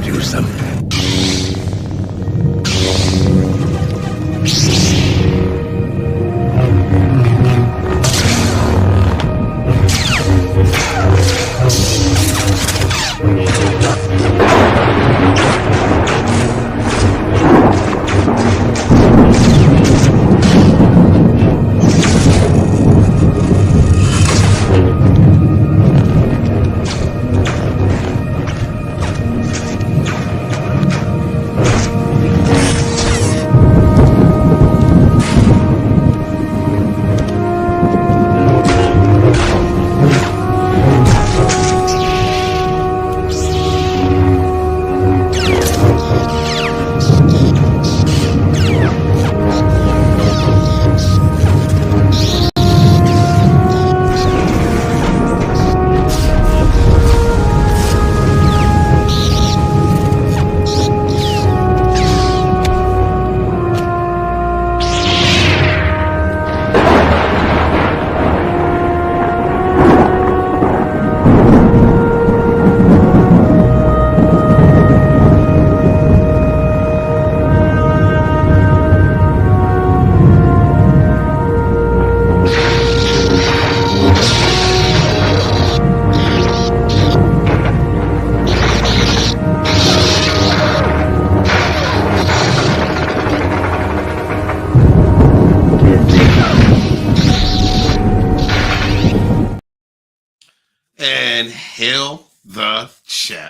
use them.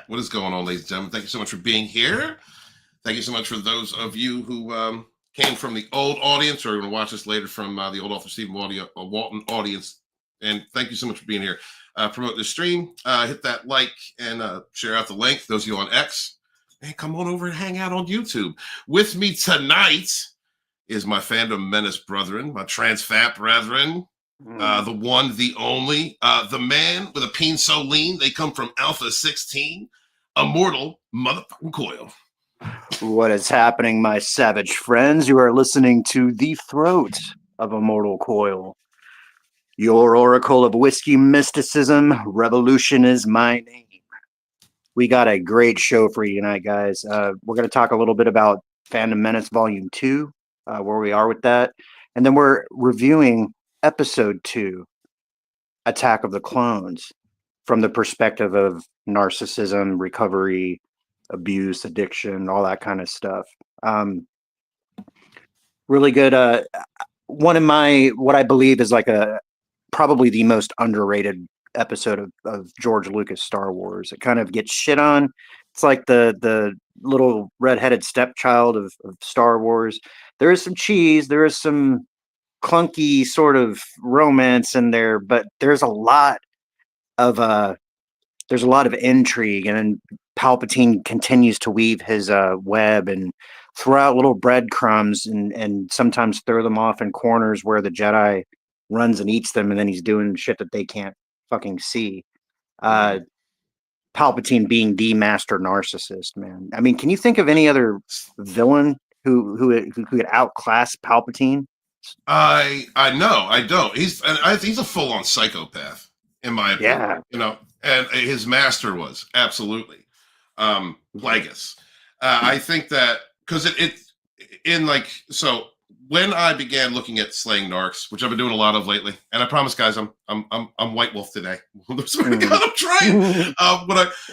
What is going on, ladies and gentlemen? Thank you so much for being here. Thank you so much for those of you who came from the old audience or are going to watch this later from the old author Stephen Walton audience. And thank you so much for being here. Promote the stream, hit that like and share out the link. Those of you on X, and come on over and hang out on YouTube. With me tonight is my Fandom Menace brethren, my trans fat brethren. The one, the only, the man with a peen so lean they come from Alpha 16, immortal motherfucking Coil. What is happening, my savage friends? You are listening to The Throat of Immortal Coil. Your oracle of whiskey mysticism, revolution is my name. We got a great show for you tonight, guys. We're going to talk a little bit about Fandom Menace Volume 2, where we are with that. And then we're reviewing Episode 2, Attack of the Clones, from the perspective of narcissism, recovery, abuse, addiction, all that kind of stuff. Really good. One of what I believe is like probably the most underrated episode of George Lucas Star Wars. It kind of gets shit on. It's like the little redheaded stepchild of Star Wars. There is some cheese. There is some clunky sort of romance in there, but there's a lot of intrigue, and then Palpatine continues to weave his web and throw out little breadcrumbs and sometimes throw them off in corners where the Jedi runs and eats them, and then he's doing shit that they can't fucking see. Palpatine being the master narcissist, man. I mean, can you think of any other villain who could outclass Palpatine? I don't. He's a full-on psychopath, in my opinion. Yeah. You know, and his master was absolutely Plagueis. I think that because so when I began looking at slaying narcs, which I've been doing a lot of lately, and I promise, guys, I'm White Wolf today. I'm trying.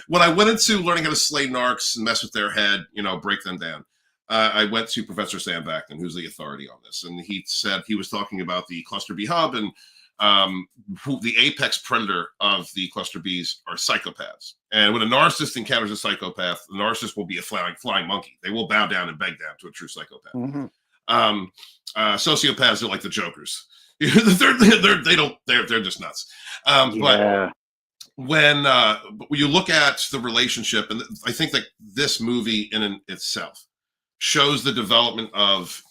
When I went into learning how to slay narcs and mess with their head, break them down. I went to Professor Sam Vaknin, who's the authority on this, and he said he was talking about the cluster B hub, and the apex predator of the cluster Bs are psychopaths. And when a narcissist encounters a psychopath, the narcissist will be a flying monkey. They will bow down and beg down to a true psychopath. Mm-hmm. Sociopaths are like the jokers. They're just nuts. But when you look at the relationship, and I think that this movie in itself shows the development of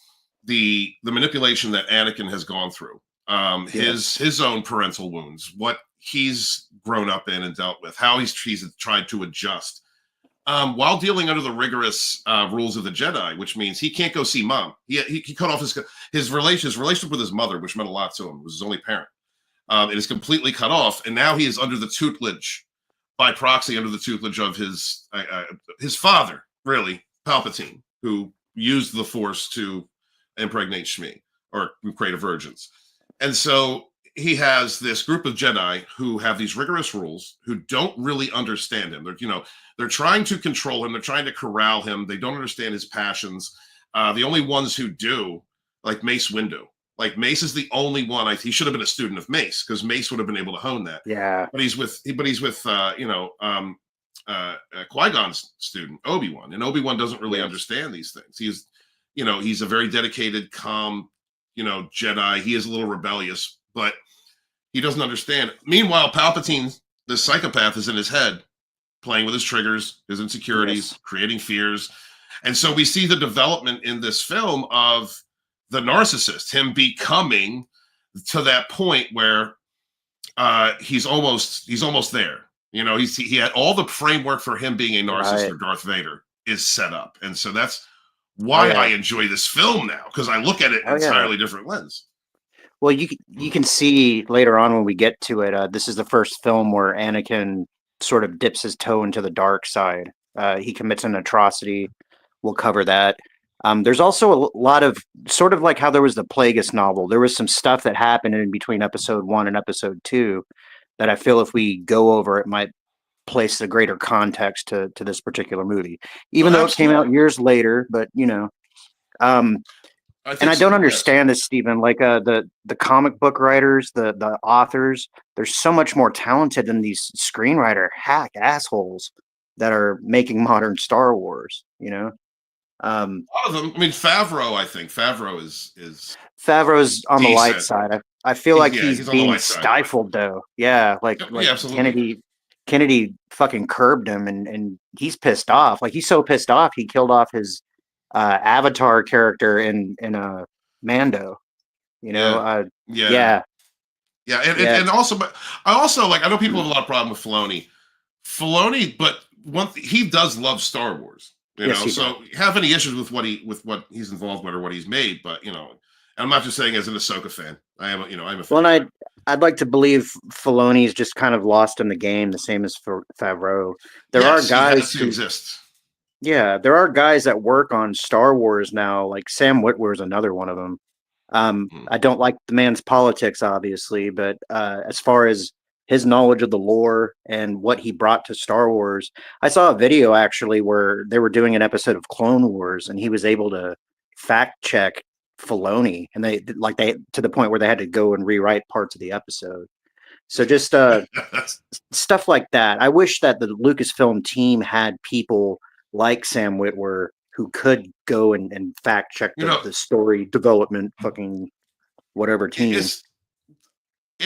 the manipulation that Anakin has gone through, his own parental wounds, what he's grown up in and dealt with, how he's tried to adjust while dealing under the rigorous rules of the Jedi, which means he can't go see mom. He cut off his relationship with his mother, which meant a lot to him. It was his only parent. It is completely cut off, and now he is under the tutelage by proxy under the tutelage of his father, really, Palpatine, who used the Force to impregnate Shmi or create a virgins. And so he has this group of Jedi who have these rigorous rules, who don't really understand him. They're trying to control him. They're trying to corral him. They don't understand his passions. The only ones who do, like Mace Windu. Like Mace is the only one. He should have been a student of Mace, because Mace would have been able to hone that. Yeah. But he's with Qui-Gon's student, Obi-Wan, and Obi-Wan doesn't really understand these things. He's a very dedicated, calm, Jedi. He is a little rebellious, but he doesn't understand. Meanwhile, Palpatine, the psychopath, is in his head, playing with his triggers, his insecurities, creating fears. And so we see the development in this film of the narcissist, him becoming to that point where he's almost there. He had all the framework for him being a narcissist or Darth Vader is set up. And so that's why I enjoy this film now, because I look at it in an entirely different lens. Well, you can see later on when we get to it, this is the first film where Anakin sort of dips his toe into the dark side. He commits an atrocity. We'll cover that. There's also a lot of, sort of like how there was the Plagueis novel, there was some stuff that happened in between episode 1 and episode 2 that I feel if we go over, it might place a greater context to this particular movie, even though it came out years later. But I don't understand this, Stephen. Like the comic book writers, the authors, they're so much more talented than these screenwriter hack assholes that are making modern Star Wars. A lot of them. I mean, Favreau. I think Favreau is Favreau's on the light side. I feel like he's being stifled, though. Yeah, like Kennedy fucking curbed him, and he's pissed off. Like, he's so pissed off, he killed off his Avatar character in Mando. And also, but I know people have a lot of problem with Filoni, but he does love Star Wars. So have any issues with what he's involved with or what he's made, but and I'm not just saying as an Ahsoka fan. I'm a fan. Well, and I'd like to believe Filoni's just kind of lost in the game, the same as for Favreau. There are guys who exist. Yeah, there are guys that work on Star Wars now, like Sam Witwer is another one of them. I don't like the man's politics, obviously, but as far as his knowledge of the lore and what he brought to Star Wars, I saw a video actually where they were doing an episode of Clone Wars, and he was able to fact check Filoni, and they to the point where they had to go and rewrite parts of the episode. So just stuff like that. I wish that the Lucasfilm team had people like Sam Witwer who could go and fact check the story development fucking whatever team.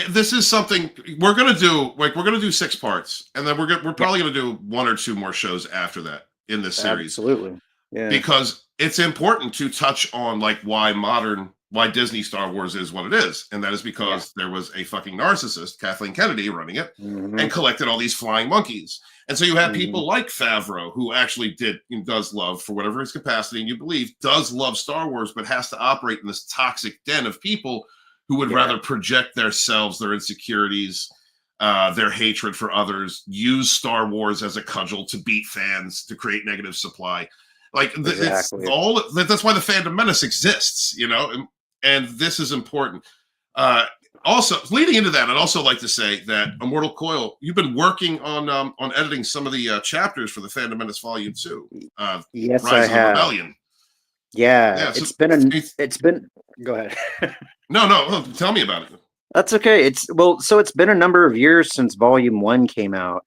This is something we're gonna do. Like, we're gonna do 6 parts, and then we're probably gonna do 1 or 2 more shows after that in this series. Absolutely, yeah. Because it's important to touch on why Disney Star Wars is what it is, and that is because there was a fucking narcissist, Kathleen Kennedy, running it, and collected all these flying monkeys. And so you have people like Favreau, who actually does love, for whatever his capacity and you believe, does love Star Wars, but has to operate in this toxic den of people who would rather project themselves, their insecurities, their hatred for others, use Star Wars as a cudgel to beat fans, to create negative supply. Like, it's all. That's why the Fandom Menace exists, and this is important. Also, leading into that, I'd also like to say that Immortal Coil, you've been working on editing some of the chapters for the Fandom Menace Volume 2. Yes, Rise I of the have. Rebellion. Yeah, it's been. Go ahead. No, tell me about it. That's okay. So it's been a number of years since Volume 1 came out,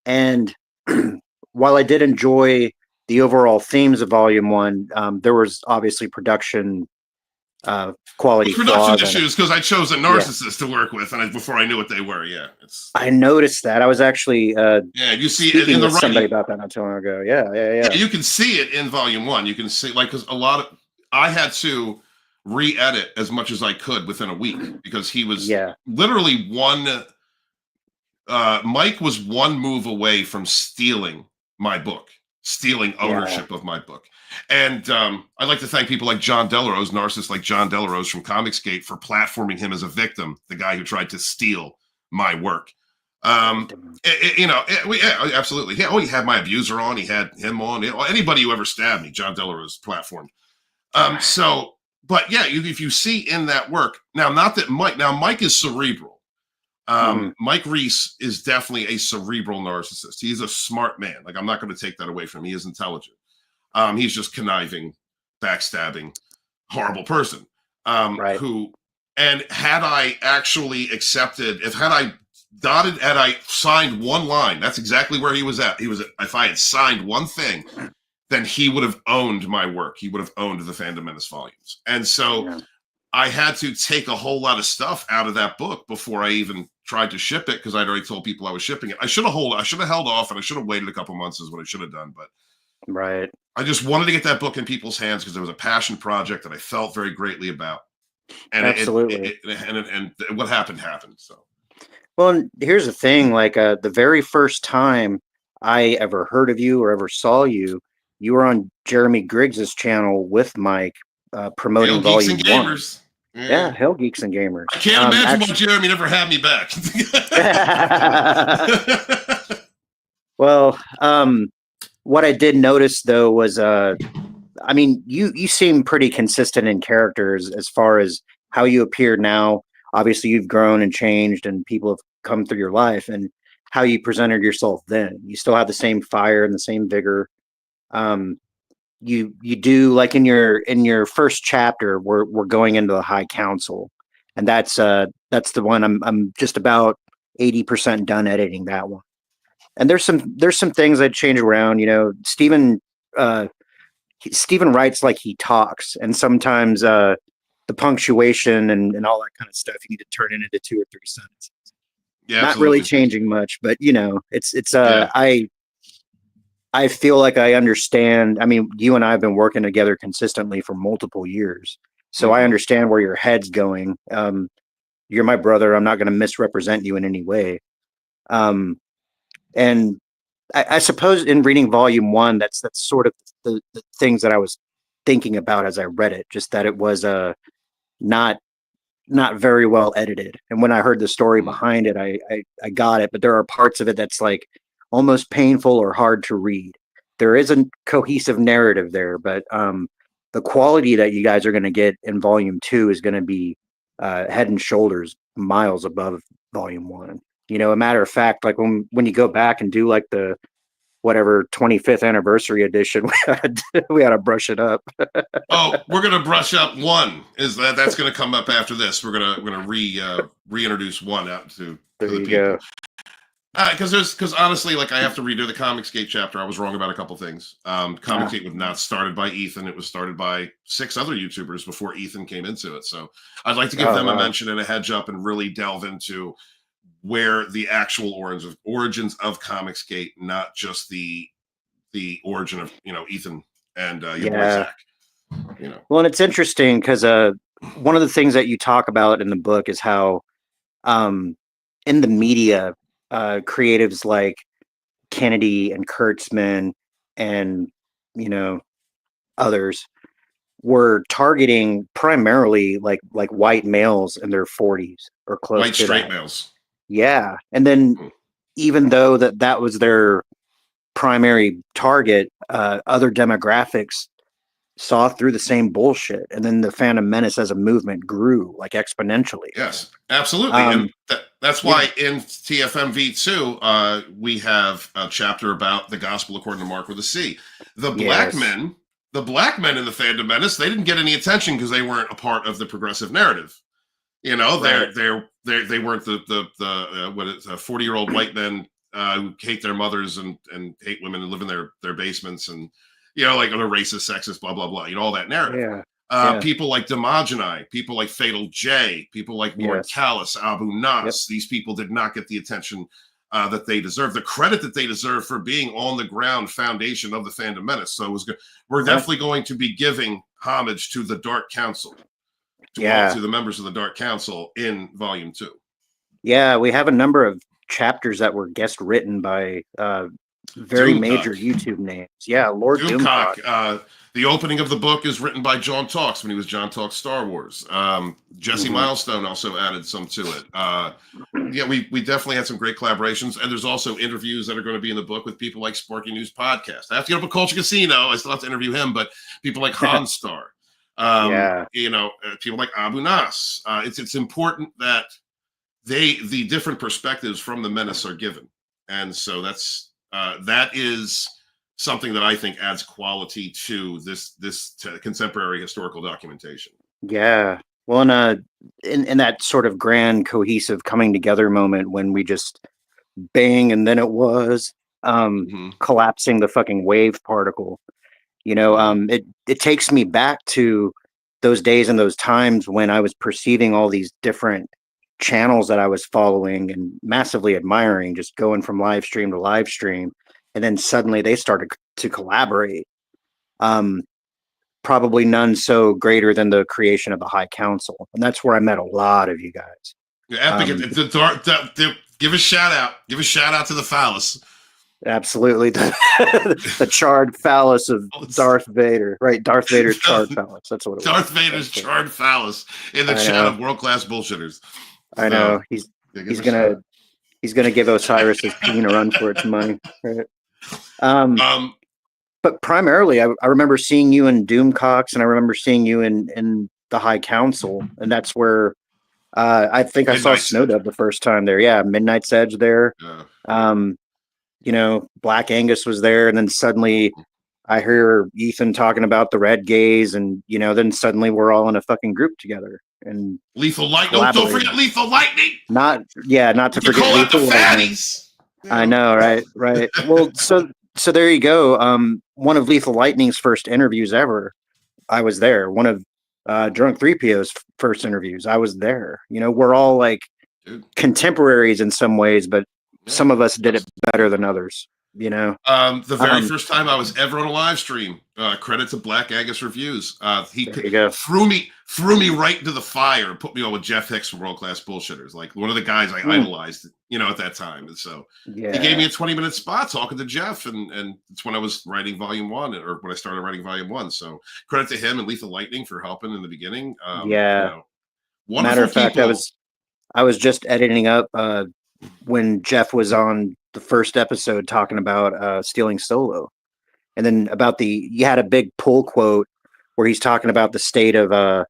and while I did enjoy the overall themes of Volume 1, there was obviously production quality production issues, because I chose a narcissist to work with, and before I knew what they were. I noticed that. I was actually you see it in the writing. Somebody about that not too long ago. Yeah. You can see it in Volume 1. You can see, because I had to re-edit as much as I could within a week, because he was literally Mike was one move away from stealing my book, stealing ownership of my book. And I'd like to thank people like John Delarose, narcissists like John Delarose from Comicsgate, for platforming him as a victim, the guy who tried to steal my work. Absolutely. He had my abuser on. He had him on. Anybody who ever stabbed me, John Delaro's platform. But yeah, if you see in that work now, not that Mike is cerebral. Mike Reese is definitely a cerebral narcissist. He's a smart man. Like, I'm not going to take that away from him. He is intelligent. He's just conniving, backstabbing, horrible person. Right. And had I actually accepted, had I signed one line, that's exactly where he was at. If I had signed one thing, then he would have owned my work. He would have owned the Fandom Menace volumes. And so I had to take a whole lot of stuff out of that book before I even tried to ship it, because I'd already told people I was shipping it. I should have held off, and I should have waited a couple months is what I should have done. But right. I just wanted to get that book in people's hands because it was a passion project that I felt very greatly about. And absolutely. And what happened. So. Well, here's the thing, like the very first time I ever heard of you or ever saw you, you were on Jeremy Griggs's channel with Mike, promoting Volume 1. Gamers. Yeah, Hell Geeks and Gamers. I can't imagine why Jeremy never had me back. Well, what I did notice though was, I mean, you seem pretty consistent in characters as far as how you appear now. Obviously, you've grown and changed, and people have come through your life, and how you presented yourself then. You still have the same fire and the same vigor. You do, like in your first chapter, we're going into the High Council, and that's the one I'm just about 80% done editing that one. And there's some things I'd change around. You know, Stephen writes like he talks, and sometimes the punctuation and all that kind of stuff you need to turn it into 2 or 3 sentences. Yeah, not absolutely. really changing much, but you know, it's I feel like I understand. I mean, you and I have been working together consistently for multiple years, so I understand where your head's going. You're my brother. I'm not going to misrepresent you in any way. And I suppose in reading Volume 1, that's sort of the things that I was thinking about as I read it. Just that it was not very well edited. And when I heard the story behind it, I got it. But there are parts of it that's like almost painful or hard to read. There is a cohesive narrative there, but the quality that you guys are going to get in Volume 2 is going to be head and shoulders miles above Volume 1. You know, a matter of fact, like when you go back and do like the whatever 25th anniversary edition, we had to brush it up. Oh, we're gonna brush up 1. That's gonna come up after this? We're gonna reintroduce 1 out to there the you people. go. Because honestly, like, I have to redo the Comicsgate chapter. I was wrong about a couple things. Comicsgate was not started by Ethan. It was started by 6 other YouTubers before Ethan came into it. So I'd like to give them a mention and a heads up and really delve into where the actual origins of Comicsgate, not just the origin of, you know, Ethan and your boy Zach. You know. Well, and it's interesting because one of the things that you talk about in the book is how in the media, creatives like Kennedy and Kurtzman and, you know, others were targeting primarily like white males in their 40s or close white to straight that. males. Yeah. And then even though that was their primary target, other demographics saw through the same bullshit, and then the Phantom Menace as a movement grew like exponentially. Yes, absolutely. And that's why in TFMV2 we have a chapter about the gospel according to Mark with a C. The black men in the Phantom Menace, they didn't get any attention because they weren't a part of the progressive narrative. You know, Right. they weren't the 40-year-old white men who hate their mothers and hate women and live in their basements, and, you know, like, other racist, sexist, blah, blah, blah, you know, all that narrative. People like Demogeny, people like Fatal J, people like Lord Callus, Abu Nas, these people did not get the attention that they deserve, the credit that they deserve for being on the ground foundation of the Fandom Menace. So it was good. We're definitely going to be giving homage to the Dark Council, to the members of the Dark Council in Volume 2. Yeah, we have a number of chapters that were guest written by Very Doomcock. major YouTube names. Yeah, Lord Doomcock. The opening of the book is written by John Talks when he was John Talks Star Wars. Jesse Milestone also added some to it. Yeah, we definitely had some great collaborations, and there's also interviews that are going to be in the book with people like Sparky News Podcast. I have to get up at Culture Casino. I still have to interview him, but people like Hanstar, people like Abu Nas. It's important that the different perspectives from the Menace are given, and so that is something that I think adds quality to this contemporary historical documentation. Yeah. Well, in that sort of grand cohesive coming together moment when we just bang and then it was collapsing the fucking wave particle, it takes me back to those days and those times when I was perceiving all these different channels that I was following and massively admiring, just going from live stream to live stream, and then suddenly they started to collaborate. Probably none so greater than the creation of the High Council, and that's where I met a lot of you guys. Yeah, give a shout out. Give a shout out to the phallus. Absolutely, the charred phallus of Darth Vader, right? Darth Vader's charred phallus. That's what it was. Darth Vader's charred phallus in the chat of world class bullshitters. I know he's gonna give Osiris's peen a run for its money. Right? But primarily, I remember seeing you in Doomcocks, and I remember seeing you in the High Council, and that's where I think I saw Snowdub the first time there. Yeah, Midnight's Edge there. Black Angus was there, and then suddenly I hear Ethan talking about the Red Gaze, and then suddenly we're all in a fucking group together. And Lethal Lightning. Don't forget Lethal Lightning. Not to forget Lethal Lightning. I know, right. Well, so there you go. One of Lethal Lightning's first interviews ever, I was there. One of Drunk 3PO's first interviews, I was there. We're all like contemporaries in some ways, but some of us did it better than others. The very first time I was ever on a live stream, credit to Black Angus Reviews. He threw me right into the fire and put me on with Jeff Hicks from World Class Bullshitters, like one of the guys I idolized, at that time. And so he gave me a 20-minute spot talking to Jeff, and it's when I was writing Volume 1, or when I started writing Volume 1. So credit to him and Lethal Lightning for helping in the beginning. Matter of fact, I was just editing up when Jeff was on the first episode talking about stealing Solo, and then about you had a big pull quote where he's talking about the state of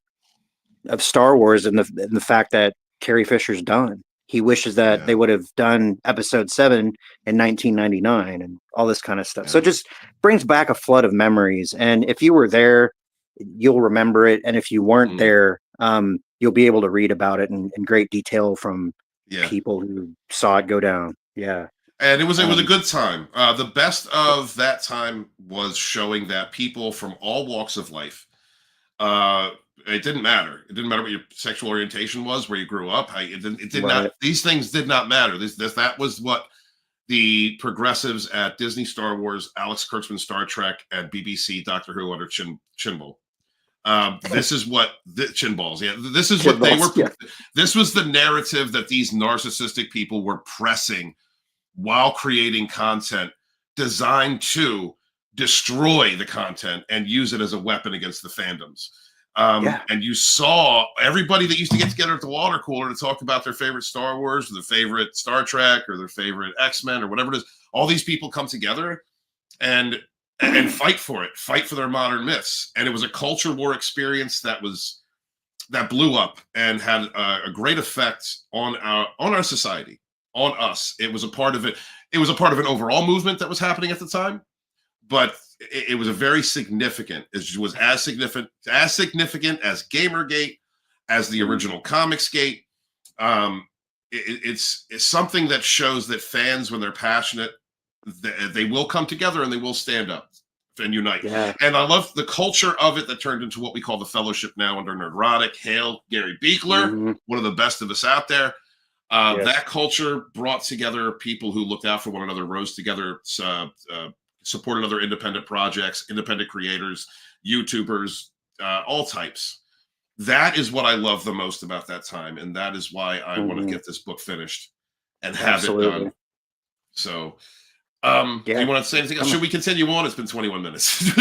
Star Wars and the fact that Carrie Fisher's done. He wishes that they would have done Episode 7 in 1999 and all this kind of stuff. So it just brings back a flood of memories. And if you were there, you'll remember it. And if you weren't there, you'll be able to read about it in great detail from people who saw it go down. Yeah. And it was a good time. The best of that time was showing that people from all walks of life, it didn't matter. It didn't matter what your sexual orientation was, where you grew up. It did not. These things did not matter. That was what the progressives at Disney, Star Wars, Alex Kurtzman, Star Trek, and BBC, Doctor Who under Chinball. This is what the Chinballs. Yeah, this is what they were. Yeah. This was the narrative that these narcissistic people were pressing while creating content designed to destroy the content and use it as a weapon against the fandoms. And you saw everybody that used to get together at the water cooler to talk about their favorite Star Wars or their favorite Star Trek or their favorite X-Men or whatever it is. All these people come together and fight for it, fight for their modern myths. And it was a culture war experience that blew up and had a great effect on our society, on us. It was a part of it. It was a part of an overall movement that was happening at the time, but it was a very significant. It was as significant as Gamergate, as the original Comicsgate. It's something that shows that fans, when they're passionate, they will come together and they will stand up and unite. Yeah. And I love the culture of it that turned into what we call the Fellowship now under Nerdrotic. Hail Gary Beekler, one of the best of us out there. That culture brought together people who looked out for one another, rose together, supported other independent projects, independent creators, YouTubers, all types. That is what I love the most about that time. And that is why I want to get this book finished and have it done. So Do you want to say anything else? Should we continue on? It's been 21 minutes.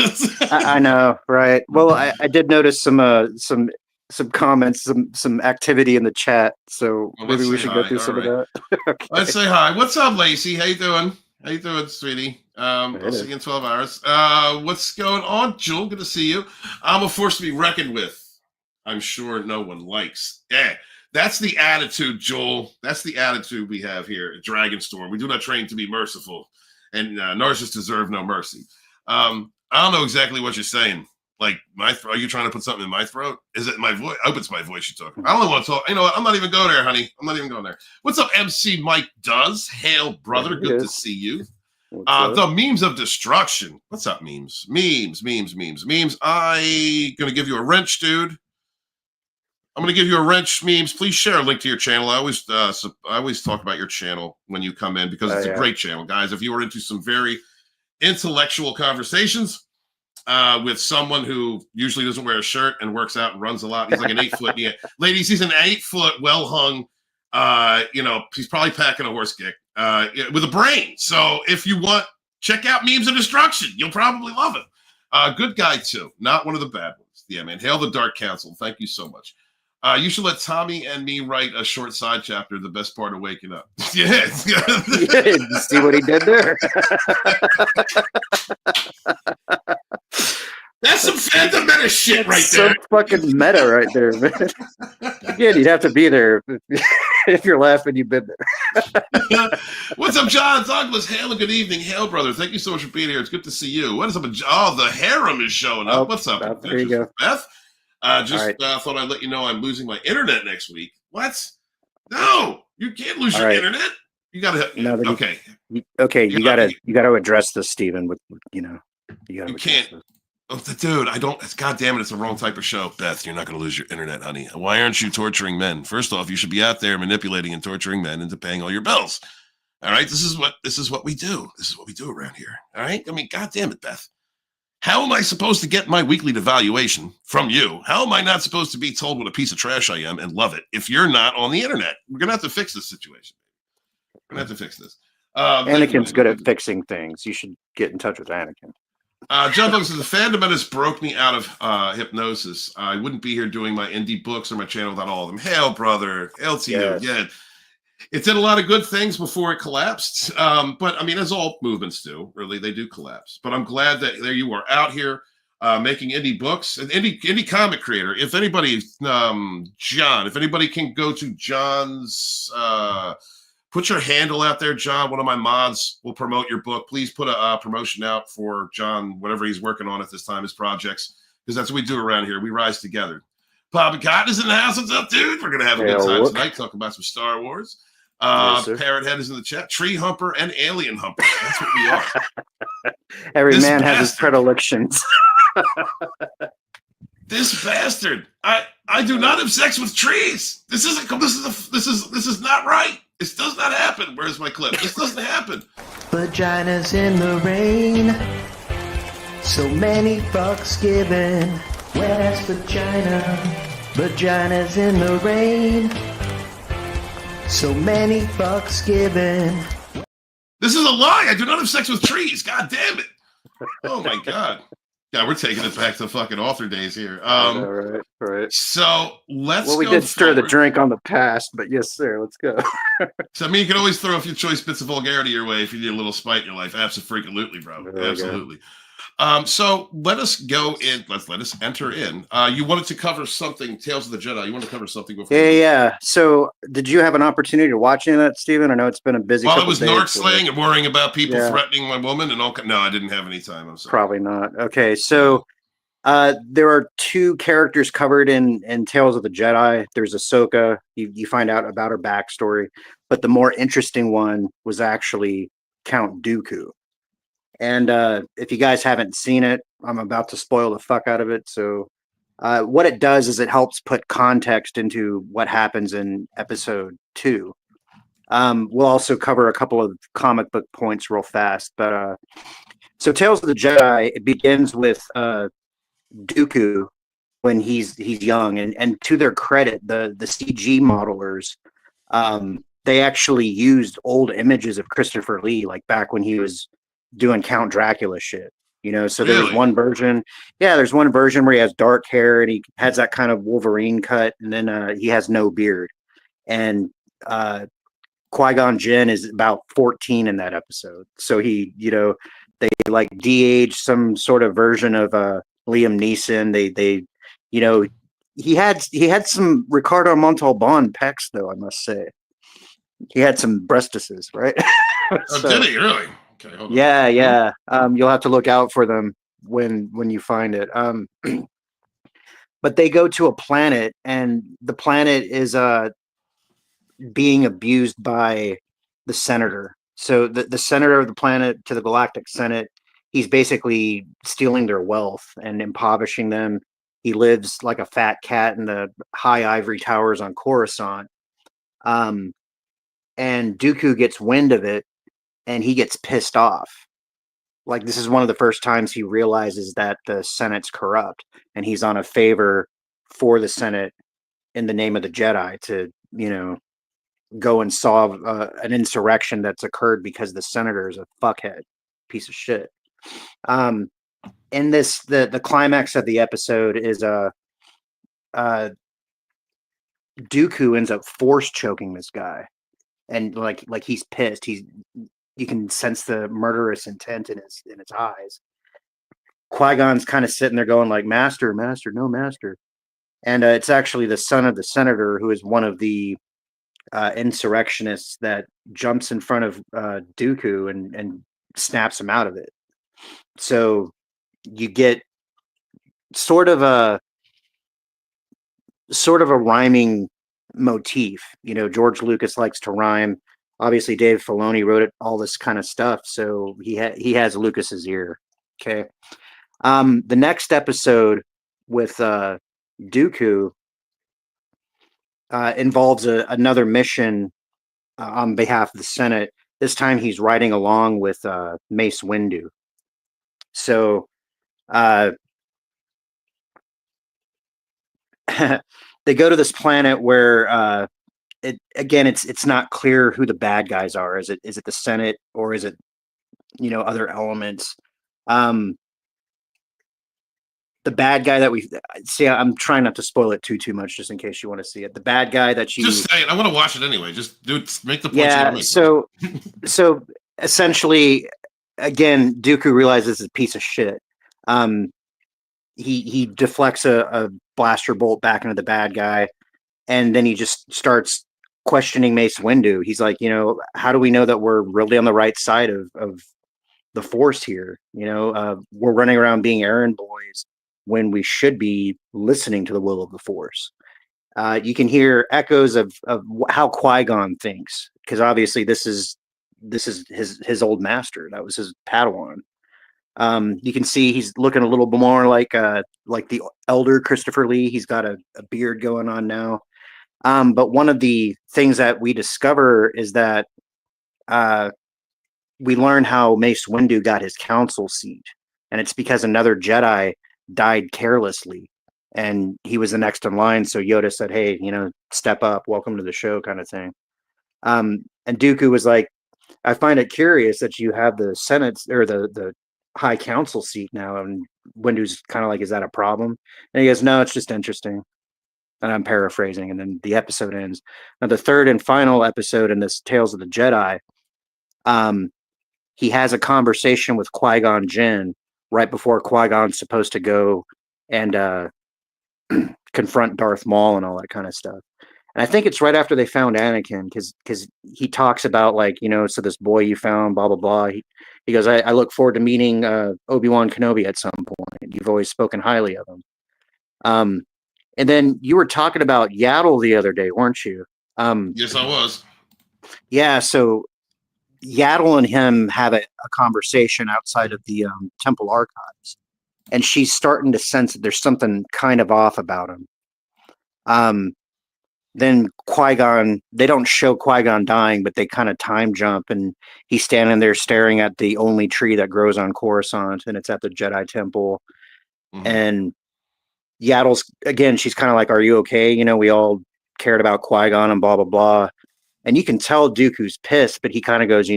I know, right? Well, I did notice some comments, some activity in the chat, so maybe we should go through some of that. Okay. Let's say hi. What's up, Lacey? How you doing? How you doing, sweetie? I'll see you in 12 hours. What's going on, Jewel? Good to see you. I'm a force to be reckoned with. I'm sure no one likes. Yeah, that's the attitude, Joel. That's the attitude we have here at Dragonstorm. We do not train to be merciful, and narcissists deserve no mercy. I don't know exactly what you're saying. Like, are you trying to put something in my throat? Is it my voice? I hope it's my voice you're talking. I don't want to talk. You know what? I'm not even going there, honey. I'm not even going there. What's up, MC Mike Does? Hail, brother. Good to see you. The memes of destruction. What's up, memes? Memes. I gonna give you a wrench, dude. I'm gonna give you a wrench. Memes. Please share a link to your channel. I always talk about your channel when you come in because it's a great channel, guys. If you are into some very intellectual conversations with someone who usually doesn't wear a shirt and works out and runs a lot, he's like an 8 foot. Yeah, ladies, he's an 8 foot, well hung. He's probably packing a horse kick with a brain. So if you want, check out Memes of Destruction. You'll probably love it. Good guy too, not one of the bad ones. Yeah, man. Hail the Dark Council. Thank you so much. You should let Tommy and me write a short side chapter, the best part of waking up. Yeah. You see what he did there? That's some Fandom Menace shit right there. Some fucking meta right there, man. Again, you'd have to be there if you're laughing. You've been there. What's up, John Douglas? Hail and good evening. Hail, brother. Thank you so much for being here. It's good to see you. What is up? Oh, the harem is showing up. What's up? There you go. Beth? Thought I'd let you know I'm losing my internet next week. What? No, you can't lose your internet. You gotta. No, okay. You gotta address this, Stephen. With you can't. Oh, dude, I don't. God damn it! It's the wrong type of show, Beth. You're not going to lose your internet, honey. Why aren't you torturing men? First off, you should be out there manipulating and torturing men into paying all your bills. All right, this is what we do. This is what we do around here. All right. I mean, God damn it, Beth. How am I supposed to get my weekly devaluation from you? How am I not supposed to be told what a piece of trash I am and love it if you're not on the internet? We're going to have to fix this situation. We're going to have to fix this. Anakin's good at fixing things. You should get in touch with Anakin. John Douglas says, the Fandom Menace broke me out of hypnosis. I wouldn't be here doing my indie books or my channel without all of them. Hail, brother. Hail to you. Yeah. It did a lot of good things before it collapsed. But I mean, as all movements do, really, they do collapse. But I'm glad that there you are out here making indie books and indie comic creator. If anybody, John, if anybody can go to John's, put your handle out there, John. One of my mods will promote your book. Please put a promotion out for John, whatever he's working on at this time, his projects, because that's what we do around here. We rise together. Papa Cotton is in the house. What's up, dude? We're going to have a good time tonight, talking about some Star Wars. Parrot Head is in the chat. Tree Humper and Alien Humper. That's what we are. Every man has his predilections. This bastard. I do not have sex with trees. This is not right. This does not happen. Where's my clip? This doesn't happen. Vaginas in the rain. So many fucks given. Where's vagina? Vaginas in the rain. So many fucks given. This is a lie. I do not have sex with trees. God damn it. Oh my God. Yeah, we're taking it back to fucking author days here. Right. So let's we did stir the drink on the past, but yes, sir. Let's go. So I mean, you can always throw a few choice bits of vulgarity your way if you need a little spite in your life. Absolutely, bro. Absolutely. So let us go in. Let us enter in. You wanted to cover something, Tales of the Jedi. You want to cover something before? Yeah. So did you have an opportunity to watch any of that, Stephen? I know it's been a busy. While it was narc slaying and worrying about people threatening my woman and all. No, I didn't have any time. I'm sorry. Probably not. Okay, so there are 2 characters covered in Tales of the Jedi. There's Ahsoka. You find out about her backstory, but the more interesting one was actually Count Dooku. And if you guys haven't seen it, I'm about to spoil the fuck out of it. So what it does is it helps put context into what happens in episode 2. We'll also cover a couple of comic book points real fast. But so Tales of the Jedi, it begins with Dooku when he's young. And to their credit, the CG modelers, they actually used old images of Christopher Lee, like back when he was doing Count Dracula shit. So there was Really? one version. Yeah, there's one version where he has dark hair and he has that kind of Wolverine cut, and then he has no beard. And Qui-Gon Jinn is about 14 in that episode. So they like de-age some sort of version of Liam Neeson. They he had some Ricardo Montalban pecs, though, I must say. He had some breastises, right? Oh, did he really? Okay, hold on. Yeah. You'll have to look out for them when you find it. But they go to a planet, and the planet is being abused by the senator. So the senator of the planet to the Galactic Senate, he's basically stealing their wealth and impoverishing them. He lives like a fat cat in the high ivory towers on Coruscant. And Dooku gets wind of it, and he gets pissed off. Like, this is one of the first times he realizes that the Senate's corrupt, and he's on a favor for the Senate in the name of the Jedi to, go and solve an insurrection that's occurred because the senator is a fuckhead piece of shit. In this, the climax of the episode is Dooku ends up force choking this guy, and like he's pissed. You can sense the murderous intent in his eyes. Qui-Gon's kind of sitting there going like, "Master, master, no master," and it's actually the son of the senator, who is one of the insurrectionists, that jumps in front of Dooku and snaps him out of it. So you get sort of a rhyming motif. George Lucas likes to rhyme. Obviously, Dave Filoni wrote it, all this kind of stuff, so he has Lucas's ear. Okay. The next episode with Dooku involves another mission on behalf of the Senate. This time he's riding along with Mace Windu. So they go to this planet where it's not clear who the bad guys are. Is it the Senate, or is it other elements? The bad guy that we see, I'm trying not to spoil it too much, just in case you want to see it. The bad guy that you just say it. I want to watch it anyway. Just make the point. Yeah. So essentially, again, Dooku realizes it's a piece of shit. He deflects a blaster bolt back into the bad guy, and then he just starts questioning Mace Windu. He's like, how do we know that we're really on the right side of the Force here? We're running around being errand boys when we should be listening to the will of the Force. You can hear echoes of how Qui-Gon thinks, because obviously this is his old master. That was his Padawan. You can see he's looking a little bit more like the elder Christopher Lee. He's got a beard going on now. But one of the things that we discover is that we learn how Mace Windu got his council seat, and it's because another Jedi died carelessly, and he was the next in line. So Yoda said, "Hey, step up, welcome to the show," kind of thing. And Dooku was like, "I find it curious that you have the Senate or the High Council seat now." And Windu's kind of like, "Is that a problem?" And he goes, "No, it's just interesting." And I'm paraphrasing, and then the episode ends. Now, the third and final episode in this Tales of the Jedi, he has a conversation with Qui-Gon Jinn right before Qui-Gon's supposed to go and confront Darth Maul and all that kind of stuff. And I think it's right after they found Anakin, because he talks about, like, so this boy you found, blah, blah, blah. He goes, I look forward to meeting Obi-Wan Kenobi at some point. You've always spoken highly of him. And then you were talking about Yaddle the other day, weren't you? Yes, I was. Yeah, so Yaddle and him have a conversation outside of the Temple archives, and she's starting to sense that there's something kind of off about him. Then Qui-Gon, they don't show Qui-Gon dying, but they kind of time jump, and he's standing there staring at the only tree that grows on Coruscant, and it's at the Jedi Temple. Mm-hmm. And Yaddle's, again, she's kind of like, "Are you okay? We all cared about Qui-Gon and blah, blah, blah." And you can tell Dooku's pissed, but he kind of goes,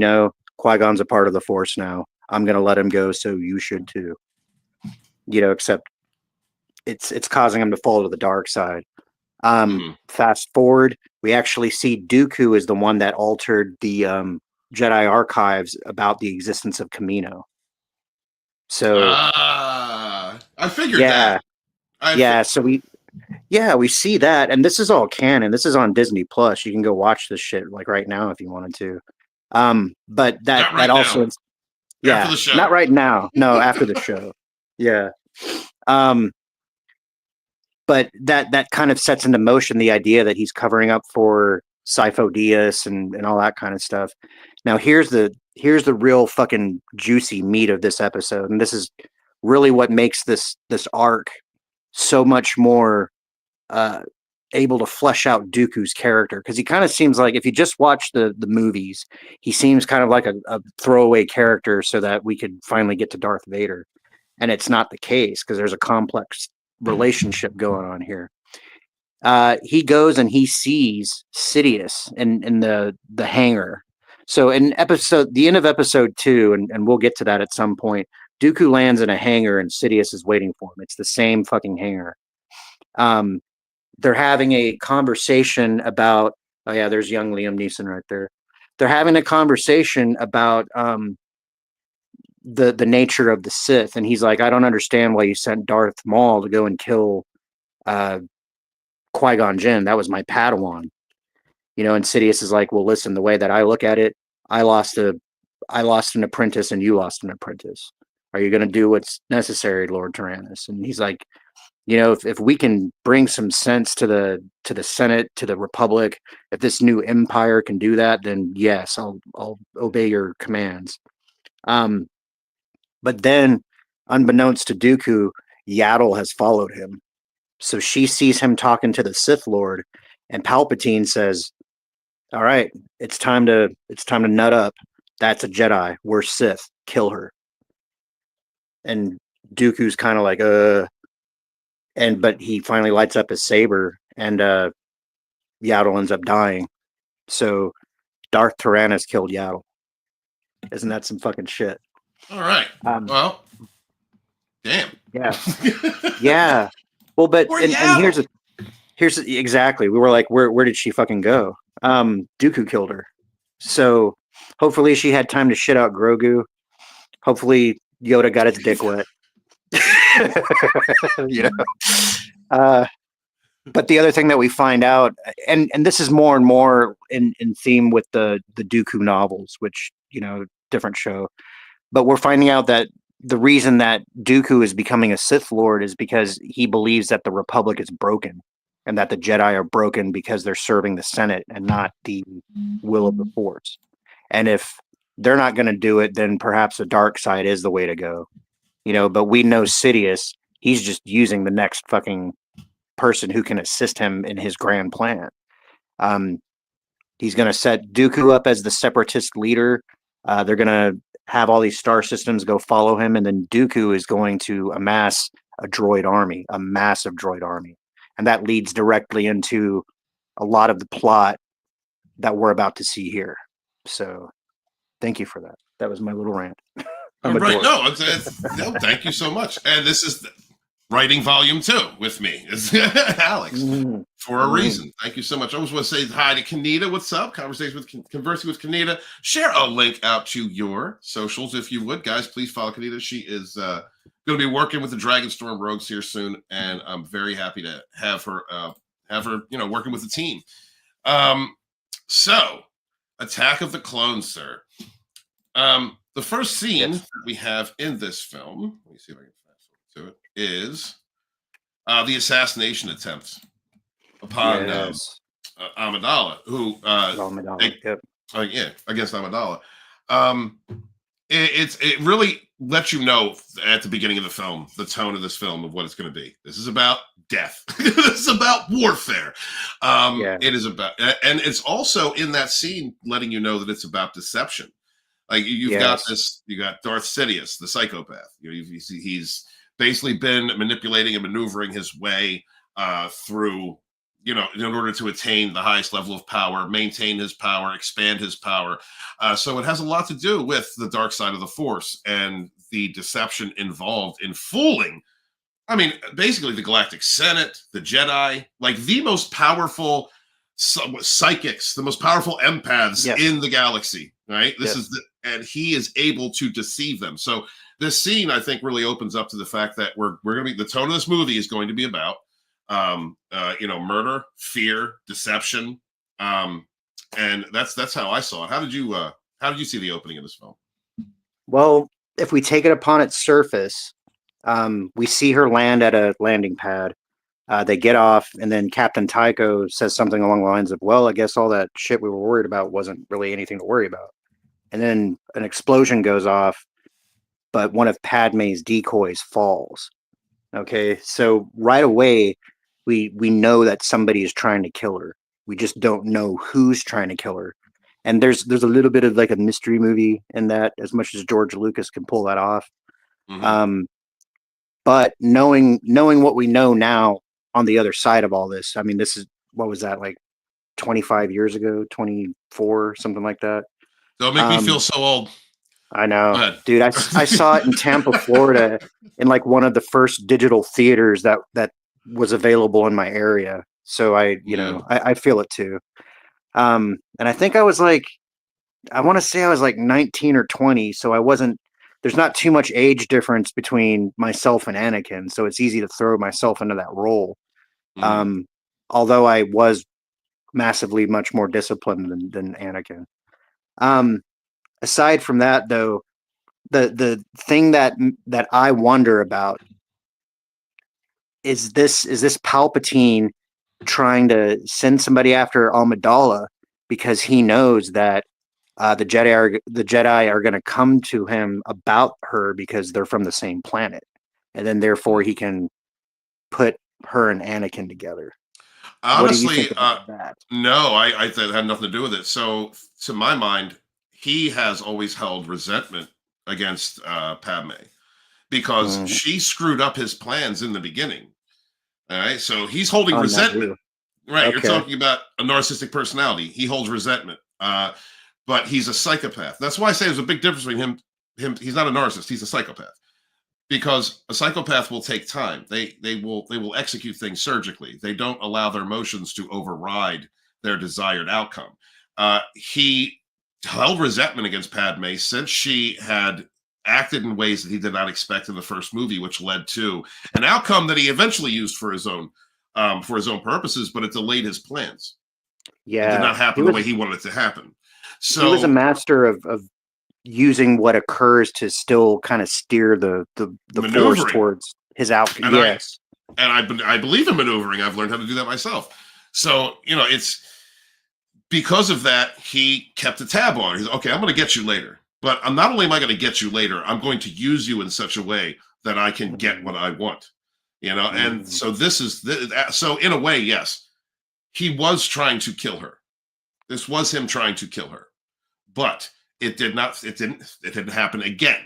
Qui-Gon's a part of the Force now. I'm gonna let him go, so you should too. Except it's causing him to fall to the dark side. Fast forward, we actually see Dooku is the one that altered the Jedi archives about the existence of Kamino. So I figured that. So we see that, and this is all canon. This is on Disney Plus. You can go watch this shit like right now if you wanted to. But that also, after the show. Not right now. No, after the show. Yeah. But that kind of sets into motion the idea that he's covering up for Sifo-Dyas and all that kind of stuff. Now here's the real fucking juicy meat of this episode, and this is really what makes this arc so much more able to flesh out Dooku's character, because he kind of seems like, if you just watch the movies, he seems kind of like a throwaway character so that we could finally get to Darth Vader, and it's not the case because there's a complex relationship going on here. He goes and he sees Sidious in the hangar. So in the end of episode 2, and we'll get to that at some point, Dooku lands in a hangar and Sidious is waiting for him. It's the same fucking hangar. They're having a conversation about, oh yeah, there's young Liam Neeson right there. They're having a conversation about the nature of the Sith, and he's like, I don't understand why you sent Darth Maul to go and kill Qui-Gon Jinn. That was my Padawan. And Sidious is like, well, listen, the way that I look at it, I lost an apprentice and you lost an apprentice. Are you going to do what's necessary, Lord Tyrannus? And he's like, if we can bring some sense to the Senate, to the Republic, if this new empire can do that, then yes, I'll obey your commands. But then, unbeknownst to Dooku, Yaddle has followed him. So she sees him talking to the Sith Lord, and Palpatine says, all right, it's time to nut up. That's a Jedi. We're Sith. Kill her. And Dooku's kind of like, but he finally lights up his saber, and Yaddle ends up dying. So Darth Tyrannus killed Yaddle. Isn't that some fucking shit? All right. Well, damn. Yeah. Yeah. Well, but and here's exactly. We were like, where did she fucking go? Dooku killed her. So hopefully she had time to shit out Grogu. Hopefully Yoda got his dick wet. But the other thing that we find out, and this is more and more in theme with the Dooku novels, which, different show, but we're finding out that the reason that Dooku is becoming a Sith Lord is because he believes that the Republic is broken, and that the Jedi are broken because they're serving the Senate and not the will of the Force. And if they're not going to do it, then perhaps the dark side is the way to go. But we know Sidious, he's just using the next fucking person who can assist him in his grand plan. He's going to set Dooku up as the separatist leader. They're going to have all these star systems go follow him, and then Dooku is going to amass a droid army, a massive droid army. And that leads directly into a lot of the plot that we're about to see here. So thank you for that. That was my little rant. Right. No, thank you so much. And this is writing volume 2 with me, is Alex, for a reason. Thank you so much. I always want to say hi to Kanita. What's up? Conversation with Conversing with Kanita. Share a link out to your socials if you would, guys. Please follow Kanita. She is going to be working with the Dragonstorm Rogues here soon, and I'm very happy to have her working with the team. So, Attack of the Clones, sir. The first scene that we have in this film, let me see if I can fast forward to it, is the assassination attempt upon Amidala, who against Amidala. It really lets you know at the beginning of the film the tone of this film of what it's going to be. This is about death. This is about warfare. It is about, and it's also in that scene letting you know that it's about deception. Like you got Darth Sidious, the psychopath. He's basically been manipulating and maneuvering his way through in order to attain the highest level of power, maintain his power, expand his power. So it has a lot to do with the dark side of the Force and the deception involved in fooling. I mean, basically the Galactic Senate, the Jedi, like the most powerful psychics, the most powerful empaths in the galaxy, right? And he is able to deceive them. So this scene, I think, really opens up to the fact that we're going to be, the tone of this movie is going to be about, murder, fear, deception. And that's how I saw it. How did you see the opening of this film? Well, if we take it upon its surface, we see her land at a landing pad. They get off, and then Captain Tycho says something along the lines of, well, I guess all that shit we were worried about wasn't really anything to worry about. And then an explosion goes off, but one of Padme's decoys falls. Okay, so right away, we know that somebody is trying to kill her. We just don't know who's trying to kill her. And there's a little bit of like a mystery movie in that, as much as George Lucas can pull that off. Mm-hmm. But knowing what we know now on the other side of all this, I mean, this is, what was that, like 25 years ago, 24, something like that? Don't make me feel so old. I know, dude. I saw it in Tampa, Florida, in like one of the first digital theaters that was available in my area. So I feel it too. And I think I was like, I want to say I was like 19 or 20. So I wasn't, there's not too much age difference between myself and Anakin. So it's easy to throw myself into that role. Mm. Although I was massively much more disciplined than Anakin. Aside from that, though, the thing that I wonder about is this Palpatine trying to send somebody after Amidala because he knows that the Jedi are going to come to him about her because they're from the same planet, and then therefore he can put her and Anakin together. Honestly, what do you think about that? No, I that had nothing to do with it. So, to my mind, he has always held resentment against Padme because she screwed up his plans in the beginning. All right, so he's holding resentment. Right, okay. You're talking about a narcissistic personality. He holds resentment, but he's a psychopath. That's why I say there's a big difference between him. He's not a narcissist. He's a psychopath. Because a psychopath will take time. They will execute things surgically. They don't allow their emotions to override their desired outcome. He held resentment against Padme since she had acted in ways that he did not expect in the first movie, which led to an outcome that he eventually used for his own purposes, but it delayed his plans. Yeah, it did not happen the way he wanted it to happen. So he was a master of using what occurs to still kind of steer the force towards his outcome. Yes. I believe in maneuvering. I've learned how to do that myself. So, it's because of that, he kept a tab on. He's okay, I'm going to get you later. But I'm not only am I going to get you later, I'm going to use you in such a way that I can get what I want. And so so in a way, yes, he was trying to kill her. This was him trying to kill her. But it didn't happen again.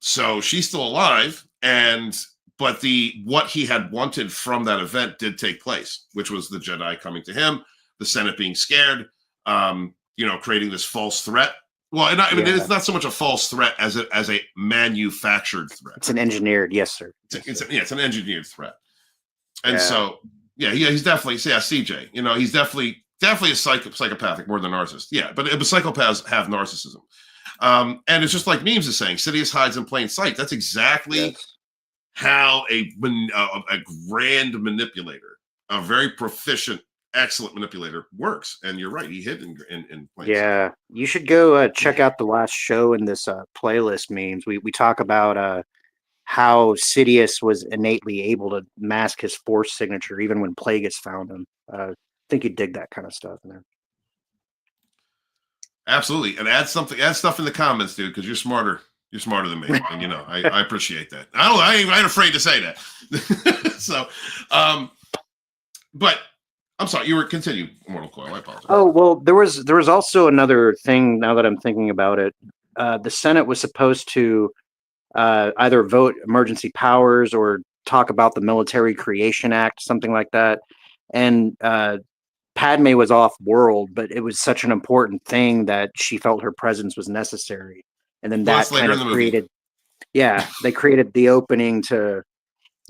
So she's still alive, but what he had wanted from that event did take place, which was the Jedi coming to him, the Senate being scared, creating this false threat. Well, it's not so much a false threat as a manufactured threat. It's an engineered, yes, sir. It's an engineered threat. And so, he's definitely, CJ, he's definitely a psychopathic more than a narcissist. Yeah, but psychopaths have narcissism. And it's just like Memes is saying, Sidious hides in plain sight. That's exactly how a grand manipulator, a very proficient, excellent manipulator works. And you're right, he hid in plain sight. Yeah, you should go check out the last show in this playlist, Memes. We talk about how Sidious was innately able to mask his force signature even when Plagueis found him. I think you'd dig that kind of stuff in there. Absolutely. And add stuff in the comments, dude, because you're smarter than me. And I appreciate that. I ain't afraid to say that. So but I'm sorry, you were continuing Mortal Coil. I apologize. Oh, well, there was also another thing now that I'm thinking about it. The Senate was supposed to either vote emergency powers or talk about the Military Creation Act, something like that. And Padme was off world, but it was such an important thing that she felt her presence was necessary. And then that kind of created, they created the opening to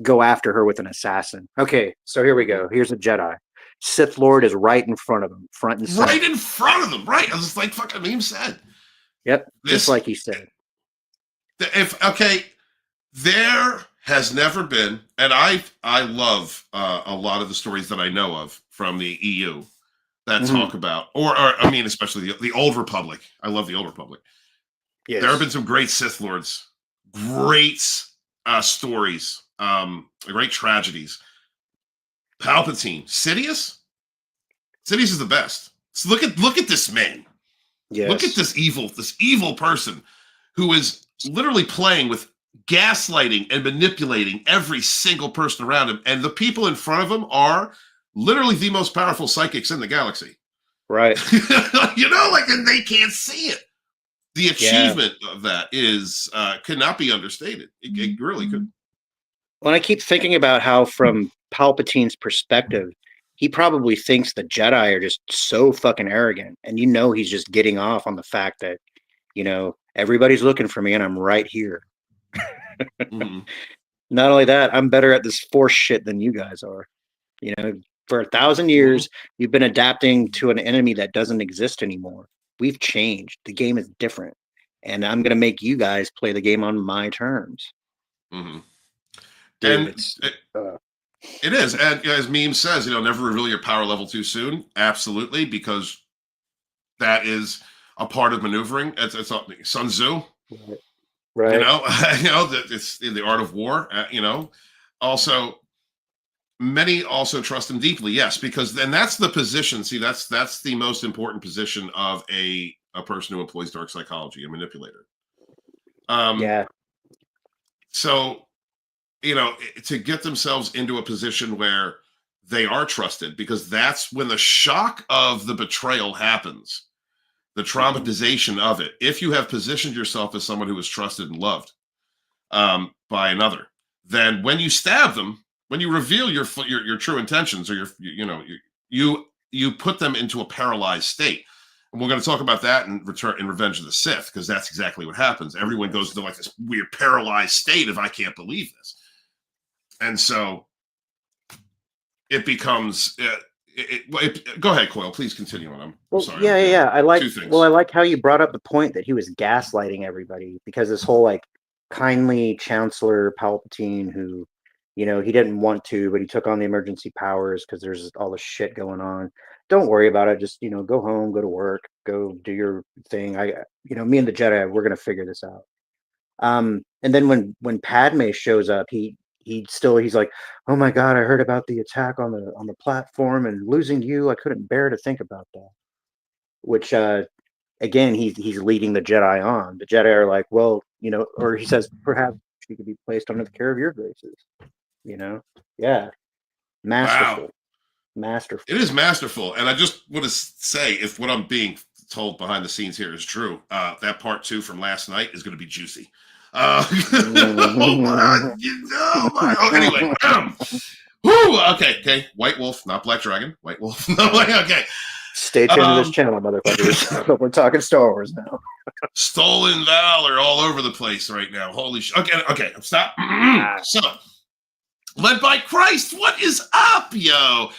go after her with an assassin. Okay, so here we go. Here's a Jedi. Sith Lord is right in front of them, front and center. Right in front of them, right? It's like fucking Meme said. Yep, just like he said. There has never been, and I love a lot of the stories that I know of from the EU that talk about, or I mean, especially the Old Republic. I love the Old Republic. Yes. There have been some great Sith Lords, great stories, great tragedies. Palpatine, Sidious is the best. So look at this man. Yes. Look at this evil person who is literally playing with gaslighting and manipulating every single person around him. And the people in front of him are literally the most powerful psychics in the galaxy. Right. And they can't see it. The achievement of that is could not be understated. It really could. Well, I keep thinking about how, from Palpatine's perspective, he probably thinks the Jedi are just so fucking arrogant. And he's just getting off on the fact that, everybody's looking for me and I'm right here. Mm-hmm. Not only that, I'm better at this Force shit than you guys are. For 1,000 years, you've been adapting to an enemy that doesn't exist anymore. We've changed. The game is different. And I'm going to make you guys play the game on my terms. Mm-hmm. Dude, and it is. And as Meme says, never reveal your power level too soon. Absolutely. Because that is a part of maneuvering. It's Sun Tzu. Right. It's in the art of war, Also, many also trust him deeply. Yes, because then that's the position. See, that's the most important position of a person who employs dark psychology, a manipulator. So, to get themselves into a position where they are trusted, because that's when the shock of the betrayal happens, the traumatization of it. If you have positioned yourself as someone who is trusted and loved by another, then when you stab them, when you reveal your true intentions, or you put them into a paralyzed state. And we're going to talk about that in Revenge of the Sith, because that's exactly what happens. Everyone goes into like this weird paralyzed state of, I can't believe this. And so it becomes go ahead, Coyle. Please continue on. I'm sorry. Yeah. I like how you brought up the point that he was gaslighting everybody, because this whole kindly Chancellor Palpatine, who he didn't want to, but he took on the emergency powers because there's all this shit going on. Don't worry about it. Just go home, go to work, go do your thing. Me and the Jedi, we're gonna figure this out. And then when Padme shows up, he's like, oh my god, I heard about the attack on the platform, and losing you, I couldn't bear to think about that. Which again, he's leading the Jedi on. The Jedi are like, well, or he says, perhaps she could be placed under the care of your graces. Masterful. Wow. Masterful. It is masterful. And I just want to say, if what I'm being told behind the scenes here is true, that part 2 from last night is going to be juicy. Anyway. Okay. White Wolf, not Black Dragon. White Wolf. Okay. Stay tuned to this channel, motherfuckers. We're talking Star Wars now. Stolen valor all over the place right now. Holy shit. Okay. Stop. So, led by Christ, what is up, yo?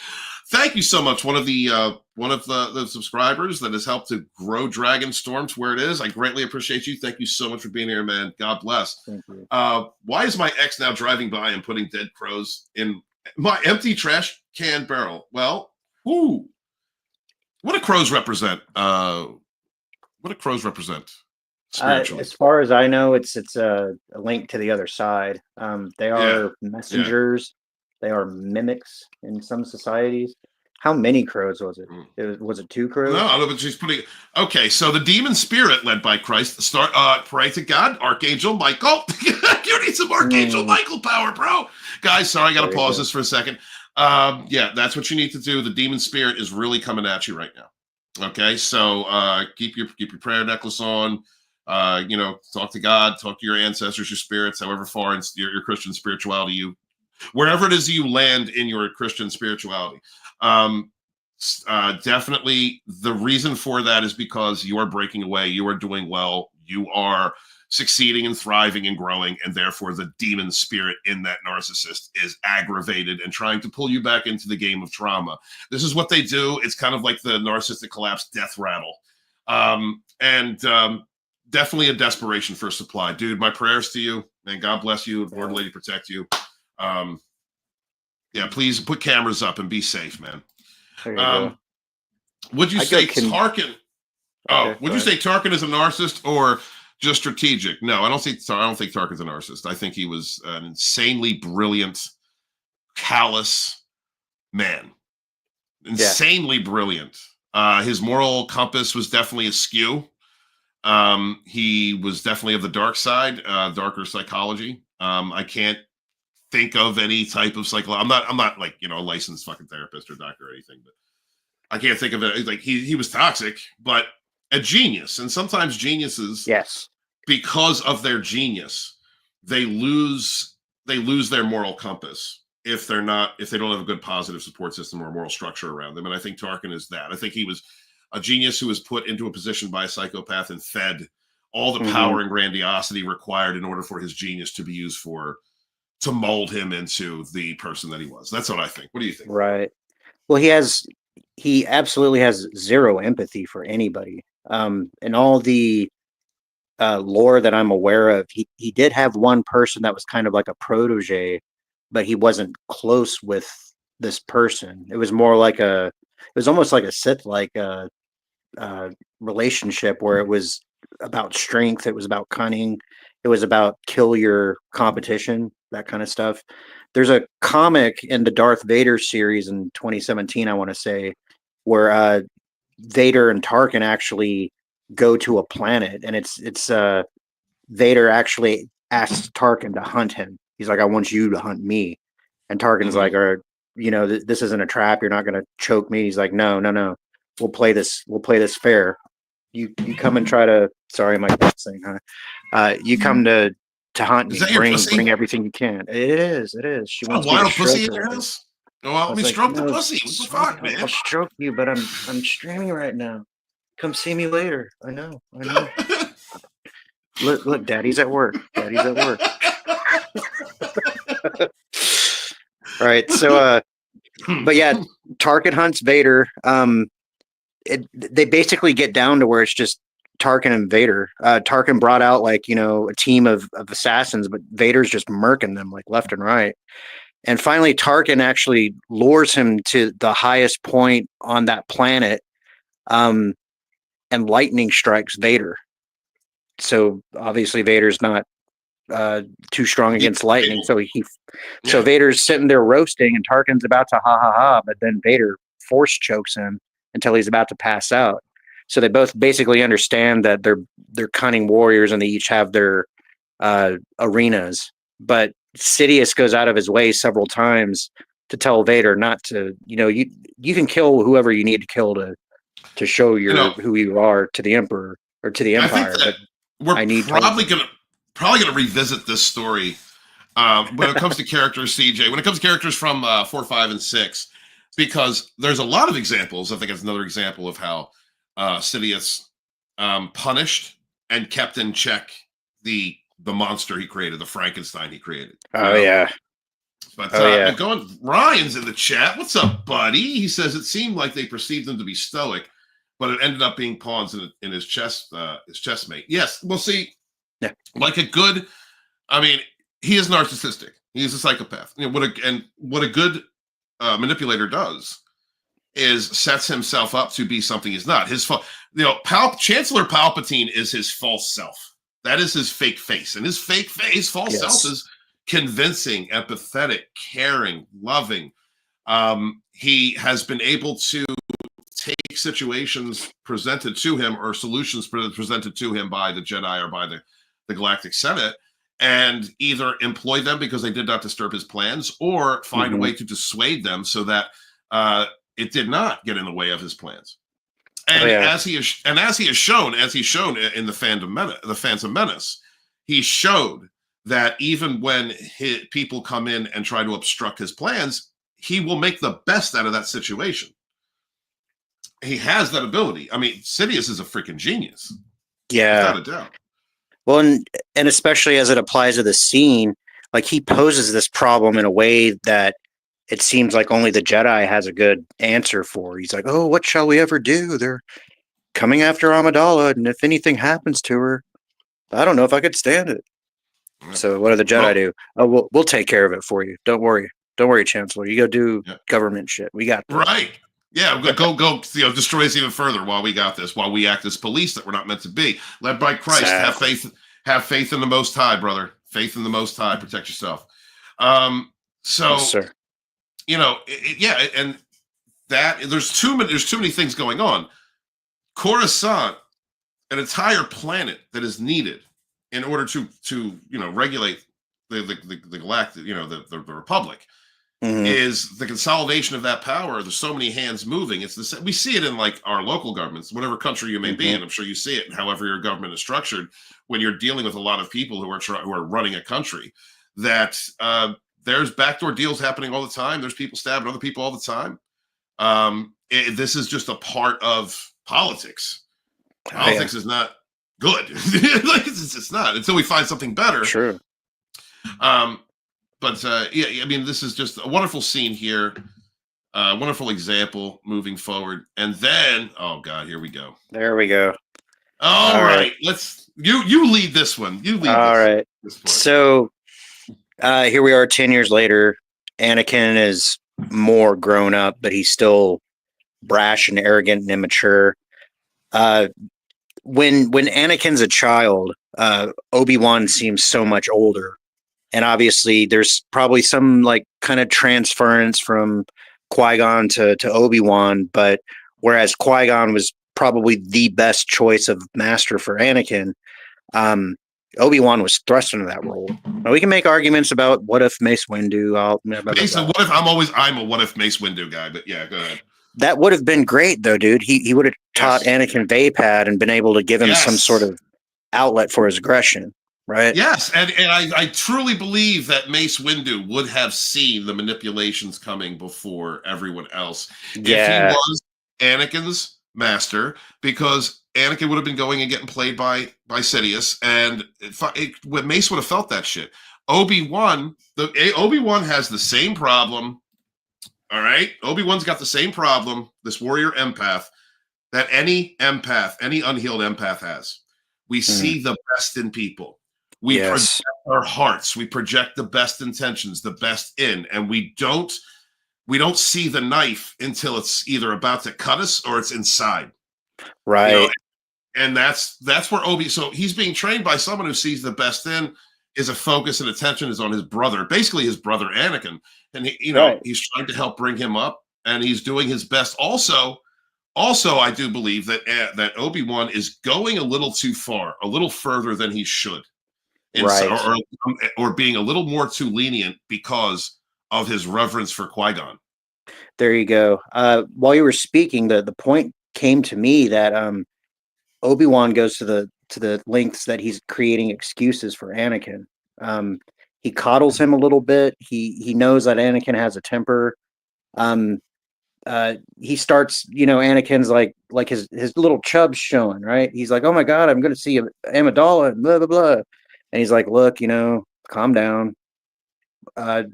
Thank you so much. One of the subscribers that has helped to grow Dragonstorm to where it is. I greatly appreciate you. Thank you so much for being here, man. God bless. Thank you. Why is my ex now driving by and putting dead crows in my empty trash can barrel? Well, what do crows represent? Spiritually? As far as I know, it's a link to the other side. They are messengers. They are mimics in some societies. How many crows was it? Was it 2 crows? No, but she's putting. Okay, so the demon spirit led by Christ. Pray to God, Archangel Michael. You need some Archangel Michael power, bro. Guys, sorry, I got to pause this for a second. That's what you need to do. The demon spirit is really coming at you right now. Okay, so keep your prayer necklace on. Talk to God, talk to your ancestors, your spirits, however far in your Christian spirituality wherever it is you land in your Christian spirituality. Um, Definitely the reason for that is because you are breaking away, you are doing well, you are succeeding and thriving and growing, and therefore the demon spirit in that narcissist is aggravated and trying to pull you back into the game of trauma. This is what they do. It's kind of like the narcissistic collapse death rattle. Definitely a desperation for supply. Dude, my prayers to you, and God bless you, and Lord Lady protect you. Yeah, please put cameras up and be safe, man. Would you say Tarkin? Would you say Tarkin is a narcissist or just strategic? No, I don't think Tarkin's a narcissist. I think he was an insanely brilliant, callous man. Insanely brilliant. His moral compass was definitely askew. He was definitely of the dark side, darker psychology. I can't think of any type of I'm not like, a licensed fucking therapist or doctor or anything, but I can't think of it. Like he was toxic, but a genius. And sometimes geniuses, because of their genius, they lose their moral compass if they don't have a good positive support system or moral structure around them. And I think Tarkin is that. I think he was a genius who was put into a position by a psychopath and fed all the power and grandiosity required in order for his genius to be used to mold him into the person that he was. That's what I think. What do you think? Right. Well, he absolutely has zero empathy for anybody. And all the lore that I'm aware of, he did have one person that was kind of like a protege, but he wasn't close with this person. It was more like it was almost like a Sith like relationship where it was about strength, it was about cunning, it was about kill your competition, that kind of stuff. There's a comic in the Darth Vader series in 2017, I want to say, where Vader and Tarkin actually go to a planet, and it's Vader actually asks Tarkin to hunt him. He's like, I want you to hunt me. And Tarkin's like, this isn't a trap. You're not going to choke me. He's like, no. We'll play this fair. You come and try to, sorry, my dad's saying, huh? You come to hunt me, bring everything you can. It is. She wants me to pussy in your house? Oh, well, let me stroke the pussy. What the fuck, man? I'll stroke you, but I'm streaming right now. Come see me later. I know. Look, Daddy's at work. Right. So, but yeah, Tarkin hunts Vader. They basically get down to where it's just Tarkin and Vader. Tarkin brought out a team of assassins, but Vader's just murking them like left and right. And finally, Tarkin actually lures him to the highest point on that planet, and lightning strikes Vader. So obviously Vader's not too strong against lightning. So so Vader's sitting there roasting, and Tarkin's about to ha, but then Vader force chokes him until he's about to pass out. So they both basically understand that they're cunning warriors and they each have their arenas. But Sidious goes out of his way several times to tell Vader not to, you can kill whoever you need to kill to show who you are to the Emperor or to the Empire. But we're probably gonna revisit this story when it comes to characters, CJ. When it comes to characters from 4, 5, and 6, because there's a lot of examples. I think it's another example of how Sidious punished and kept in check the monster he created, the Frankenstein he created. Yeah. But Ryan's in the chat. What's up, buddy? He says it seemed like they perceived him to be stoic, but it ended up being pawns in his chessmate. Yes. Well, see, like he is narcissistic. He's a psychopath. What a good manipulator does is sets himself up to be something he's not. His Chancellor Palpatine is his false self. That is his fake face, and his false self is convincing, empathetic, caring, loving. He has been able to take situations presented to him or solutions presented to him by the Jedi or by the Galactic Senate and either employ them because they did not disturb his plans or find a way to dissuade them so that it did not get in the way of his plans. And as he's shown in the Phantom Menace, he showed that even when people come in and try to obstruct his plans, he will make the best out of that situation. He has that ability. I mean, Sidious is a freaking genius. Yeah. Without a doubt. Well, and especially as it applies to the scene, like he poses this problem in a way that it seems like only the Jedi has a good answer for. He's like, oh, what shall we ever do? They're coming after Amidala, and if anything happens to her, I don't know if I could stand it. So what do the Jedi do? Oh, we'll take care of it for you. Don't worry. Don't worry, Chancellor. You go do government shit. We got this. Right. Yeah, go destroy us even further while we got this, while we act as police that we're not meant to be. Led by Christ. Exactly. Have faith in the Most High, brother. Faith in the Most High. Protect yourself. So Yes, sir. And that there's too many things going on. Coruscant, an entire planet that is needed in order to regulate the galactic, the Republic, is the consolidation of that power. There's so many hands moving. We see it in like our local governments, whatever country you may be in. I'm sure you see it, however your government is structured, when you're dealing with a lot of people who are running a country. That there's backdoor deals happening all the time. There's people stabbing other people all the time. This is just a part of politics. Politics is not good. Like it's not until we find something better. Sure. But I mean, this is just a wonderful scene here, wonderful example moving forward. And then, oh God, here we go. There we go. All right. Let's you lead this one. You lead. All right. This So here we are 10 years later. Anakin is more grown up, but he's still brash and arrogant and immature. When Anakin's a child, Obi-Wan seems so much older. And obviously there's probably some like kind of transference from Qui-Gon to Obi-Wan, but whereas Qui-Gon was probably the best choice of master for Anakin, Obi-Wan was thrust into that role. Now, we can make arguments about what if Mace Windu. I'm a what if Mace Windu guy, but yeah, go ahead. That would have been great though, dude. He would have taught Anakin Vapad and been able to give him some sort of outlet for his aggression. Right. Yes, and I truly believe that Mace Windu would have seen the manipulations coming before everyone else if he was Anakin's master, because Anakin would have been going and getting played by Sidious, and Mace would have felt that shit. Obi-Wan has the same problem. All right, Obi-Wan's got the same problem. This warrior empath that any unhealed empath has. We see the best in people. We project our hearts. We project the best intentions, the best in, and we don't see the knife until it's either about to cut us or it's inside. Right. And that's where so he's being trained by someone who sees the best in, is a focus and attention is on his brother, basically his brother Anakin. And he's trying to help bring him up, and he's doing his best. Also, I do believe that Obi-Wan is going a little too far, a little further than he should. Or being a little more too lenient because of his reverence for Qui-Gon. There you go. While you were speaking, the point came to me that Obi-Wan goes to the lengths that he's creating excuses for Anakin. He coddles him a little bit. He knows that Anakin has a temper. He starts, Anakin's like his little chub's showing, right? He's like, oh my God, I'm going to see Amidala and blah, blah, blah. And he's like, look, calm down. I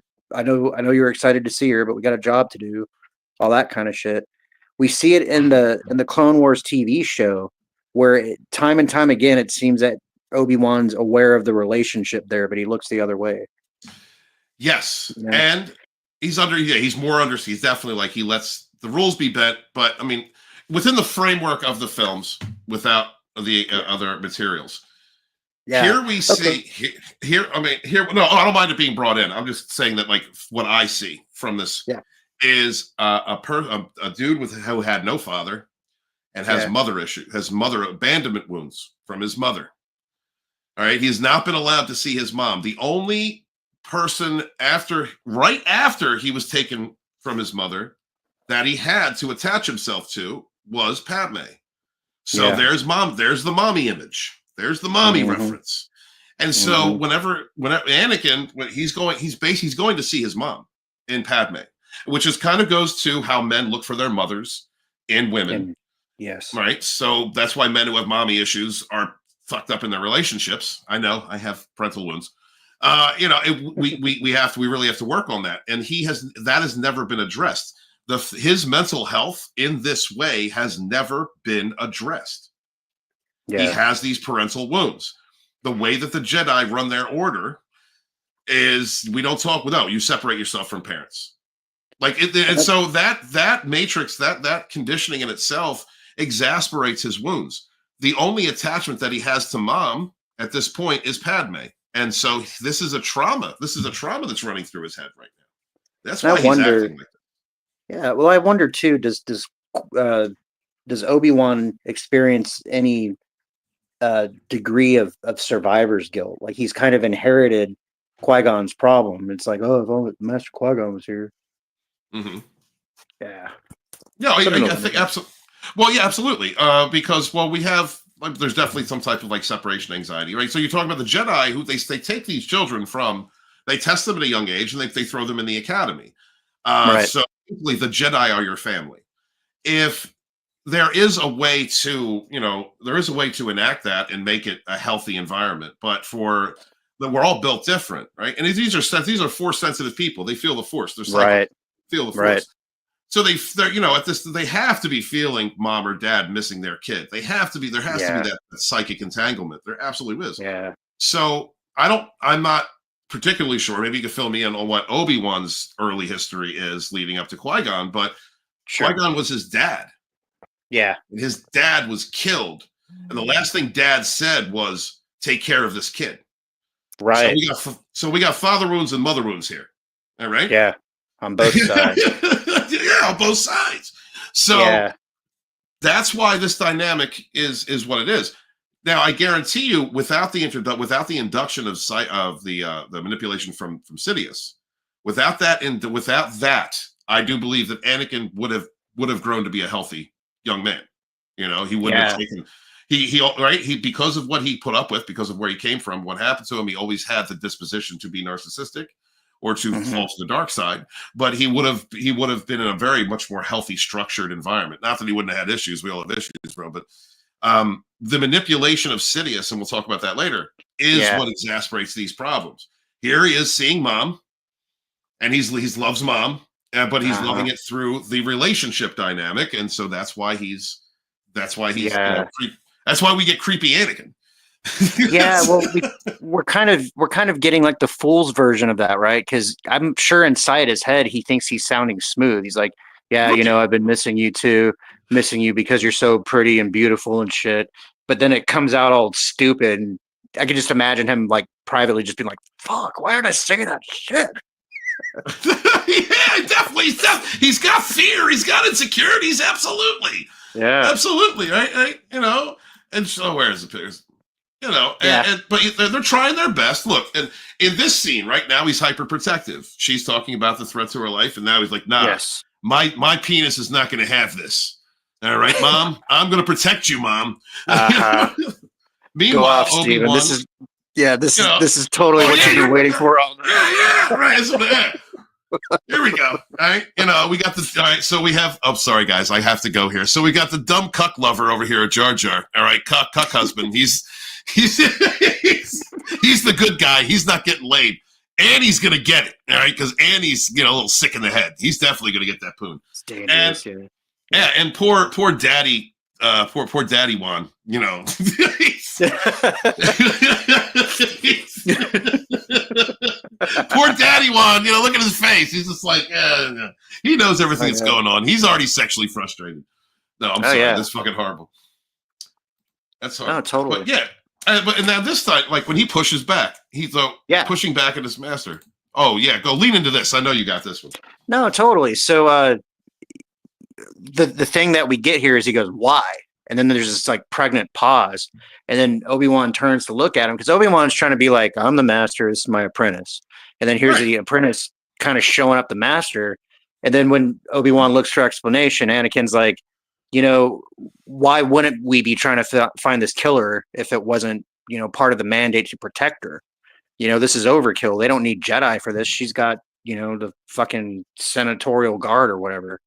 know you're excited to see her, but we got a job to do. All that kind of shit. We see it in the Clone Wars TV show, where time and time again it seems that Obi-Wan's aware of the relationship there, but he looks the other way. Yes, and he's more under. He's definitely like, he lets the rules be bent, but I mean, within the framework of the films, without the other materials. Yeah. Here we see here. I mean, here. No, I don't mind it being brought in. I'm just saying that, like, what I see from this is a dude who had no father and has mother abandonment wounds from his mother. All right, he's not been allowed to see his mom. The only person right after he was taken from his mother that he had to attach himself to was Padme. So there's the mommy image. There's the mommy reference. And so whenever Anakin, he's going to see his mom in Padme. which is kind of goes to how men look for their mothers in women. And, yes. Right. So that's why men who have mommy issues are fucked up in their relationships. I know I have parental wounds. We really have to work on that. And that has never been addressed. His mental health in this way has never been addressed. Yeah. He has these parental wounds. The way that the Jedi run their order is we don't talk without, you separate yourself from parents. And so that matrix, that conditioning in itself exasperates his wounds. The only attachment that he has to mom at this point is Padme. And so this is a trauma. This is a trauma that's running through his head right now. That's why he's acting like that. Yeah, well, I wonder too, does Obi-Wan experience any degree of survivor's guilt? Like he's kind of inherited Qui-Gon's problem. It's like, oh, if only Master Qui-Gon was here. Mm-hmm. Yeah. Yeah, I think absolutely. Well, yeah, absolutely. Because we have there's definitely some type of like separation anxiety, right? So you're talking about the Jedi who they take these children from, they test them at a young age and they throw them in the academy. Right. So basically the Jedi are your family. If there is a way to, enact that and make it a healthy environment, but we're all built different, right? And these are force sensitive people. They feel the force. They're right. Feel the force. Right. So they have to be feeling mom or dad missing their kid. There has to be that psychic entanglement. There absolutely is. Yeah. So I'm not particularly sure. Maybe you could fill me in on what Obi-Wan's early history is leading up to Qui-Gon, but sure. Qui-Gon was his dad. Yeah. And his dad was killed. And the last thing dad said was, take care of this kid. Right. So we got father wounds and mother wounds here. All right? Yeah. On both sides. Yeah, on both sides. So that's why this dynamic is what it is. Now, I guarantee you, without the induction of the manipulation from Sidious, without that, I do believe that Anakin would have grown to be a healthy young man. He wouldn't have taken he because of what he put up with, because of where he came from, what happened to him. He always had the disposition to be narcissistic or to fall to the dark side, but he would have been in a very much more healthy, structured environment. Not that he wouldn't have had issues. We all have issues, bro. But the manipulation of Sidious, and we'll talk about that later, is what exasperates these problems. Here he is seeing mom, and he loves mom, but he's loving it through the relationship dynamic, and so that's why that's why we get creepy Anakin. Yeah, well, we're kind of getting like the fool's version of that, right? Because I'm sure inside his head he thinks he's sounding smooth. He's like, yeah, I've been missing you too, missing you because you're so pretty and beautiful and shit. But then it comes out all stupid, and I can just imagine him like privately just being like, "Fuck, why did I say that shit?" Yeah, definitely. He's got fear. He's got insecurities. Absolutely. Yeah. Absolutely. Right. And so where is the pictures? But they're trying their best. Look, and in this scene right now, he's hyper protective. She's talking about the threat to her life, and now he's like, "Nah, my penis is not going to have this." All right, Mom, I'm going to protect you, Mom. Meanwhile, Obi-Wan, this is totally what you've been waiting for all night. Yeah, right. Here we go. All right, we got this. All right, so we have. Oh, sorry, guys, I have to go here. So we got the dumb cuck lover over here at Jar Jar. All right, cuck husband. He's the good guy. He's not getting laid. Annie's gonna get it. All right, because Annie's a little sick in the head. He's definitely gonna get that poon. It's dangerous. And poor daddy, poor daddy Juan. Poor daddy Juan, look at his face. He's just like, he knows everything that's going on. He's already sexually frustrated. No, I'm sorry. That's fucking horrible. That's horrible. No, totally. But but now this time, like when he pushes back, he's pushing back at his master. Oh yeah, go lean into this. I know you got this one. No, totally. So the thing that we get here is he goes, "Why?" And then there's this like pregnant pause, and then Obi-Wan turns to look at him because Obi-Wan's trying to be like, "I'm the master. This is my apprentice." And then here's the apprentice kind of showing up the master. And then when Obi-Wan looks for explanation, Anakin's like, why wouldn't we be trying to find this killer if it wasn't, part of the mandate to protect her? This is overkill. They don't need Jedi for this. She's got, the fucking senatorial guard or whatever.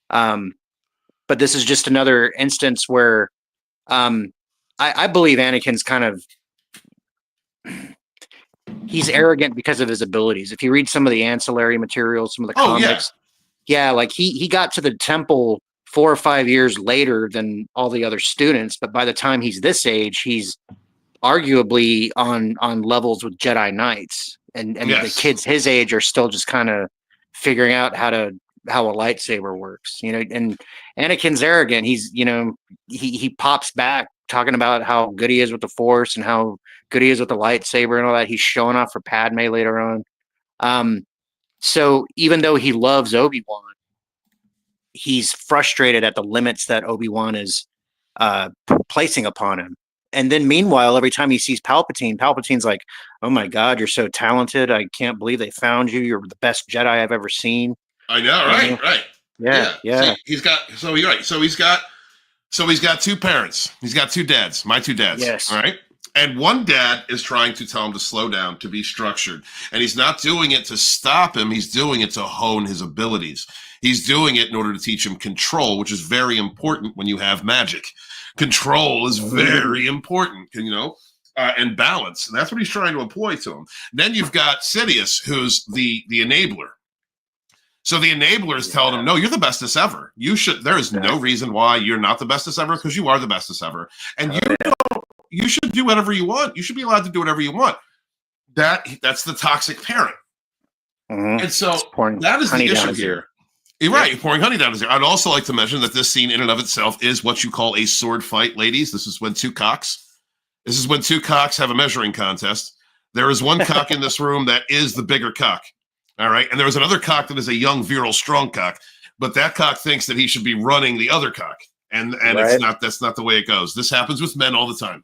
But this is just another instance where I believe Anakin's kind of he's arrogant because of his abilities. If you read some of the ancillary materials, some of the comics, like he got to the temple 4 or 5 years later than all the other students, but by the time he's this age, he's arguably on levels with Jedi Knights, and the kids his age are still just kind of figuring out how a lightsaber works, and Anakin's arrogant. He's, he pops back talking about how good he is with the Force and how good he is with the lightsaber and all that. He's showing off for Padme later on. So even though he loves Obi-Wan, he's frustrated at the limits that Obi-Wan is placing upon him. And then meanwhile, every time he sees Palpatine's like, "Oh my God, you're so talented. I can't believe they found you. You're the best Jedi I've ever seen." I know, right, right. Yeah. See, he's got two parents. He's got two dads. My two dads. Yes. All right. And one dad is trying to tell him to slow down, to be structured. And he's not doing it to stop him. He's doing it to hone his abilities. He's doing it in order to teach him control, which is very important when you have magic. Control is very important, and balance. And that's what he's trying to employ to him. Then you've got Sidious, who's the enabler. So the enabler is telling him, "No, you're the bestest ever. There is no reason why you're not the bestest ever, because you are the bestest ever. And you should do whatever you want. You should be allowed to do whatever you want." That's the toxic parent. Mm-hmm. And so that is the issue here. You're right. You're pouring honey down his ear. I'd also like to mention that this scene in and of itself is what you call a sword fight, ladies. This is when two cocks have a measuring contest. There is one cock in this room that is the bigger cock. All right. And there was another cock that is a young, virile, strong cock. But that cock thinks that he should be running the other cock. And that's not the way it goes. This happens with men all the time.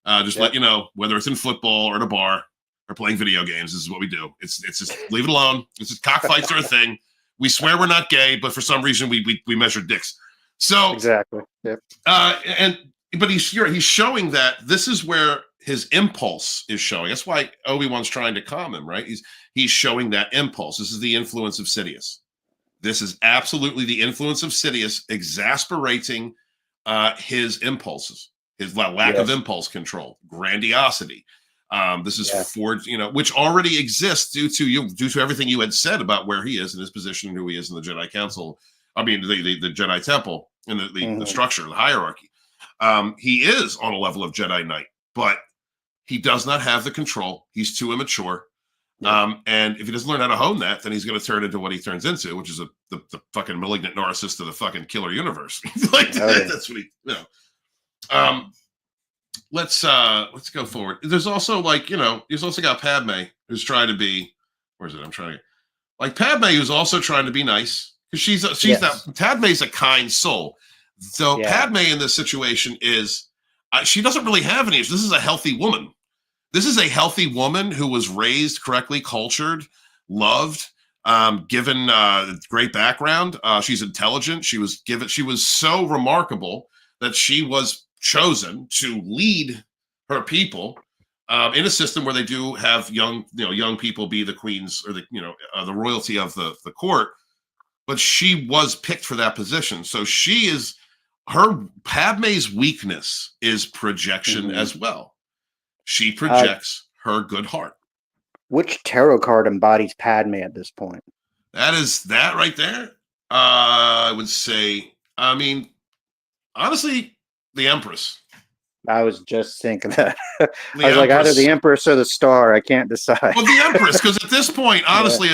Let you know, whether it's in football or at a bar or playing video games, this is what we do. It's just leave it alone. It's just cockfights are a thing. We swear we're not gay, but for some reason we measure dicks. So exactly. Yep. But he's showing that this is where his impulse is showing. That's why Obi-Wan's trying to calm him, right? He's showing that impulse. This is the influence of Sidious. This is absolutely the influence of Sidious exasperating his impulses, his lack of impulse control, grandiosity. This is forged, which already exists due to everything you had said about where he is in his position and who he is in the Jedi Council. I mean, the Jedi Temple and the structure, the hierarchy. He is on a level of Jedi Knight, but he does not have the control. He's too immature. And if he doesn't learn how to hone that, then he's going to turn into what he turns into, which is the fucking malignant narcissist of the fucking killer universe. That's what he, Let's go forward. There's also he's also got Padme, who's trying to be, Padme, who's also trying to be nice, because Padme's a kind soul. So Padme in this situation is, she doesn't really have any. This is a healthy woman. This is a healthy woman who was raised correctly, cultured, loved, given great background. She's intelligent. She was so remarkable that she was chosen to lead her people in a system where they do have young people be the queens or the royalty of the court, but she was picked for that position. So Padme's weakness is projection as well. She projects her good heart. Which tarot card embodies Padme at this point? That right there. I would say, honestly, the Empress. I was just thinking that. I was like, either the Empress or the Star. I can't decide. Well, the Empress, because at this point, honestly,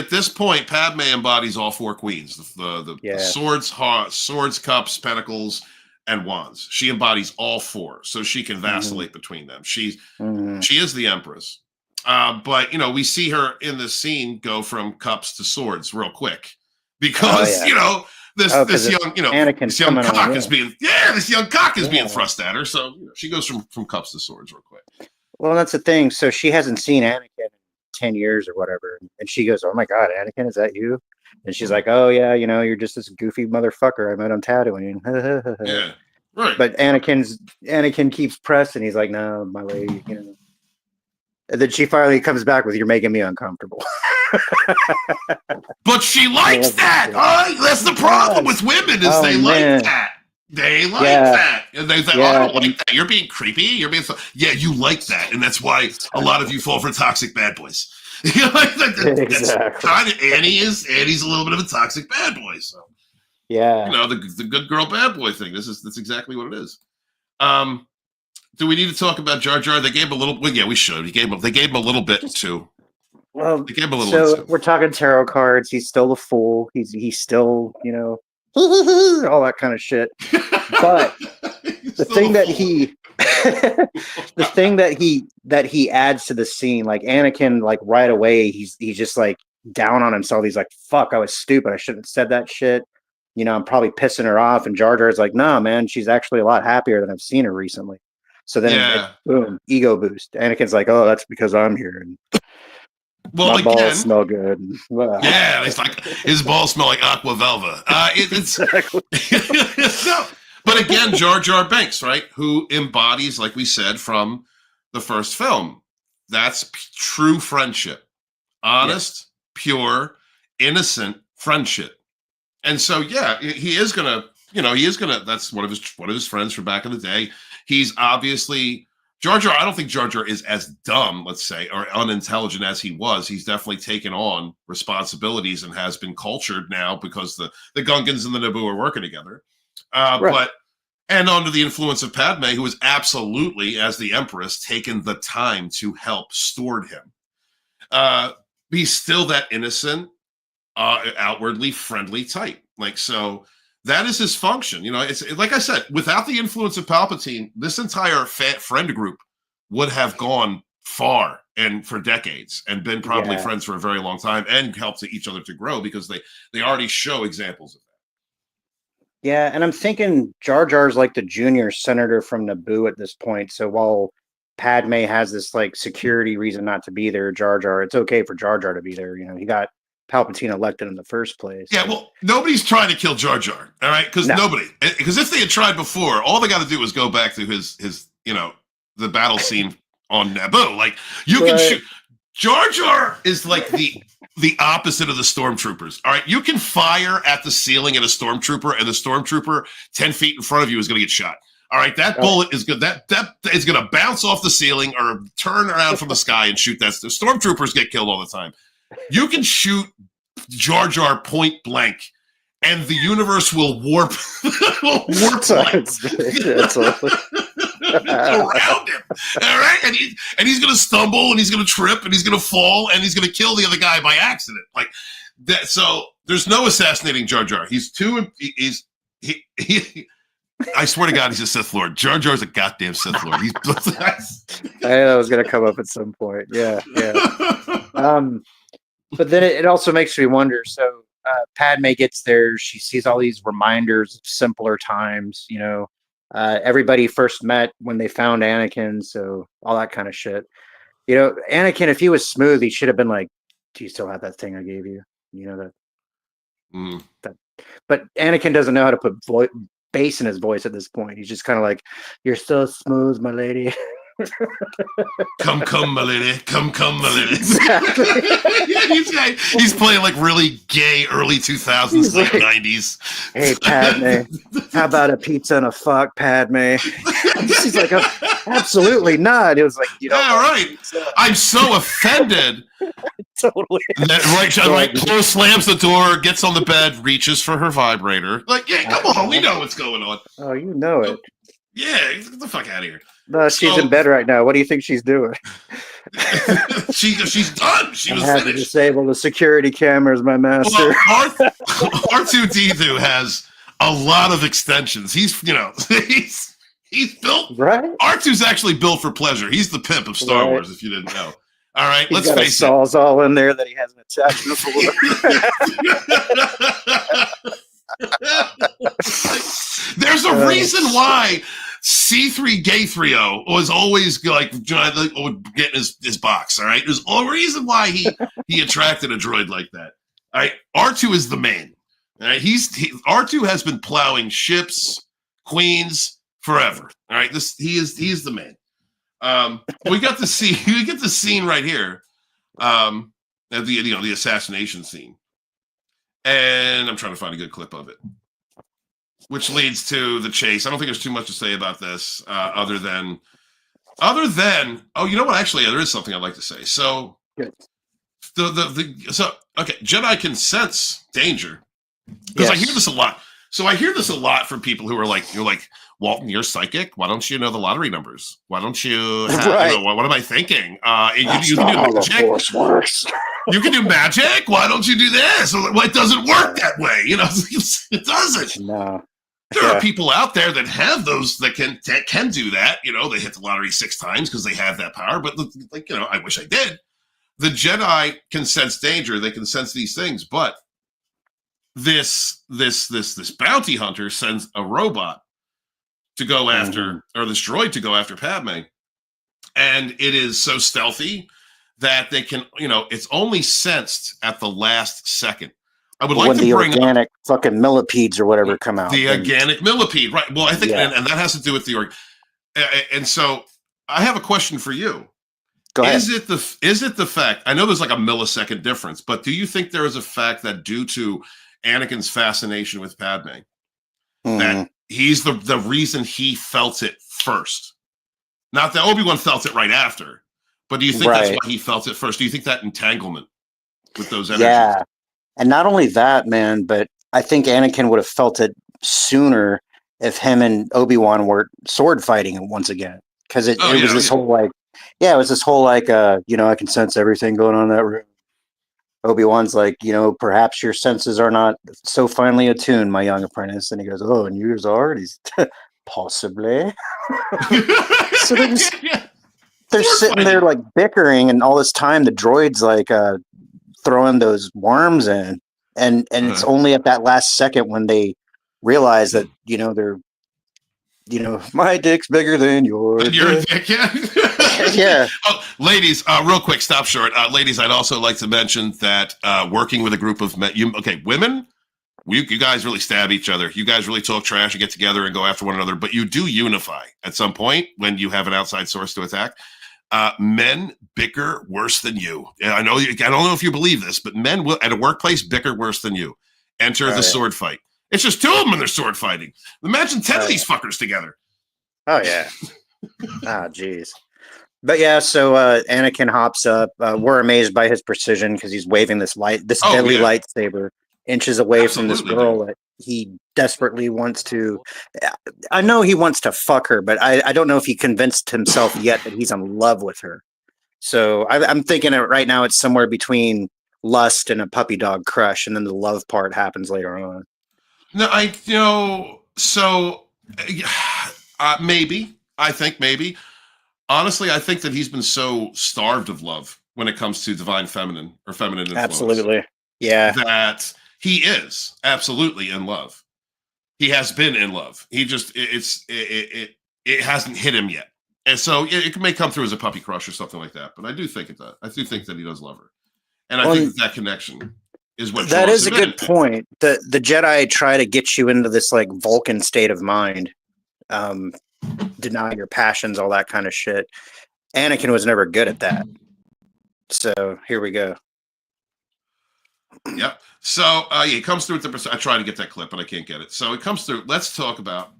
Padme embodies all four queens: the swords, cups, pentacles, and wands. She embodies all four, so she can vacillate between them. She is the Empress. But we see her in this scene go from cups to swords real quick because this young cock is being thrust at her. So she goes from cups to swords real quick. Well, that's the thing. So she hasn't seen Anakin in 10 years or whatever, and she goes, "Oh my God, Anakin, is that you?" And she's like, "Oh yeah, you're just this goofy motherfucker I met on Tatooine." Yeah, right. But Anakin keeps pressing. He's like, "No, my lady," And then she finally comes back with, "You're making me uncomfortable." But she likes that. That's the problem with women is they like that. They like that. And they say, oh, I don't like that. You're being creepy. You're being yeah, you like that. And that's why a lot of you fall for toxic bad boys. That's kind of Annie's a little bit of a toxic bad boy. So yeah, the good girl bad boy thing. That's exactly what it is. Do we need to talk about Jar Jar? They gave him a little. Well, yeah, we should. They gave him a little bit too. Well, they gave him a little so we're talking tarot cards. He's still a fool. He's still all that kind of shit. But the thing that he adds to the scene, like Anakin, like right away, he's just like down on himself. He's like, "Fuck, I was stupid. I shouldn't have said that shit. I'm probably pissing her off." And Jar Jar's like, "Nah, man, she's actually a lot happier than I've seen her recently." So then, boom, ego boost. Anakin's like, "Oh, that's because I'm here." And my balls smell good. Yeah, it's like his balls smell like aqua velva. Exactly. But again, Jar Jar Binks, right? Who embodies, like we said, from the first film. That's true friendship. Honest, pure, innocent friendship. And so, yeah, he is gonna, that's one of his friends from back in the day. He's obviously Jar Jar. I don't think Jar Jar is as dumb, let's say, or unintelligent as he was. He's definitely taken on responsibilities and has been cultured now because the Gungans and the Naboo are working together. But under the influence of Padme, who has absolutely, as the Empress, taken the time to help steward him. He's still that innocent, outwardly friendly type. Like, so that is his function. It's like I said, without the influence of Palpatine, this entire friend group would have gone far and for decades and been probably friends for a very long time and helped each other to grow because they already show examples of that. Yeah, and I'm thinking Jar Jar's like the junior senator from Naboo at this point. So while Padme has this like security reason not to be there, Jar Jar, it's okay for Jar Jar to be there. He got Palpatine elected in the first place. Yeah, well, nobody's trying to kill Jar Jar, all right? Because if they had tried before, all they got to do is go back to his the battle scene on Naboo. Like, you can shoot. Jar Jar is like the opposite of the stormtroopers. All right, you can fire at the ceiling at a stormtrooper, and the stormtrooper 10 feet in front of you is going to get shot. All right, that bullet is good. That is going to bounce off the ceiling or turn around from the sky and shoot that. The stormtroopers get killed all the time. You can shoot Jar Jar point blank, and the universe will warp around him. All right, and he's going to stumble, and he's going to trip, and he's going to fall, and he's going to kill the other guy by accident. Like that. So there's no assassinating Jar Jar. He's too. I swear to God, he's a Sith Lord. Jar Jar's a goddamn Sith Lord. He's. I know that was going to come up at some point. Yeah. But then it also makes me wonder. So Padme gets there. She sees all these reminders of simpler times. Everybody first met when they found Anakin. So all that kind of shit. Anakin, if he was smooth, he should have been like, "Do you still have that thing I gave you?" That. But Anakin doesn't know how to put bass in his voice at this point. He's just kind of like, "You're so smooth, my lady." Come, my lady. Come, my lady. Exactly. He's playing like really gay early 2000s, late 90s. "Hey, Padme, how about a pizza and a fuck, Padme?" She's like, "Absolutely not." It was like, right. I'm so offended. Totally. Right, close, slams the door, gets on the bed, reaches for her vibrator. Like, yeah, come on, we know what's going on. Oh, you know it. Yeah, get the fuck out of here. No, she's in bed right now. What do you think she's doing? She's done. She was finished. To disable the security cameras, my master. Well, R2D2 has a lot of extensions. He's built. Right. R2's actually built for pleasure. He's the pimp of Star Wars, if you didn't know. All right, let's face it. Saw's all in there that he hasn't attacked before. There's a reason why C3 Gay 3O was always like getting his box. All right, there's a reason why he attracted a droid like that. All right, R2 is the man. All right, R2 has been plowing ships, queens forever. All right, he's the man. We get the scene right here. at the assassination scene. And I'm trying to find a good clip of it, which leads to the chase. I don't think there's too much to say about this, other than, oh, you know what? Actually, there is something I'd like to say. So, Good. Okay, Jedi can sense danger, because I hear this a lot. So I hear this a lot from people who are like, you're like, Walton, you're psychic. Why don't you know the lottery numbers? Why don't you? What am I thinking? You can do magic. Works. You can do magic. Why don't you do this? Well, it doesn't work that way. It doesn't. No. There are people out there that have those that can do that. They hit the lottery 6 times because they have that power. But I wish I did. The Jedi can sense danger. They can sense these things. But this bounty hunter sends a robot to go after, or this droid to go after Padme, and it is so stealthy that they can, it's only sensed at the last second. I would like to bring organic fucking millipedes or whatever come out. The organic millipede, right? Well, I think, and that has to do with the and so I have a question for you. Go ahead. Is it the fact? I know there's like a millisecond difference, but do you think there is a fact that due to Anakin's fascination with Padme, that he's the reason he felt it first? Not that Obi-Wan felt it right after, but do you think that's why he felt it first? Do you think that entanglement with those energies? Yeah. And not only that, man, but I think Anakin would have felt it sooner if him and Obi-Wan were sword fighting once again. Because it was this whole I can sense everything going on in that room. Obi-Wan's like, perhaps your senses are not so finely attuned, my young apprentice. And he goes, oh, and yours are? And he's possibly. So they're sitting there like bickering, and all this time the droid's like throwing those worms in, and it's only at that last second when they realize that they're my dick's bigger than yours. Your dick, yeah. Yeah. Oh, ladies, real quick, stop short. Ladies, I'd also like to mention that working with a group of women, you guys really stab each other. You guys really talk trash and get together and go after one another, but you do unify at some point when you have an outside source to attack. Men bicker worse than you. I don't know if you believe this, but men will at a workplace bicker worse than you. Enter the sword fight. It's just 2 of them and they're sword fighting. Imagine 10 of these fuckers together. Oh yeah. Jeez. But yeah, so Anakin hops up. We're amazed by his precision because he's waving this deadly lightsaber inches away from this girl that he desperately wants to. I know he wants to fuck her, but I don't know if he convinced himself yet that he's in love with her. So I'm thinking right now it's somewhere between lust and a puppy dog crush, and then the love part happens later on. No, maybe. I think maybe. Honestly, I think that he's been so starved of love when it comes to divine feminine or feminine influence. Absolutely. Yeah. That he is absolutely in love. He has been in love. He just, it hasn't hit him yet. And so it may come through as a puppy crush or something like that. But I do think I do think that he does love her. And I think that connection is what that is a good point. The Jedi try to get you into this like Vulcan state of mind. Deny your passions, all that kind of shit. Anakin was never good at that. So here we go. Yep. So it comes through with the. I try to get that clip, but I can't get it. So it comes through. Let's talk about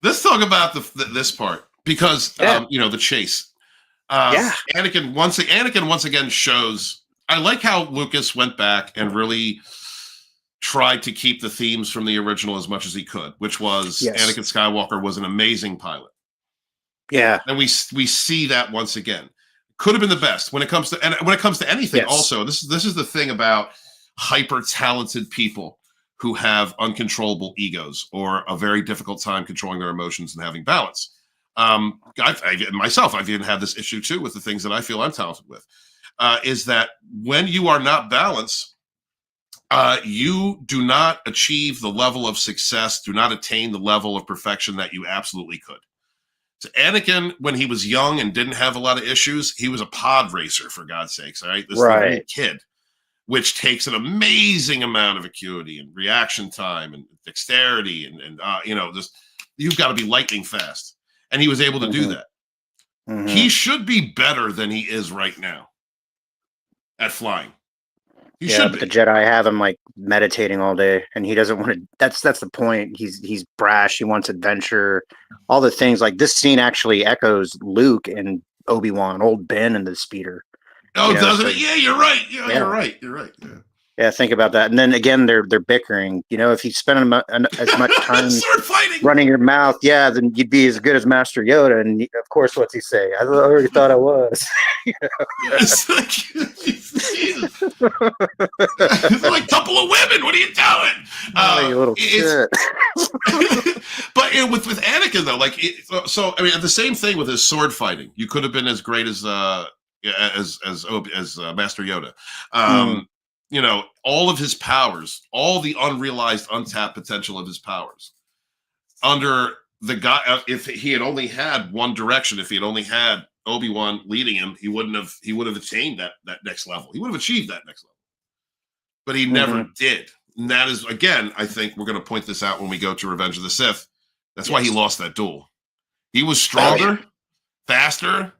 this part because the chase. Anakin once again shows. I like how Lucas went back and really tried to keep the themes from the original as much as he could, which was Anakin Skywalker was an amazing pilot. Yeah. And we see that once again. Could have been the best when it comes to anything. Yes. Also, this is the thing about hyper talented people who have uncontrollable egos or a very difficult time controlling their emotions and having balance. I've even had this issue too with the things that I feel I'm talented with. Is that when you are not balanced, you do not achieve the level of success, do not attain the level of perfection that you absolutely could. So Anakin, when he was young and didn't have a lot of issues, he was a pod racer, for God's sakes, all right? This little kid, which takes an amazing amount of acuity and reaction time and dexterity and just you've got to be lightning fast. And he was able to do that. Mm-hmm. He should be better than he is right now. at flying. He Yeah, should but be. the Jedi have him like meditating all day, and he doesn't want to. That's the point. He's brash. He wants adventure. All the things like this scene actually echoes Luke and Obi-Wan, old Ben, and the speeder. Oh, doesn't so, it? Yeah, you're right. Yeah, you're right. You're right. Yeah. Yeah, think about that. And then again, they're bickering. You know, if you spend as much time sword fighting, running your mouth, then you'd be as good as Master Yoda. And of course, what's he say? I already thought I was. It's like, Jesus. It's like a couple of women. What are you doing? You little shit. But with Anakin though, like, so I mean, the same thing with his sword fighting. You could have been as great as Master Yoda. You know, all of his powers, all the unrealized, untapped potential of his powers. Under the guy, if he had only had one direction, if he had only had Obi-Wan leading him, he would have attained that next level. He would have achieved that next level. But he never did. And that is, again, I think we're going to point this out when we go to Revenge of the Sith. That's why he lost that duel. He was stronger, faster,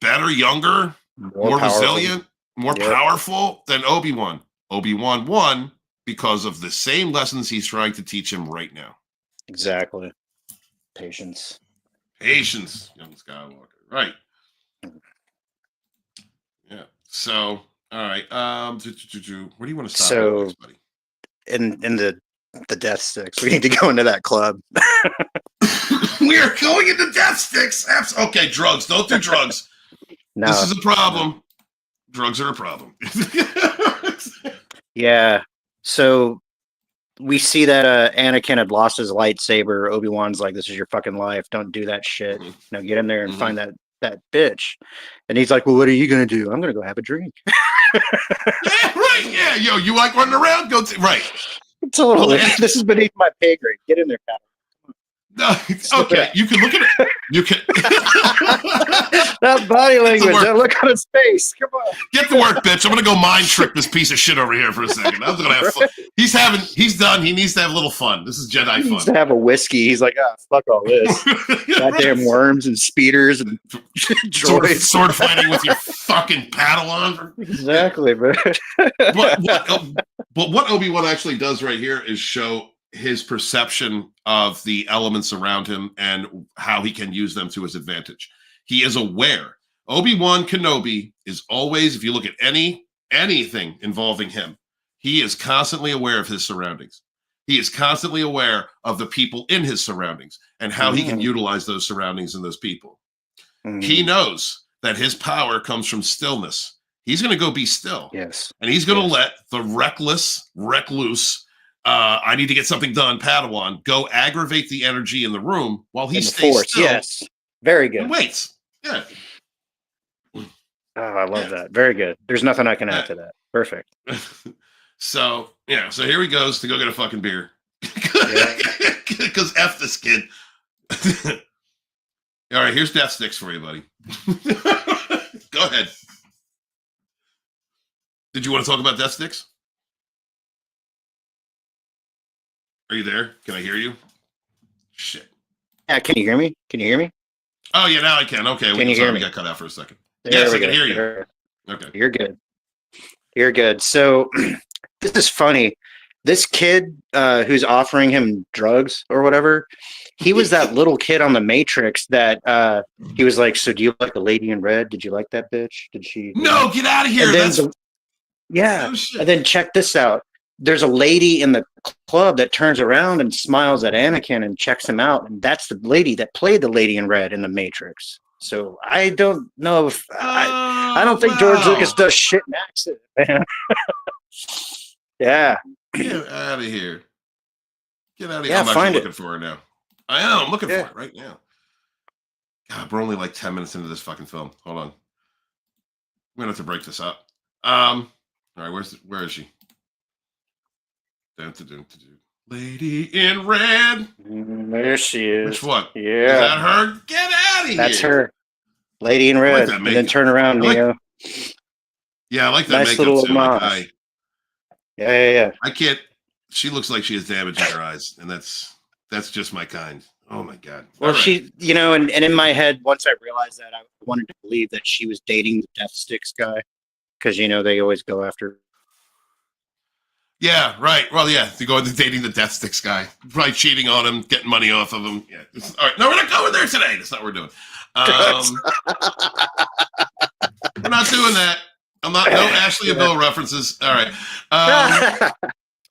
better, younger, more resilient, more powerful than Obi-Wan. Obi-Wan won because of the same lessons he's trying to teach him right now. Exactly. Patience, young Skywalker. Right. Yeah. So, all right. Where do you want to stop? So, next, buddy? in the death sticks, we need to go into that club. We are going into death sticks. Okay, drugs. Don't do drugs. No, this is a problem. Drugs are a problem. Yeah. So we see that Anakin had lost his lightsaber. Obi-Wan's like, "This is your fucking life. Don't do that shit. Now get in there and find that bitch." And he's like, "Well, what are you gonna do?" "I'm gonna go have a drink." Yeah, right. Yeah, yo, you like running around? Go right. Totally. This is beneath my pay grade. Get in there, pal. No, okay, you can look at it. You can. That body language. That look on his face. Come on. Get to work, bitch. I'm gonna go mind trick this piece of shit over here for a second. I'm gonna have fun. He's done. He needs to have a little fun. This is Jedi fun. He needs to have a whiskey. He's like, fuck all this. Goddamn worms and speeders and droids. Sword fighting with your fucking Padawan. Exactly, bro. But what Obi-Wan actually does right here is show his perception of the elements around him and how he can use them to his advantage. He is aware. Obi-Wan Kenobi is always, if you look at anything involving him, he is constantly aware of his surroundings. He is constantly aware of the people in his surroundings and how he can utilize those surroundings and those people. He knows that his power comes from stillness. He's going to go be still. Yes. And he's going to let the recluse, I need to get something done, Padawan, go aggravate the energy in the room while he stays still. Yes. Very good. And waits. Yeah. Oh, I love that. Very good. There's nothing I can add to that. Perfect. So here he goes to go get a fucking beer. Because F this kid. All right, here's death sticks for you, buddy. Go ahead. Did you want to talk about death sticks? Are you there? Can I hear you? Shit. Yeah, can you hear me? Oh, yeah, now I can. Okay. Can you hear me? We got cut out for a second. Yes, I can hear you. Okay. You're good. So this is funny. This kid who's offering him drugs or whatever, he was that little kid on the Matrix that he was like, "So do you like the lady in red? Did you like that bitch? Did she?" No, get out of here. And then check this out. There's a lady in the club that turns around and smiles at Anakin and checks him out. And that's the lady that played the lady in red in the Matrix. So I don't know if I don't think George Lucas does shit in accident, man. Yeah. Get out of here. Get out of here. Yeah, I'm actually looking for her now. I am. I'm looking for it right now. God, we're only like 10 minutes into this fucking film. Hold on. We're gonna have to break this up. All right, where is she? Lady in red. There she is. Which one? Yeah. Is that her? Get out of here. That's her. Lady in red. Like and then turn around, Neo. Yeah, I like that nice makeup little too. homage. Yeah. I can't. She looks like she has damage in her eyes, and that's just my kind. Oh my god. Well, she, and in my head, once I realized that, I wanted to believe that she was dating the Death Sticks guy. because they always go after. Yeah, right. Well, yeah, they go into dating the Death Sticks guy, probably cheating on him, getting money off of him. Yeah. All right. No, we're not going there today. That's not what we're doing. We're not doing that. I'm not. No Ashley and Bill references. All right.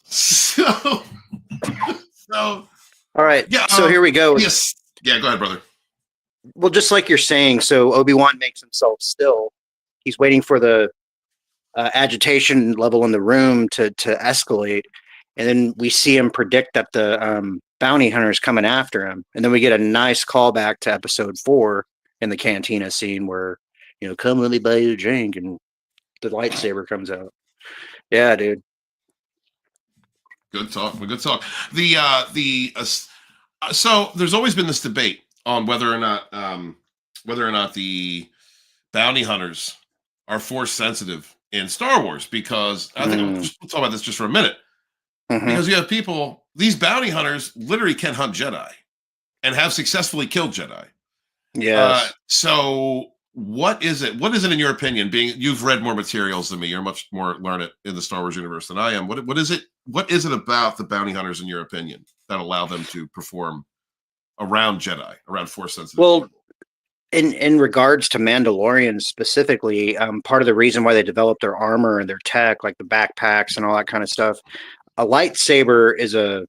So. All right. Yeah. So here we go. Yes. Yeah. Go ahead, brother. Well, just like you're saying, so Obi-Wan makes himself still. He's waiting for the agitation level in the room to escalate, and then we see him predict that the bounty hunter is coming after him, and then we get a nice callback to episode 4 in the cantina scene where come let me buy you a drink, and the lightsaber comes out. Yeah, dude. Good talk. Good talk. So there's always been this debate on whether or not the bounty hunters are force sensitive in Star Wars, because I think we'll talk about this just for a minute. Because you have people, these bounty hunters literally can hunt Jedi and have successfully killed Jedi. Yes. So what is it? What is it in your opinion? Being you've read more materials than me, you're much more learned in the Star Wars universe than I am. What is it? What is it about the bounty hunters, in your opinion, that allow them to perform around Jedi, around force sensitive? Well, in regards to Mandalorians specifically, part of the reason why they developed their armor and their tech, like the backpacks and all that kind of stuff, a lightsaber is a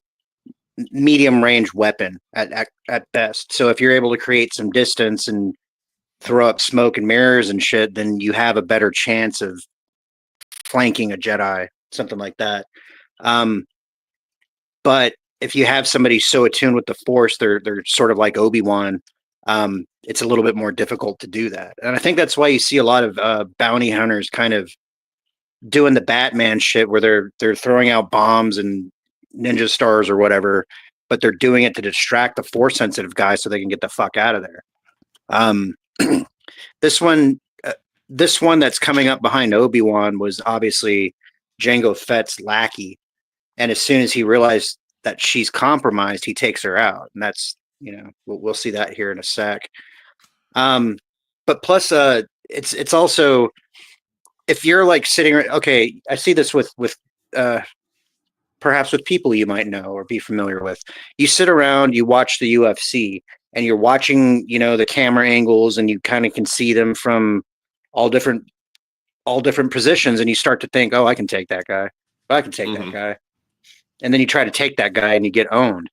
medium range weapon at best. So if you're able to create some distance and throw up smoke and mirrors and shit, then you have a better chance of flanking a Jedi, something like that. But if you have somebody so attuned with the Force, they're sort of like Obi-Wan. It's a little bit more difficult to do that, and I think that's why you see a lot of bounty hunters kind of doing the Batman shit, where they're throwing out bombs and ninja stars or whatever, but they're doing it to distract the force sensitive guy so they can get the fuck out of there. This one that's coming up behind Obi-Wan was obviously Jango Fett's lackey, and as soon as he realized that she's compromised, he takes her out, and that's we'll see that here in a sec. But plus, it's also, if you're like sitting, okay, I see this with perhaps with people you might know or be familiar with. You sit around, you watch the UFC, and you're watching, the camera angles, and you kind of can see them from all different positions, and you start to think, oh, I can take that guy. I can take that guy. And then you try to take that guy and you get owned.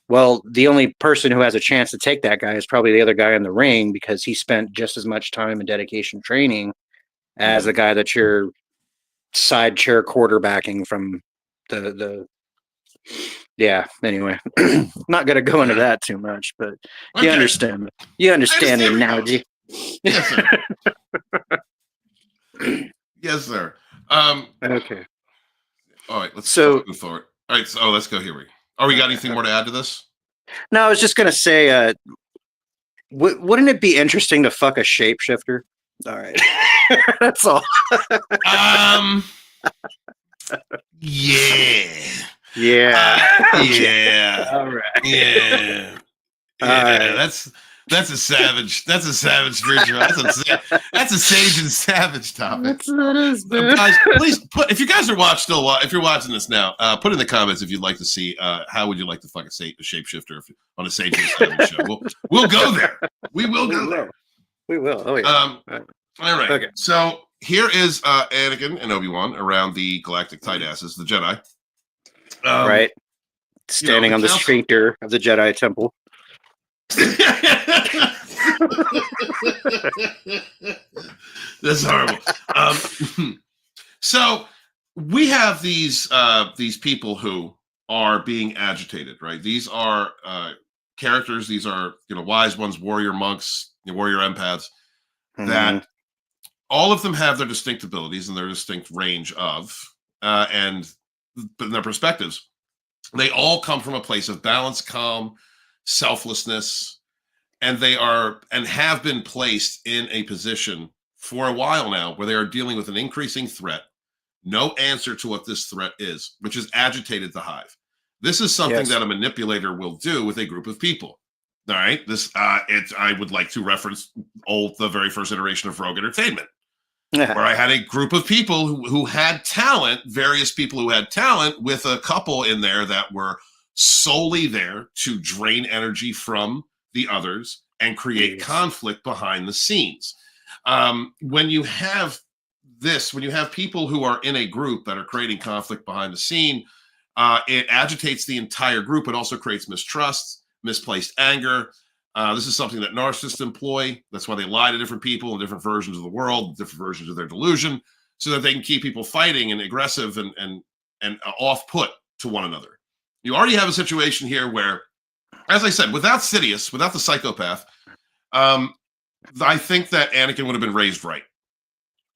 Well, the only person who has a chance to take that guy is probably the other guy in the ring, because he spent just as much time and dedication training as the guy that you're side chair quarterbacking from anyway. Not going to go into that too much, but okay. You understand the analogy. Yes, sir. Yes, sir. Okay. All right, let's move forward. All right, so let's go here. We got anything more to add to this? No, I was just going to say, wouldn't it be interesting to fuck a shapeshifter? All right. That's all. Yeah. Yeah. All right. Yeah. Right. That's a savage. That's a savage spiritual. That's a sage and savage topic. That is, dude. Guys, please put, if you guys are if you're watching this now, put in the comments if you'd like to see how would you like to fuck a shapeshifter on a sage and savage show. We'll go there. We will go there. We will. Oh yeah. All right. Okay. So here is Anakin and Obi-Wan around the galactic tight asses, the Jedi. Right. Standing on the sphincter of the Jedi Temple. That's horrible. So we have these people who are being agitated, right? These are characters. These are wise ones, warrior monks, warrior empaths. That all of them have their distinct abilities and their distinct range of, but in their perspectives, they all come from a place of balance, calm, selflessness, and they are and have been placed in a position for a while now where they are dealing with an increasing threat, no answer to what this threat is, which has agitated the hive. This is something that a manipulator will do with a group of people. All right, I would like to reference the very first iteration of Rogue Entertainment. where I had a group of people who had talent, various people who had talent, with a couple in there that were solely there to drain energy from the others and create conflict behind the scenes. When you have this, when you have people who are in a group that are creating conflict behind the scene, it agitates the entire group. It also creates mistrust, misplaced anger. This is something that narcissists employ. That's why they lie to different people in different versions of the world, different versions of their delusion, so that they can keep people fighting and aggressive and off-put to one another. You already have a situation here where, as I said, without Sidious, without the psychopath, I think that Anakin would have been raised right.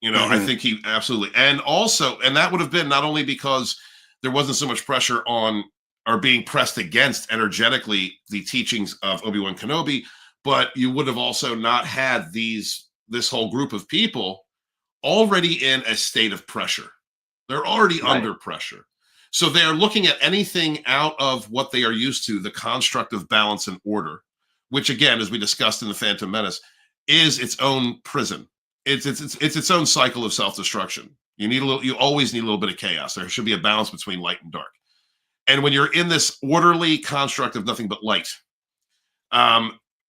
I think he absolutely, and that would have been not only because there wasn't so much pressure on or being pressed against energetically the teachings of Obi-Wan Kenobi, but you would have also not had this whole group of people already in a state of pressure. They're already under pressure. So they are looking at anything out of what they are used to, the construct of balance and order, which again, as we discussed in the Phantom Menace, is its own prison. It's its own cycle of self-destruction. You always need a little bit of chaos. There should be a balance between light and dark. And when you're in this orderly construct of nothing but light,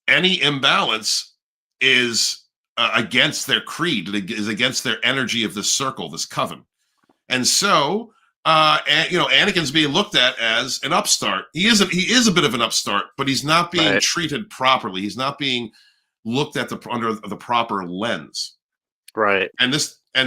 any imbalance is against their creed. It is against their energy of this circle, this coven. And so, Anakin's being looked at as an upstart. He is a bit of an upstart, but he's not being treated properly. He's not being looked at under the proper lens. Right. And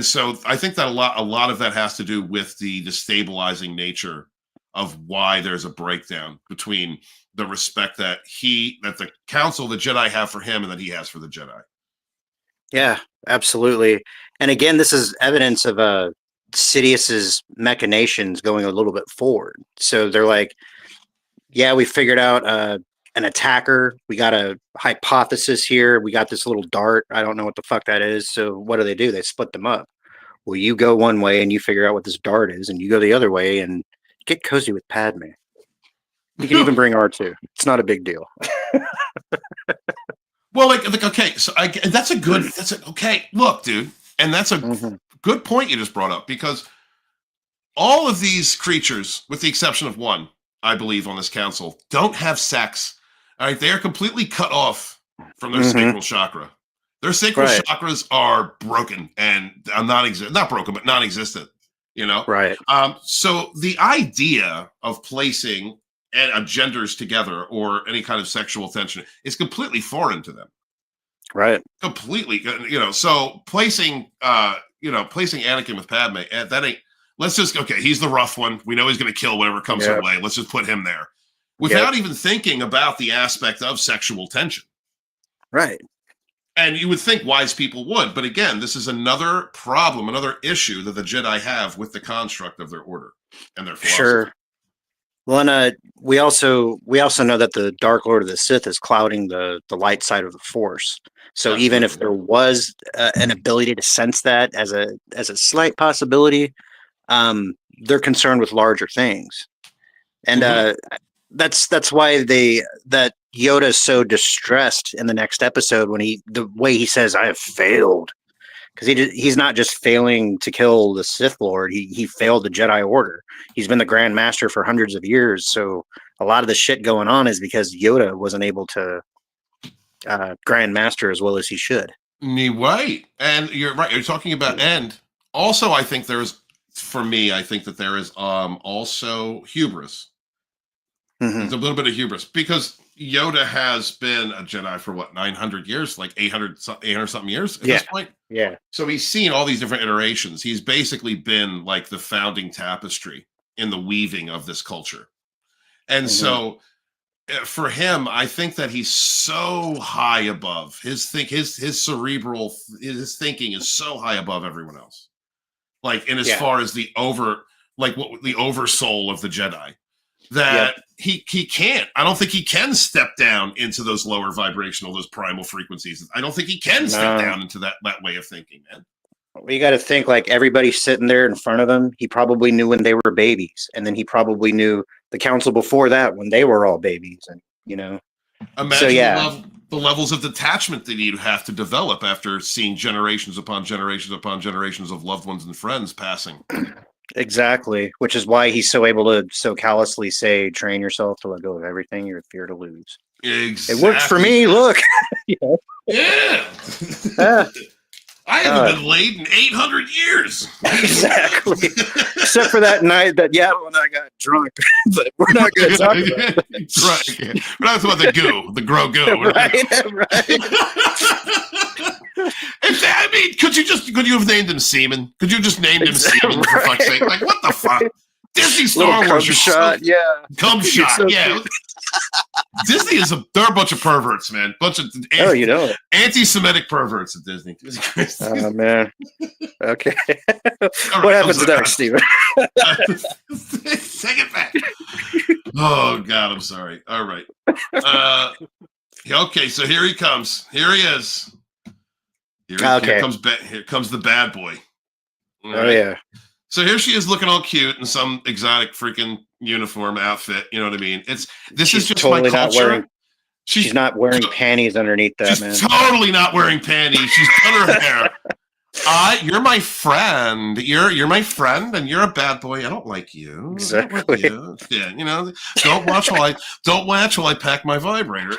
so I think that a lot of that has to do with the destabilizing nature of why there's a breakdown between the respect that the council, the Jedi, have for him and that he has for the Jedi. Yeah, absolutely. And again, this is evidence of Sidious's machinations going a little bit forward. So they're like, yeah, we figured out an attacker. We got a hypothesis here. We got this little dart. I don't know what the fuck that is. So what do? They split them up. Well, you go one way and you figure out what this dart is, and you go the other way and get cozy with Padme. You can even bring R2. It's not a big deal. Well, okay, so okay. Look, dude, and that's a good point you just brought up, because all of these creatures, with the exception of one, I believe, on this council, don't have sex. All right, they are completely cut off from their sacral chakra. Their sacral chakras are broken and not broken, but non-existent. Right. So the idea of placing genders together or any kind of sexual tension is completely foreign to them. Right. Completely. So placing Anakin with Padme, that ain't. Let's just he's the rough one. We know he's going to kill whatever comes our way. Let's just put him there without even thinking about the aspect of sexual tension. Right. And you would think wise people would, but again, this is another problem, another issue that the Jedi have with the construct of their order and their philosophy. Sure. Well, and we also know that the Dark Lord of the Sith is clouding the light side of the Force. So absolutely, even if there was an ability to sense that as a slight possibility, they're concerned with larger things, and that's why that Yoda is so distressed in the next episode when the way he says, "I have failed," because he's not just failing to kill the Sith Lord, he failed the Jedi Order. He's been the Grand Master for hundreds of years, so a lot of the shit going on is because Yoda wasn't able to Grand Master as well as he should. Right, and you're right. You're talking about and also I think there is also hubris. There's a little bit of hubris because Yoda has been a Jedi for 900 years, like 800 something years at this point. Yeah. So he's seen all these different iterations. He's basically been like the founding tapestry in the weaving of this culture. And so for him, I think that he's so high above his cerebral, his thinking is so high above everyone else. Like, and as far as the oversoul of the Jedi, that he can't. I don't think he can step down into those lower vibrational, those primal frequencies. I don't think he can step down into that way of thinking, man. Well, you got to think like everybody sitting there in front of him, he probably knew when they were babies, and then he probably knew the council before that when they were all babies, and Imagine the levels of detachment that you have to develop after seeing generations upon generations upon generations of loved ones and friends passing. Exactly, which is why he's so able to so callously say, "Train yourself to let go of everything you fear to lose." Exactly. It worked for me. Look. Yeah. I haven't been laid in 800 years. Exactly. Except for that night when I got drunk. But we're not going to talk about it. Right. We're not talking about the grow goo. Right. I mean, could you have named him Seaman? Could you have just named him Seaman for fuck's sake? Like, what the fuck? Disney Star Wars shot, cum shot, so yeah. Disney they're a bunch of perverts, man. Bunch of anti-Semitic perverts at Disney. Oh man. Okay. What happens next, Steven? Take it back. Oh God, I'm sorry. All right. Okay, so here he comes. Here he is. Here comes the bad boy. All right. Yeah. So here she is looking all cute in some exotic freaking uniform outfit. You know what I mean? This is just totally my culture. She's not wearing panties underneath that, man. She's totally not wearing panties. She's done her hair. You're my friend. You're my friend, and you're a bad boy. I don't like you. Exactly. Yeah, don't watch while I pack my vibrator.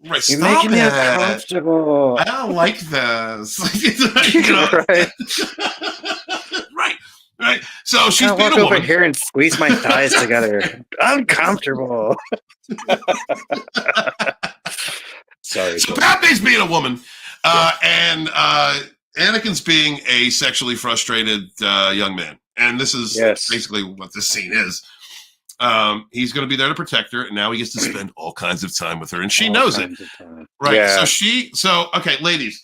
Right. You're making me uncomfortable. I don't like this. Right. So she's I'll walk over here and squeeze my thighs together. Uncomfortable. Sorry. So Padme's being a woman, and Anakin's being a sexually frustrated young man, and this is basically what this scene is. He's going to be there to protect her, and now he gets to spend all kinds of time with her, and she knows it. Right. Yeah. So okay, ladies,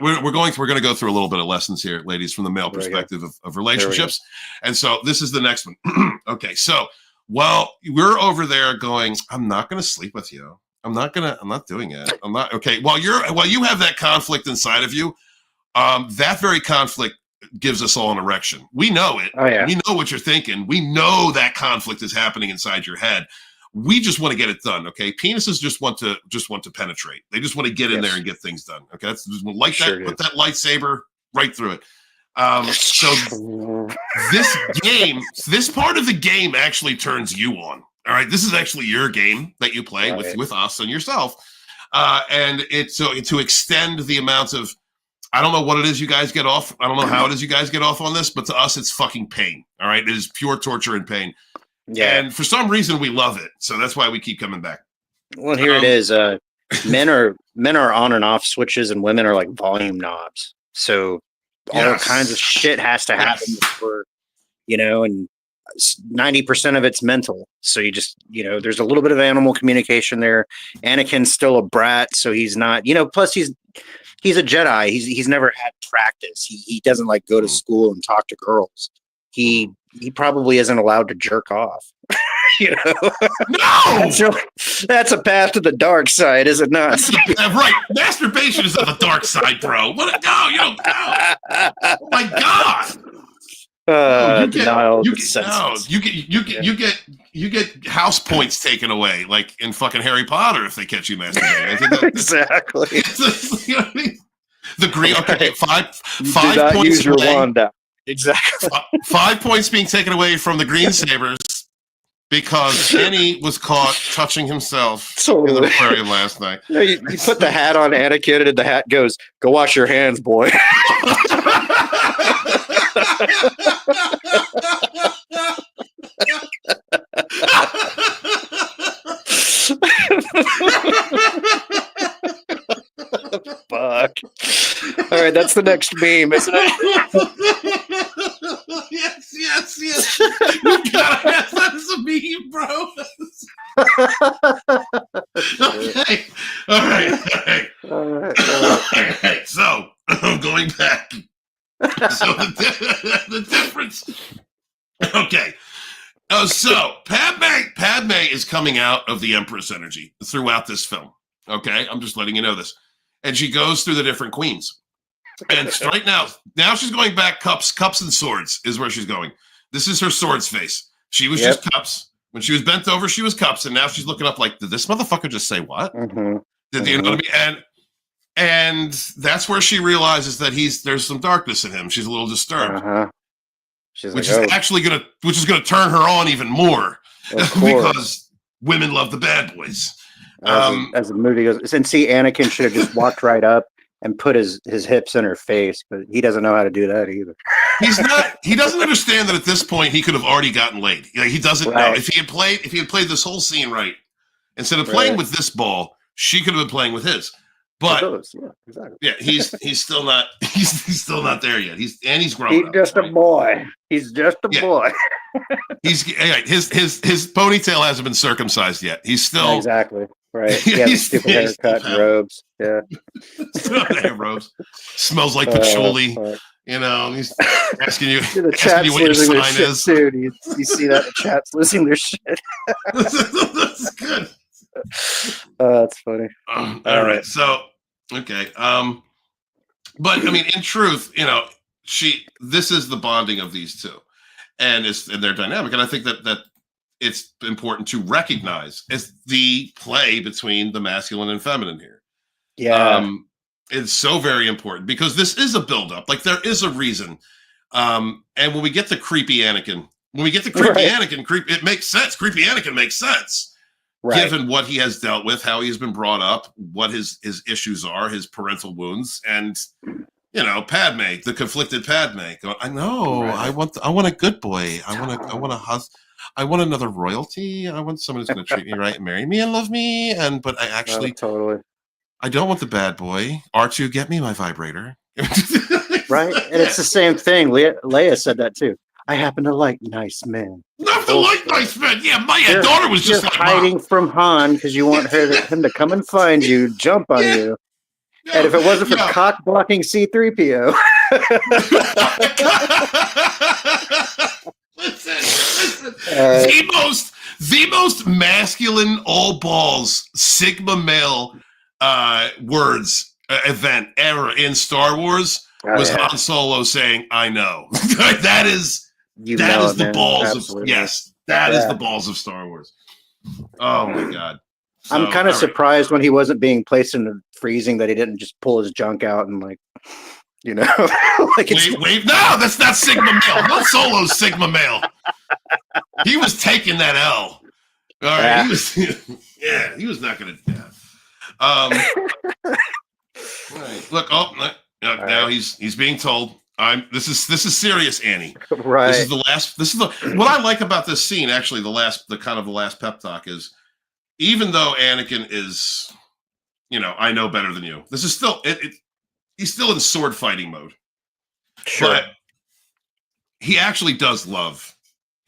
we're going to go through a little bit of lessons here, ladies, from the male perspective of relationships. And so this is the next one. Okay. So while we're over there going, I'm not going to sleep with you. I'm not doing it. I'm not. Okay. While you have that conflict inside of you, that very conflict gives us all an erection. We know it. Oh, yeah. We know what you're thinking. We know that conflict is happening inside your head. We just want to get it done. Okay. Penises just want to penetrate. They just want to get in there and get things done. Okay. That's like that. Put that lightsaber right through it. So this part of the game actually turns you on. All right. This is actually your game that you play with us and yourself. And it's to extend the amount of, I don't know what it is you guys get off. I don't know how it is you guys get off on this, but to us, it's fucking pain. All right. It is pure torture and pain. Yeah. And for some reason, we love it. So that's why we keep coming back. Well, here it is. Men are on and off switches, and women are like volume knobs. So all kinds of shit has to happen before, and 90% of it's mental. So you just, there's a little bit of animal communication there. Anakin's still a brat, so he's not, plus he's a Jedi. He's never had practice. He doesn't like go to school and talk to girls. He probably isn't allowed to jerk off. No! That's a path to the dark side, is it not? Right. Masturbation is on the dark side, bro. No, you don't know. Oh my God. You get house points taken away, like in fucking Harry Potter, if they catch you masturbating. Exactly. You know what I mean? The green. Okay, five points. Use your wand down. Exactly. 5 points being taken away from the green sabers because Kenny was caught touching himself in the aquarium last night. You put the hat on Anakin, and the hat goes, "Go wash your hands, boy." Fuck. All right, that's the next meme, isn't it? Yes. You gotta have that as a meme, bro. Okay. All right. So, I'm going back. So the difference. Okay. So Padme is coming out of the Empress energy throughout this film. Okay, I'm just letting you know this. And she goes through the different queens. And right now she's going back cups and swords is where she's going. This is her swords face. She was just cups. When she was bent over, she was cups, and now she's looking up like, did this motherfucker just say what? Mm-hmm. Did you know what I mean? And that's where she realizes that there's some darkness in him. She's a little disturbed. Which is actually gonna turn her on even more because women love the bad boys. As the movie goes, and see, Anakin should have just walked right up and put his hips in her face, but he doesn't know how to do that either. He doesn't understand that at this point he could have already gotten laid. He doesn't know. If he had played this whole scene right, instead of playing with this ball, she could have been playing with his. But exactly. He's still not there yet. He's growing. He's just a boy. He's just a boy. His ponytail hasn't been circumcised yet. He's still exactly right. He has a stupid haircut and robes. Yeah, robes. Smells like patchouli. You know, he's asking you what your sign is. Dude, you see that the chat's losing their shit. That's good. That's funny. All right. So, okay. But I mean, in truth, this is the bonding of these two, and their dynamic. And I think that it's important to recognize as the play between the masculine and feminine here. Yeah. It's so very important because this is a buildup. Like there is a reason. And when we get to creepy Anakin, it makes sense. Creepy Anakin makes sense. Right. Given what he has dealt with, how he's been brought up, what his issues are, his parental wounds, and Padme, the conflicted Padme. Going, I know, right. I want a good boy. I want another royalty. I want someone who's going to treat me right and marry me and love me. But I actually totally. I don't want the bad boy. R2, get me my vibrator. Right, and it's the same thing. Leia said that too. I happen to like nice men. Not to like nice men. Yeah, my daughter was just like hiding from Han because you want him to come and find you, jump on you. Yeah, and if it wasn't for cock blocking C-3PO. Listen. The most masculine, all balls, Sigma male words event ever in Star Wars was Han Solo saying, "I know." That is the balls Absolutely. of that is the balls of Star Wars. Oh my god. So, I'm kind of surprised when he wasn't being placed in the freezing that he didn't just pull his junk out and like wait, no, that's not Sigma male. Han Solo's Sigma male. He was taking that L. All right, he was not going to. Right. Look, now he's being told, this is serious, Annie. Right. This is what I like about this scene, actually, the last pep talk is, even though Anakin is, I know better than you, this is still he's still in sword fighting mode. Sure. But he actually does love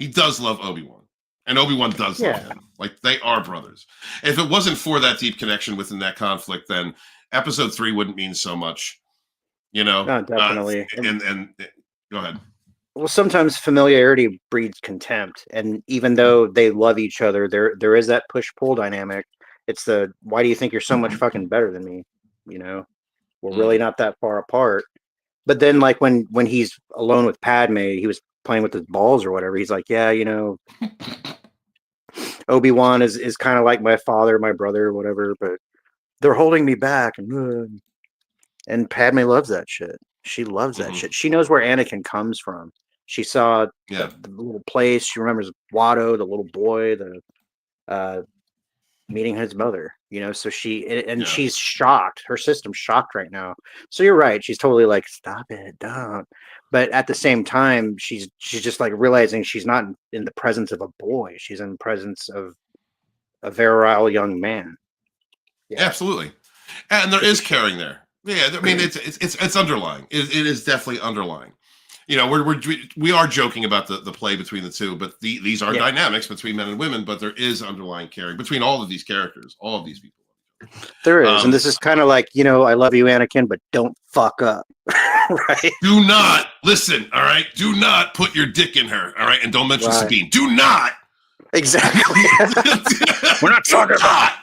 Obi-Wan. And Obi-Wan does love him. Like, they are brothers. If it wasn't for that deep connection within that conflict, then episode 3 wouldn't mean so much. No, definitely. And go ahead. Well, sometimes familiarity breeds contempt. And even though they love each other, there is that push-pull dynamic. It's why do you think you're so much fucking better than me? We're really not that far apart. But then, like, when he's alone with Padme, he was playing with his balls or whatever. He's like, Obi-Wan is kind of like my father, my brother, whatever, but they're holding me back. And Padme loves that shit. She loves that shit. She knows where Anakin comes from. She saw the little place. She remembers Watto, the little boy, meeting his mother, so she's shocked. Her system's shocked right now. So you're right. She's totally like, stop it, don't. But at the same time, she's just like realizing she's not in the presence of a boy. She's in the presence of a virile young man. Yeah. Absolutely. And there is caring there. Yeah. I mean, it's underlying. It is definitely underlying. We are joking about the play between the two, but these are dynamics between men and women, but there is underlying caring between all of these characters, all of these people. There is. And this is kind of like, I love you, Anakin, but don't fuck up. Right? Do not listen. All right. Do not put your dick in her. All right. And don't mention Sabine. Do not. Exactly. We're not talking about that.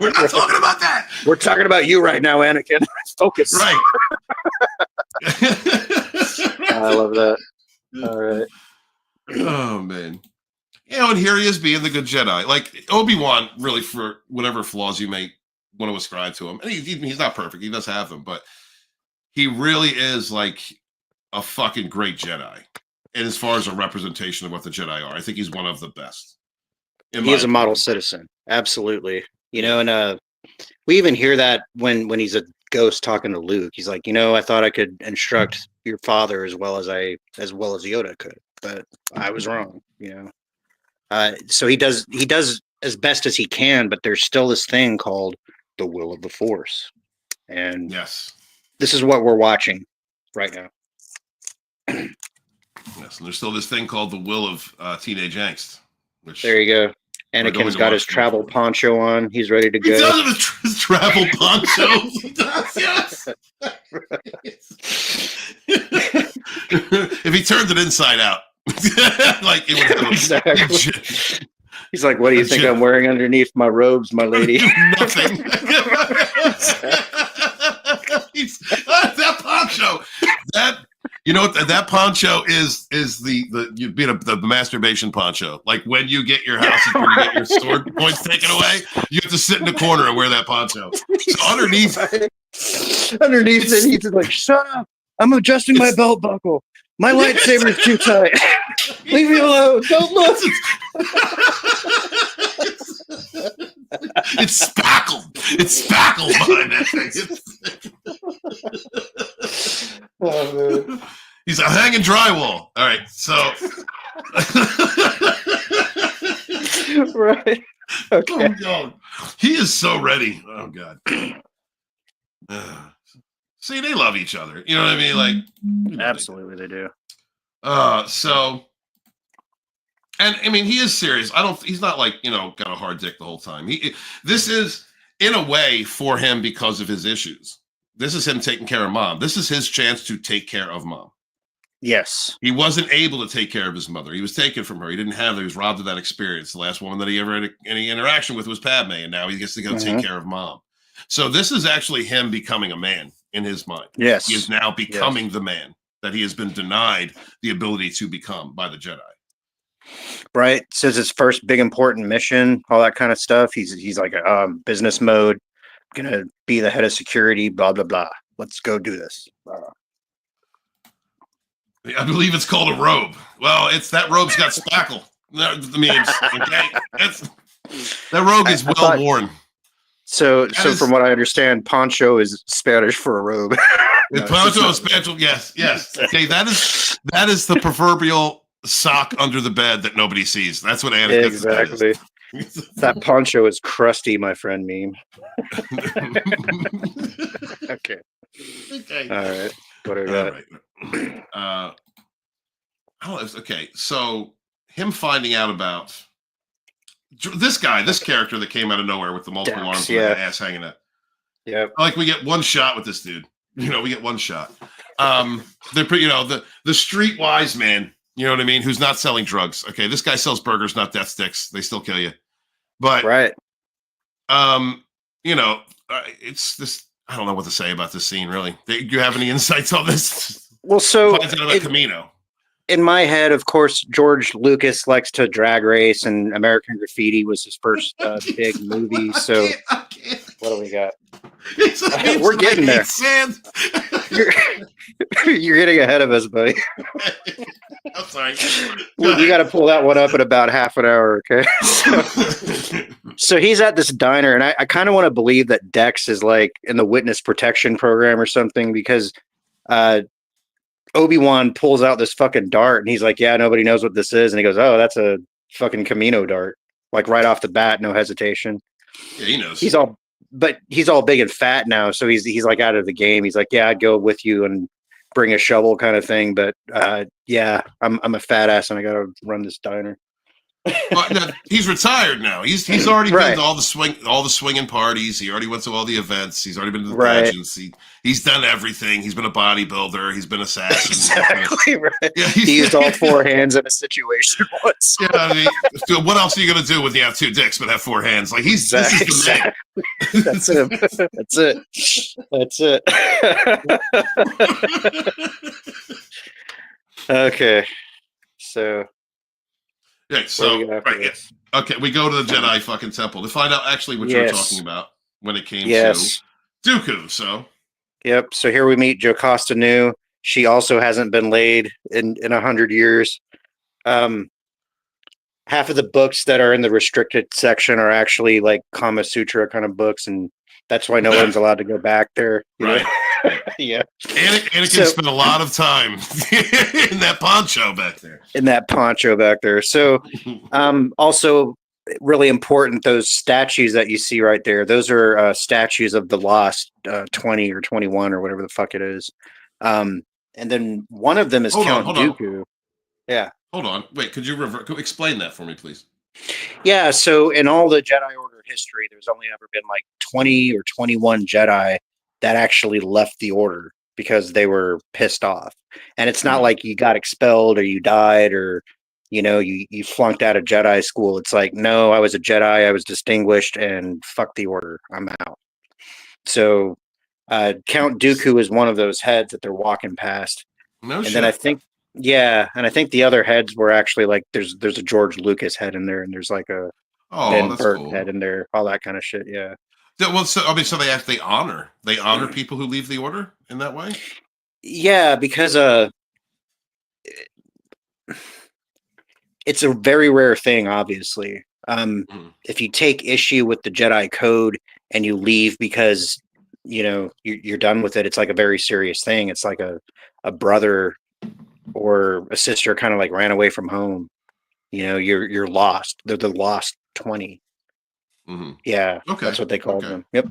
We're not talking about that. We're talking about you right now, Anakin. Focus. Right. I love that. All right. Oh man. and here he is being the good Jedi. Like Obi-Wan, really, for whatever flaws you may want to ascribe to him, and he's not perfect. He does have them, but he really is like a fucking great Jedi. And as far as a representation of what the Jedi are, I think he's one of the best. He is a model citizen, absolutely. And we even hear that when he's a ghost talking to Luke. He's like, I thought I could instruct your father as well as Yoda could, but I was wrong. So he does as best as he can, but there's still this thing called the will of the Force, and yes, this is what we're watching right now. Yes, and there's still this thing called the will of teenage angst. Which there you go. Anakin's got his travel poncho on. He's ready to go. He does have his travel poncho. He does, yes. If he turned it inside out, like it would have exactly. He's like, "What do you think I'm wearing underneath my robes, my lady?" Nothing. That poncho. That poncho is the masturbation poncho. Like when you get your house, when you get your sword points taken away, you have to sit in the corner and wear that poncho. So underneath it, he's like, "Shut up! I'm adjusting my belt buckle. My lightsaber is too tight. Leave me alone. Don't look." It's spackled. It's spackled behind that thing. Oh, man. He's a hanging drywall. All right, so right. Okay. Oh God, he is so ready. Oh God. See, they love each other. You know what I mean? Like, absolutely, they do. So, and I mean, he is serious. He's not like, got a hard dick the whole time. This is in a way for him because of his issues. This is him taking care of mom. This is his chance to take care of mom. Yes. He wasn't able to take care of his mother. He was taken from her. He didn't have, he was robbed of that experience. The last woman that he ever had any interaction with was Padme, and now he gets to go take care of mom. So this is actually him becoming a man in his mind. Yes. He is now becoming the man that he has been denied the ability to become by the Jedi. Right. Says his first big important mission, all that kind of stuff. He's like business mode, gonna be the head of security, blah blah blah. Let's go do this. I believe it's called a robe. Well, that robe's got spackle. The memes. Okay, that robe is well worn. So from what I understand, poncho is Spanish for a robe. Poncho is Spanish. Yes. Okay, that is the proverbial sock under the bed that nobody sees. That's what Anakin exactly. That poncho is crusty, my friend. Meme. Okay. All right. What are that? Okay. So him finding out about this character that came out of nowhere with the multiple arms and the ass hanging out. Yeah. Like we get one shot with this dude. We get one shot. They're pretty, the streetwise man, you know what I mean, who's not selling drugs. Okay, this guy sells burgers, not death sticks. They still kill you. But right. It's this. I don't know what to say about this scene. Really, do you have any insights on this? Well, so finds out about Camino. In my head, of course, George Lucas likes to drag race, and American Graffiti was his first big movie. So, what do we got? We're getting there. You're getting ahead of us, buddy. I'm sorry. We got to pull that one up in about half an hour, okay? So he's at this diner, and I kind of want to believe that Dex is like in the witness protection program or something, because Obi-Wan pulls out this fucking dart, and he's like, "Yeah, nobody knows what this is," and he goes, "Oh, that's a fucking Camino dart," like right off the bat, no hesitation. Yeah, he knows. He's all big and fat now, so he's like out of the game. He's like, "Yeah, I'd go with you and bring a shovel," kind of thing. But yeah, I'm a fat ass, and I gotta run this diner. Well, no, he's retired now. He's already been to all the swinging parties. He already went to all the events. He's already been to the pageants. He's done everything. He's been a bodybuilder. He's been an assassin. Exactly right. Yeah, he used all four hands in a situation once. Yeah, I mean, what else are you gonna do when you have two dicks but have four hands? Like this is the man. That's him. That's it. That's it. Okay, so. Yeah, Where do so we go after right, yeah. this? Okay, we go to the Jedi fucking temple to find out actually what you're talking about when it came Yes. to Dooku. So Yep. So here we meet Jocasta Nu. She also hasn't been laid in 100 years. Half of the books that are in the restricted section are actually like Kama Sutra kind of books, and that's why no one's allowed to go back there. You know? right. Yeah. Anakin So- spent a lot of time in that poncho back there. In that poncho back there. So also really important, those statues that you see right there, those are statues of the lost 20 or 21 or whatever the fuck it is. And then one of them is Count Dooku. Yeah. Hold on. Wait, could you explain that for me, please? Yeah, so in all the Jedi Order history, there's only ever been like 20 or 21 Jedi that actually left the Order because they were pissed off. And it's not like you got expelled or you died or, you know, you flunked out of Jedi school. It's like, no, I was a Jedi, I was distinguished, and fuck the Order, I'm out. So Count Dooku is one of those heads that they're walking past. No and shit. then I think the other heads were actually like there's a George Lucas head in there, and there's like a Ben Burtt head in there, all that kind of shit. Yeah. Well, so I mean, so they honor people who leave the Order in that way. Yeah, because it's a very rare thing, obviously. If you take issue with the Jedi Code and you leave because you know you're done with it, it's like a very serious thing. It's like a brother or a sister kind of like ran away from home. You know, you're lost. They're the lost 20. Yeah, okay, that's what they called them. Yep,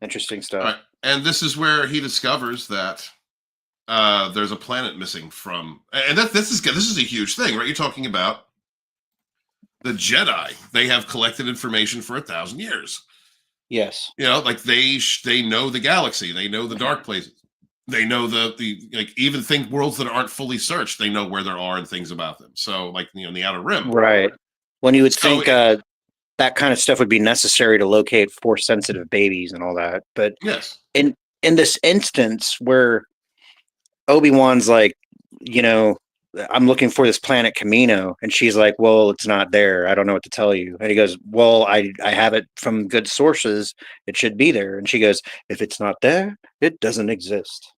interesting stuff. All right. And this is where he discovers that there's a planet missing from, and this is a huge thing, right? You're talking about the Jedi. They have collected information for 1,000 years. Yes, you know, like they know the galaxy, they know the dark places. They know the like even think worlds that aren't fully searched. They know where there are and things about them. So like in the Outer Rim, right? When you would So think that kind of stuff would be necessary to locate force sensitive babies and all that, but yes, in this instance where Obi-Wan's like, you know, I'm looking for this planet Camino, and she's like, well, it's not there. I don't know what to tell you. And he goes, well, I have it from good sources. It should be there. And she goes, if it's not there, it doesn't exist.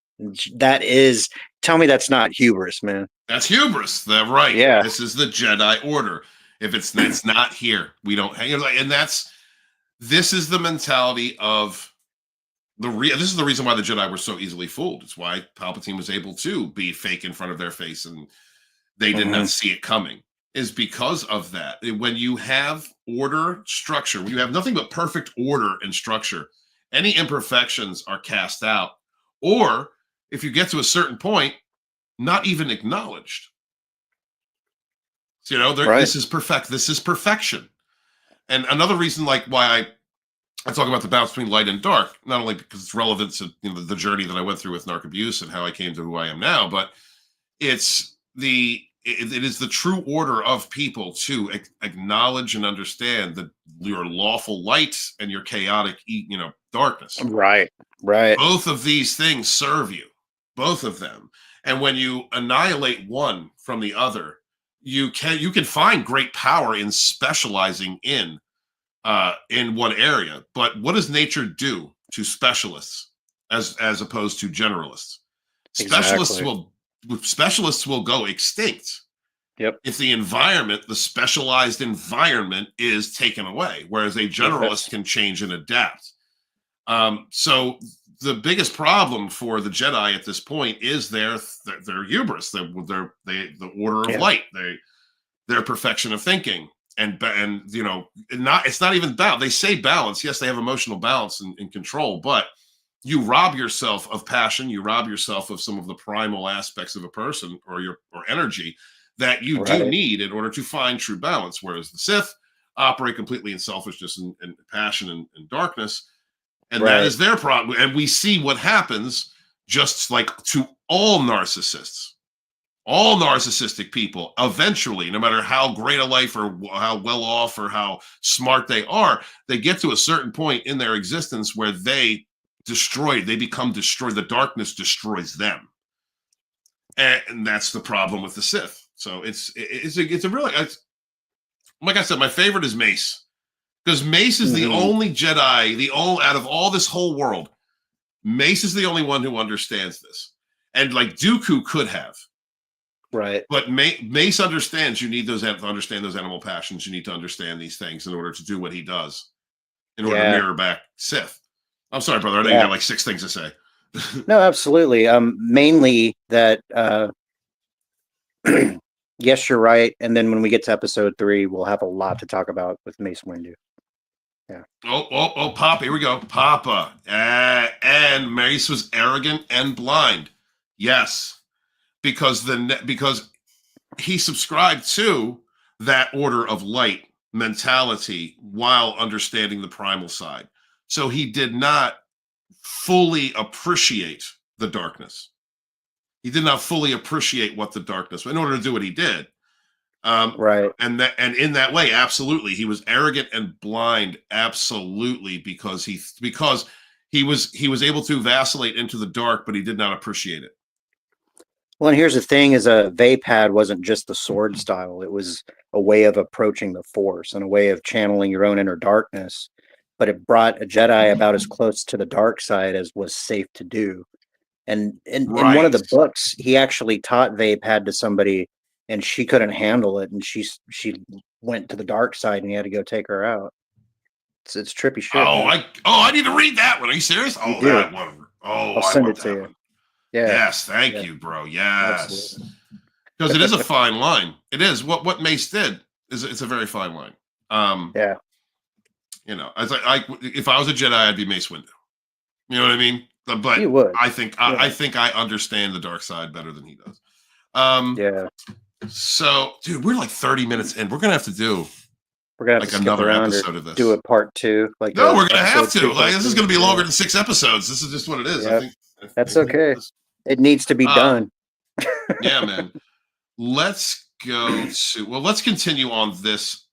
That is, tell me that's not hubris, man. that's hubris. They're right. Yeah. This is the Jedi Order. If it's not here, we don't hang. And this is the mentality of this is the reason why the Jedi were so easily fooled. It's why Palpatine was able to be fake in front of their face and they did not see it coming, is because of that. When you have order, structure, when you have nothing but perfect order and structure, any imperfections are cast out. Or if you get to a certain point, not even acknowledged. So, you know, Right. This is perfection. And another reason, like why I talk about the balance between light and dark, not only because it's relevant to the journey that I went through with narc abuse and how I came to who I am now, but it is the true order of people to acknowledge and understand that your lawful light and your chaotic, darkness. Right. Both of these things serve you, both of them. And when you annihilate one from the other, you can find great power in specializing in one area. But what does nature do to specialists as opposed to generalists? Exactly. Specialists will go extinct. Yep. If the specialized environment is taken away, whereas a generalist can change and adapt. So the biggest problem for the Jedi at this point is their hubris, the order of light, their perfection of thinking, and it's not even balance. They say balance. Yes, they have emotional balance and control, but you rob yourself of passion. You rob yourself of some of the primal aspects of a person or energy that you do need in order to find true balance. Whereas the Sith operate completely in selfishness and passion and darkness. And that is their problem. And we see what happens just like to all narcissists, all narcissistic people, eventually, no matter how great a life or how well off or how smart they are, they get to a certain point in their existence where they become destroyed. The darkness destroys them. And that's the problem with the Sith. So it's like I said, my favorite is Mace. Because Mace is the only Jedi, out of all this whole world, Mace is the only one who understands this. And like Dooku could have. Right. But Mace understands you need to understand those animal passions. You need to understand these things in order to do what he does, in order to mirror back Sith. I'm sorry, brother. I know you got like 6 things to say. No, absolutely. Mainly that, yes, you're right. And then when we get to episode 3, we'll have a lot to talk about with Mace Windu. Yeah. Oh, Papa. Here we go. Papa. And Mace was arrogant and blind. Yes. Because he subscribed to that order of light mentality while understanding the primal side. So he did not fully appreciate the darkness. He did not fully appreciate what the darkness was in order to do what he did. Right. And in that way, absolutely, he was arrogant and blind. Absolutely, because he was able to vacillate into the dark, but he did not appreciate it. Well, and here's the thing: is a Vapad wasn't just the sword style; it was a way of approaching the Force and a way of channeling your own inner darkness. But it brought a Jedi about as close to the dark side as was safe to do. And in one of the books, he actually taught Vapad to somebody, and she couldn't handle it, and she went to the dark side, and he had to go take her out. It's trippy shit. I need to read that one. Are you serious? That one. I'll send it to you. Yeah. Yes, thank you, bro. Yes, because it is a fine line. It is what Mace did. It's a very fine line. Yeah. You know, if I was a Jedi, I'd be Mace Windu. You know what I mean? But you would. I think I understand the dark side better than he does. Yeah. So, dude, we're like 30 minutes in. We're gonna have to do. We're gonna have like to another episode of this. Do a part 2. Like no, we're gonna have to. Like this is gonna be longer than 6 episodes. This is just what it is. Yep. I think that's okay. It needs to be done. Yeah, man. Let's continue on this.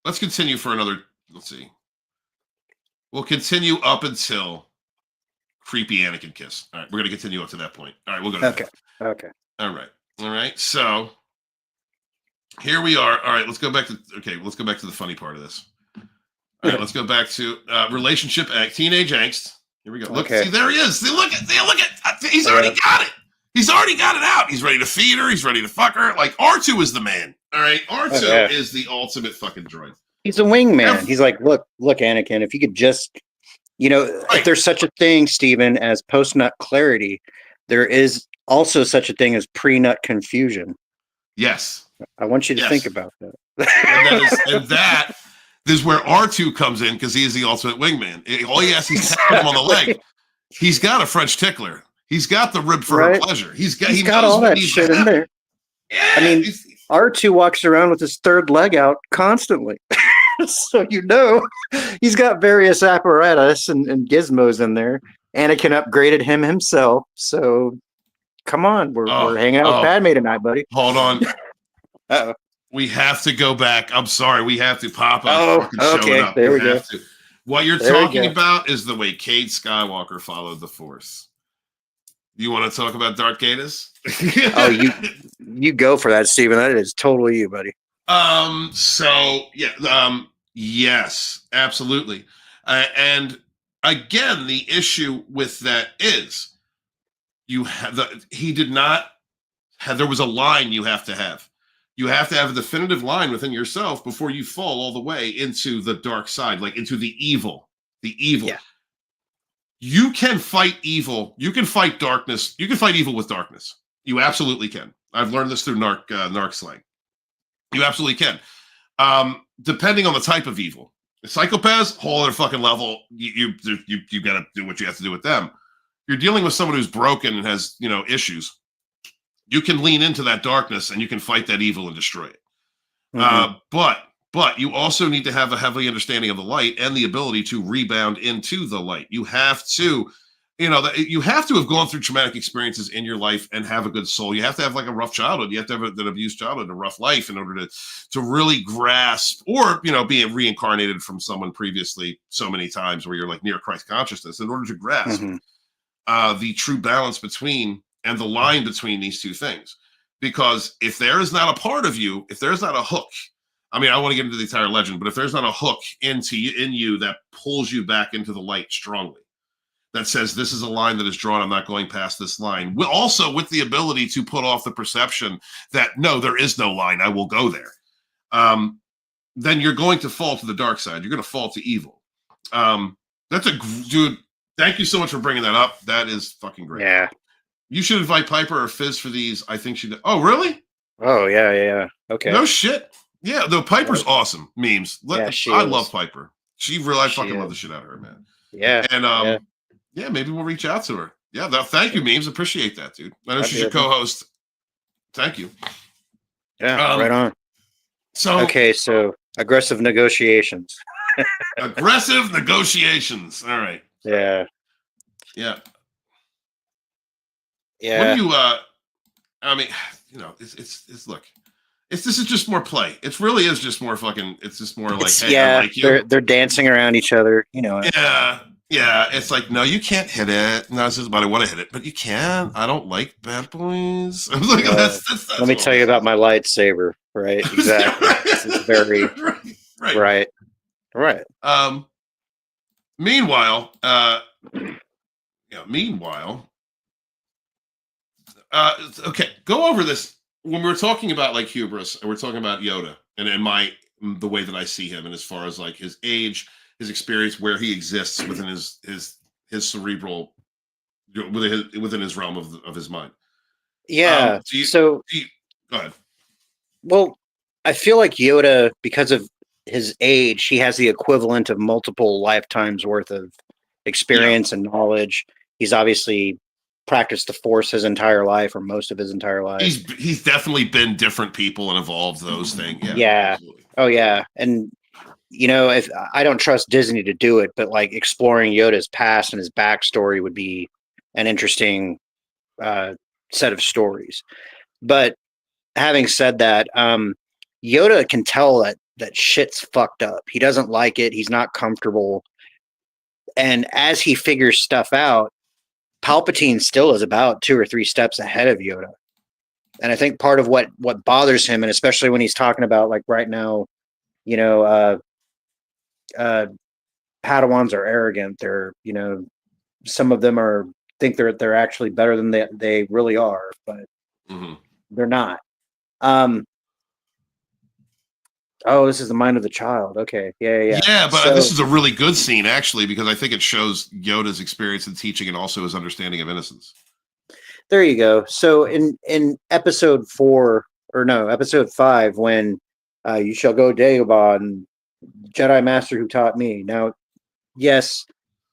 Let's continue for another. Let's see. We'll continue up until creepy Anakin kiss. All right, we're gonna continue up to that point. All right, we'll go to that. Okay. All right. So here we are. All right, let's go back to the funny part of this. All right, let's go back to relationship teenage angst. Here we go. Look, see, there he is. See, look at. He's already got it. He's already got it out. He's ready to feed her. He's ready to fuck her. Like R2 is the man. All right, R2 is the ultimate fucking droid. He's a wingman. He's like, look, Anakin. If you could just, if there's such a thing, Stephen, as post-nut clarity, there is also such a thing as pre-nut confusion. Yes. I want you to think about that. and that is where R2 comes in because he is the ultimate wingman. All he has is tap him on the leg. He's got a French tickler. He's got the rib for her pleasure. He's got all that shit in there. Yeah, I mean, R2 walks around with his third leg out constantly. So he's got various apparatus and gizmos in there. Anakin upgraded him himself. So come on, we're hanging out with Padme tonight, buddy. Hold on. Uh-oh. We have to go back. I'm sorry. We have to pop up. Okay. Up. There we go. What you're talking about is the way Cade Skywalker followed the Force. You want to talk about Darth Gadus? You go for that, Steven. That is totally you, buddy. Yes, absolutely. And again, the issue with that is there was a line you have to have. You have to have a definitive line within yourself before you fall all the way into the dark side, like into the evil. Yeah. You can fight evil. You can fight darkness. You can fight evil with darkness. You absolutely can. I've learned this through narc slang. You absolutely can. Depending on the type of evil. The psychopaths, whole other fucking level. You got to do what you have to do with them. You're dealing with someone who's broken and has issues. You can lean into that darkness and you can fight that evil and destroy it. But you also need to have a heavy understanding of the light and the ability to rebound into the light. You have to, you have to have gone through traumatic experiences in your life and have a good soul. You have to have like a rough childhood. You have to have an abused childhood, a rough life in order to really grasp or, being reincarnated from someone previously so many times where you're like near Christ consciousness in order to grasp the true balance between and the line between these two things. Because if there is not a part of you, if there's not a hook, I mean, I want to get into the entire legend, but if there's not a hook in you that pulls you back into the light strongly, that says this is a line that is drawn, I'm not going past this line. Also with the ability to put off the perception that no, there is no line, I will go there. Then you're going to fall to the dark side. You're going to fall to evil. Dude, thank you so much for bringing that up. That is fucking great. Yeah. You should invite Piper or Fizz for these. I think she. Oh, really? Oh, yeah. Okay. No shit. Yeah, the Piper's awesome. Memes. I love Piper. I fucking love the shit out of her, man. Yeah. And yeah, maybe we'll reach out to her. Yeah, thank you, Memes. Appreciate that, dude. I know she's your co-host. Thank you. Yeah, right on. So aggressive negotiations. Aggressive negotiations. All right. Yeah. Yeah. Yeah. What do you I mean, you know, this is just more play. It really is just more fucking. It's just more like, hey, I like you. They're dancing around each other, you know. Yeah. It's like, no, you can't hit it. No, it's just about I want to hit it, but you can't. I don't like bad boys. I'm like, that's let me tell you about my lightsaber. Right. Exactly. It's very right. Meanwhile, okay, go over this. When we were talking about like hubris, and we're talking about Yoda, and the way that I see him, and as far as like his age, his experience, where he exists within his cerebral, within his realm of his mind. Yeah. Go ahead. Well, I feel like Yoda, because of his age, he has the equivalent of multiple lifetimes worth of experience and knowledge. He's obviously practiced the Force his entire life, or most of his entire life. He's definitely been different people and evolved those things. Yeah. Absolutely. Oh yeah. And you know, if I don't trust Disney to do it, but like exploring Yoda's past and his backstory would be an interesting set of stories. But having said that, Yoda can tell that shit's fucked up. He doesn't like it. He's not comfortable. And as he figures stuff out, Palpatine still is about 2 or 3 steps ahead of Yoda. And I think part of what bothers him, and especially when he's talking about like right now, you know, Padawans are arrogant. They're, you know, some of them think they're actually better than they really are, but they're not. Oh, this is the mind of the child. Okay. Yeah. Yeah, but this is a really good scene, actually, because I think it shows Yoda's experience in teaching and also his understanding of innocence. There you go. So in episode 5, when you shall go Dagobah, and Jedi Master who taught me. Now, yes,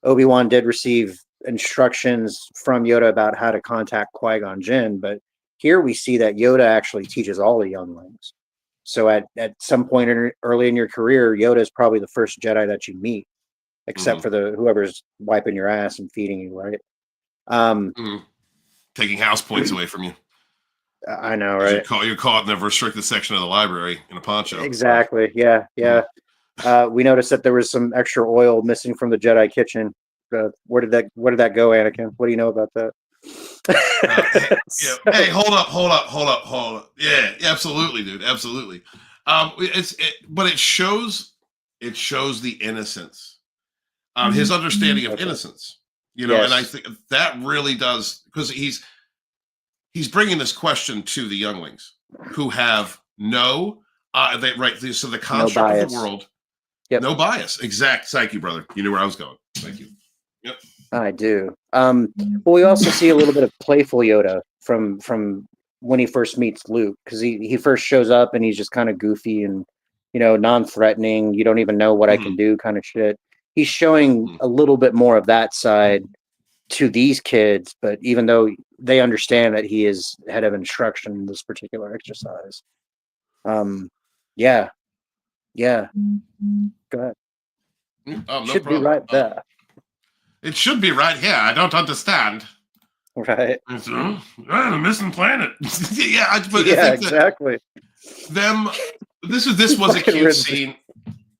Obi-Wan did receive instructions from Yoda about how to contact Qui-Gon Jinn, but here we see that Yoda actually teaches all the younglings. So at some point early in your career, Yoda is probably the first Jedi that you meet, except for whoever's wiping your ass and feeding you, right? Taking house points away from you. I know, right? You're caught in the restricted section of the library in a poncho. Exactly. Yeah. We noticed that there was some extra oil missing from the Jedi kitchen. Where did that go, Anakin? What do you know about that? Hey, hold up. Yeah, absolutely, dude. Absolutely. But it shows the innocence, his understanding of innocence, you know, and I think that really does, because he's bringing this question to the younglings who have so the construct of the world, no bias. Thank you, brother. You knew where I was going. Thank you. Yep. I do. Well, we also see a little bit of playful Yoda from when he first meets Luke, because he first shows up and he's just kind of goofy and, you know, non-threatening. You don't even know what I can do kind of shit. He's showing a little bit more of that side to these kids, but even though they understand that he is head of instruction in this particular exercise. Yeah. Go ahead. Should be right there. It should be right here. I don't understand. Right. The missing planet. Exactly. This was a cute scene.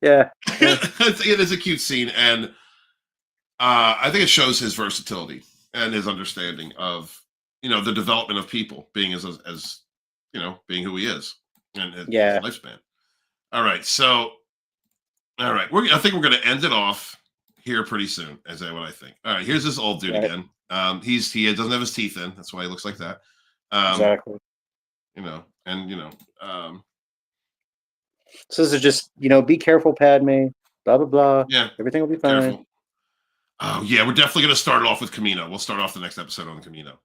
Yeah. It is a cute scene, and I think it shows his versatility and his understanding of, you know, the development of people being as you know, being who he is and his lifespan. All right. So, all right. I think we're going to end it off here pretty soon. Is that what I think? All right. Here's this old dude again. He doesn't have his teeth in. That's why he looks like that. Exactly. You know, and you know. So this is just, be careful, Padme. Blah blah blah. Yeah. Everything will be fine. Careful. Oh yeah, we're definitely going to start it off with Camino. We'll start off the next episode on the Camino.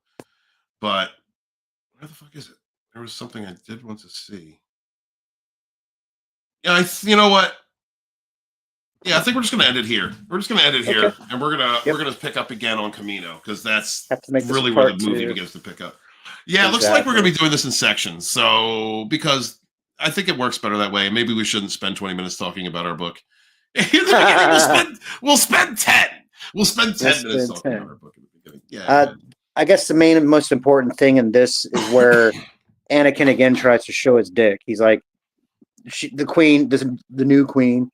But where the fuck is it? There was something I did want to see. Yeah, you know what? Yeah, I think we're just going to end it here. We're just going to end it here, and we're gonna pick up again on Camino because that's really where the movie begins to pick up. Yeah, it looks like we're going to be doing this in sections. So because I think it works better that way. Maybe we shouldn't spend 20 minutes talking about our book. In the beginning, we'll spend 10. We'll spend 10 minutes talking about our book in the beginning. Yeah. I guess the main and most important thing in this is where Anakin again tries to show his dick. He's like, the queen, the new queen.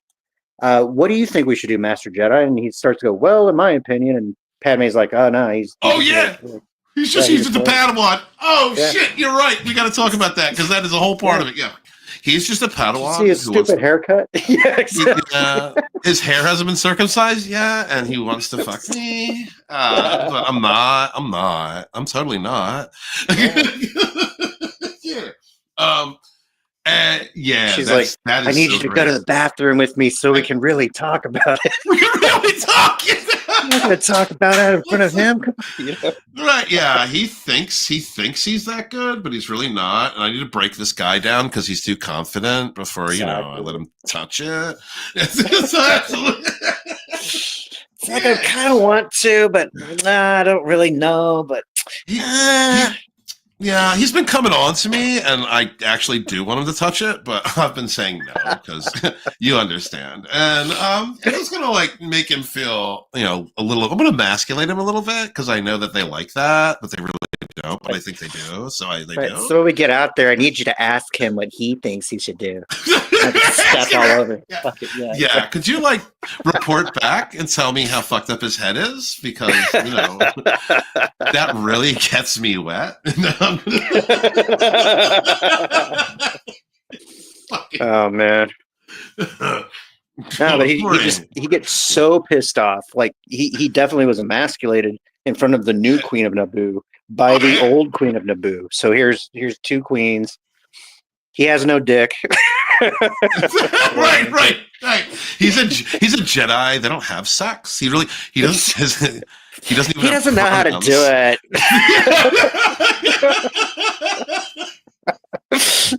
What do you think we should do, Master Jedi? And he starts to go, well, in my opinion. And Padme's like, oh no, he's just a Padawan. Oh shit, you're right. We got to talk about that because that is a whole part of it. Yeah, he's just a Padawan. See his stupid haircut. Yeah, exactly. His hair hasn't been circumcised yet, and he wants to fuck me. But I'm not. I'm totally not. Yeah. She's like, I need you to go to the bathroom with me so we can really talk about it. We can really talk. I'm not going to talk about it in front of him. Right? Yeah. He thinks he's that good, but he's really not. And I need to break this guy down because he's too confident before I let him touch it. It's like I kind of want to, but I don't really know. But yeah, he's been coming on to me, and I actually do want him to touch it, but I've been saying no because you understand. And I'm just gonna make him feel, a little. I'm gonna emasculate him a little bit because I know that they like that, but they really don't. But I think they do. So they do. So when we get out there, I need you to ask him what he thinks he should do. Step all over. Yeah. Fuck it, yeah. Could you report back and tell me how fucked up his head is? Because that really gets me wet. Oh man. No, but he gets so pissed off. Like he definitely was emasculated in front of the new queen of Naboo by the old queen of Naboo. So here's two queens. He has no dick. right. He's a Jedi. They don't have sex. He doesn't know how to do it.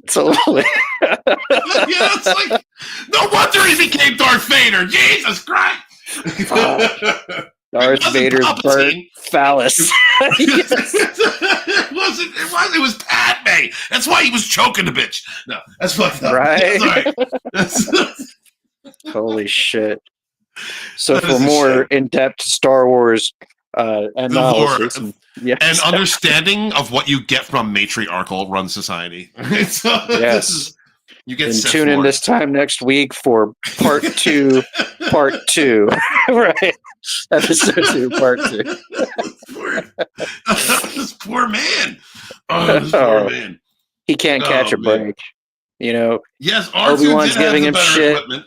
Totally. It's like, no wonder he became Darth Vader. Jesus Christ. Darth Vader's burnt phallus. It was Padme. That's why he was choking the bitch. No, that's fucked up. Right? Holy shit. So for more in-depth Star Wars analysis and understanding of what you get from a matriarchal run society. Yes. You get and tune in this time next week for part two. Right. Episode 2, part 2. This poor man. This poor man. He can't catch a break. Yes, Obi-Wan's giving him shit. Equipment.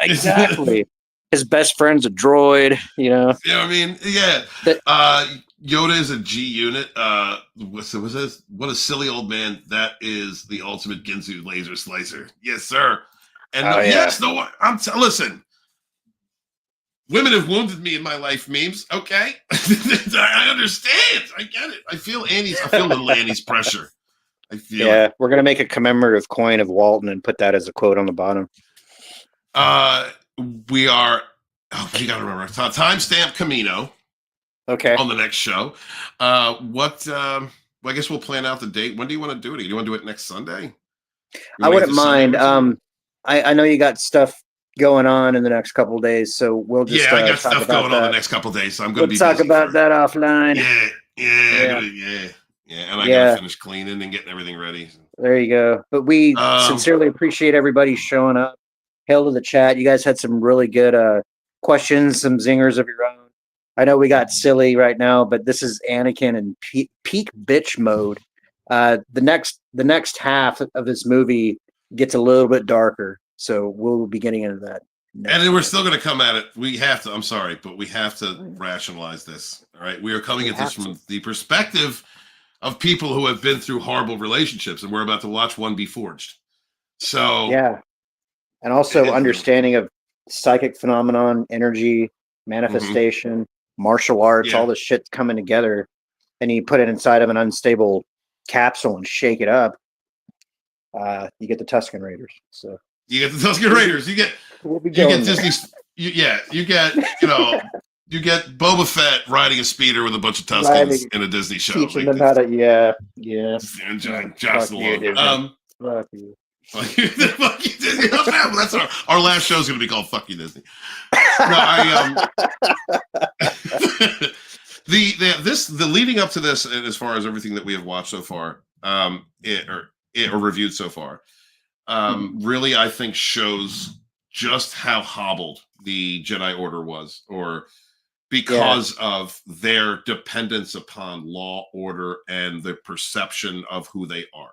Exactly. His best friend's a droid, Yeah, I mean, yeah. Yoda is a G unit. What a silly old man. That is the ultimate Ginsu laser slicer. Yes, sir. And listen. Women have wounded me in my life, memes. Okay. I understand. I get it. I feel little Annie's pressure. We're going to make a commemorative coin of Walton and put that as a quote on the bottom. We are, you got to remember, timestamp Camino. Okay. On the next show. I guess we'll plan out the date. When do you want to do it? Do you want to do it next Sunday? I wouldn't mind. I know you got stuff going on in the next couple of days, so we'll just I got stuff going on the next couple of days, so I'm going to be talk about that offline. Yeah. And I got to finish cleaning and getting everything ready. There you go. But we sincerely appreciate everybody showing up. Hail to the chat. You guys had some really good questions, some zingers of your own. I know we got silly right now, but this is Anakin in peak bitch mode. The next half of this movie gets a little bit darker. So we'll be getting into that. And then we're still going to come at it. We have to. I'm sorry, but we have to rationalize this. All right, we are coming at this from the perspective of people who have been through horrible relationships, and we're about to watch one be forged. So yeah, and also understanding of psychic phenomenon, energy, manifestation, martial arts, all this shit's coming together, and you put it inside of an unstable capsule and shake it up. You get the Tusken Raiders. So you get the Tusken Raiders. You get Disney's. You get you get Boba Fett riding a speeder with a bunch of Tuskens in a Disney show. Teaching them how to, And Josh the Fuck you. Fuck you, Disney. That's our last show is going to be called "Fuck You, Disney." The leading up to this, and as far as everything that we have watched so far, or reviewed so far, really I think shows just how hobbled the Jedi Order was, or because of their dependence upon law, order, and the perception of who they are.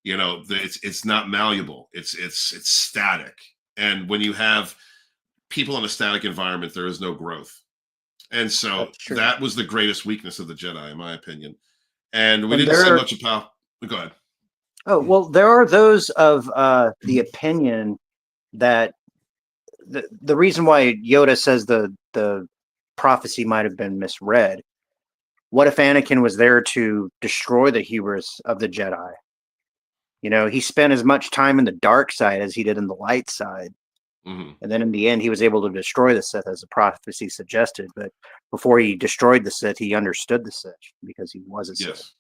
You know, it's not malleable. It's static. And when you have people in a static environment, there is no growth. And so that was the greatest weakness of the Jedi, in my opinion. And we didn't see much about. Go ahead. Oh, well, there are those of the opinion that the reason why Yoda says the prophecy might have been misread. What if Anakin was there to destroy the hubris of the Jedi? You know, he spent as much time in the dark side as he did in the light side. And then in the end, he was able to destroy the Sith, as the prophecy suggested. But before he destroyed the Sith, he understood the Sith because he was a Sith.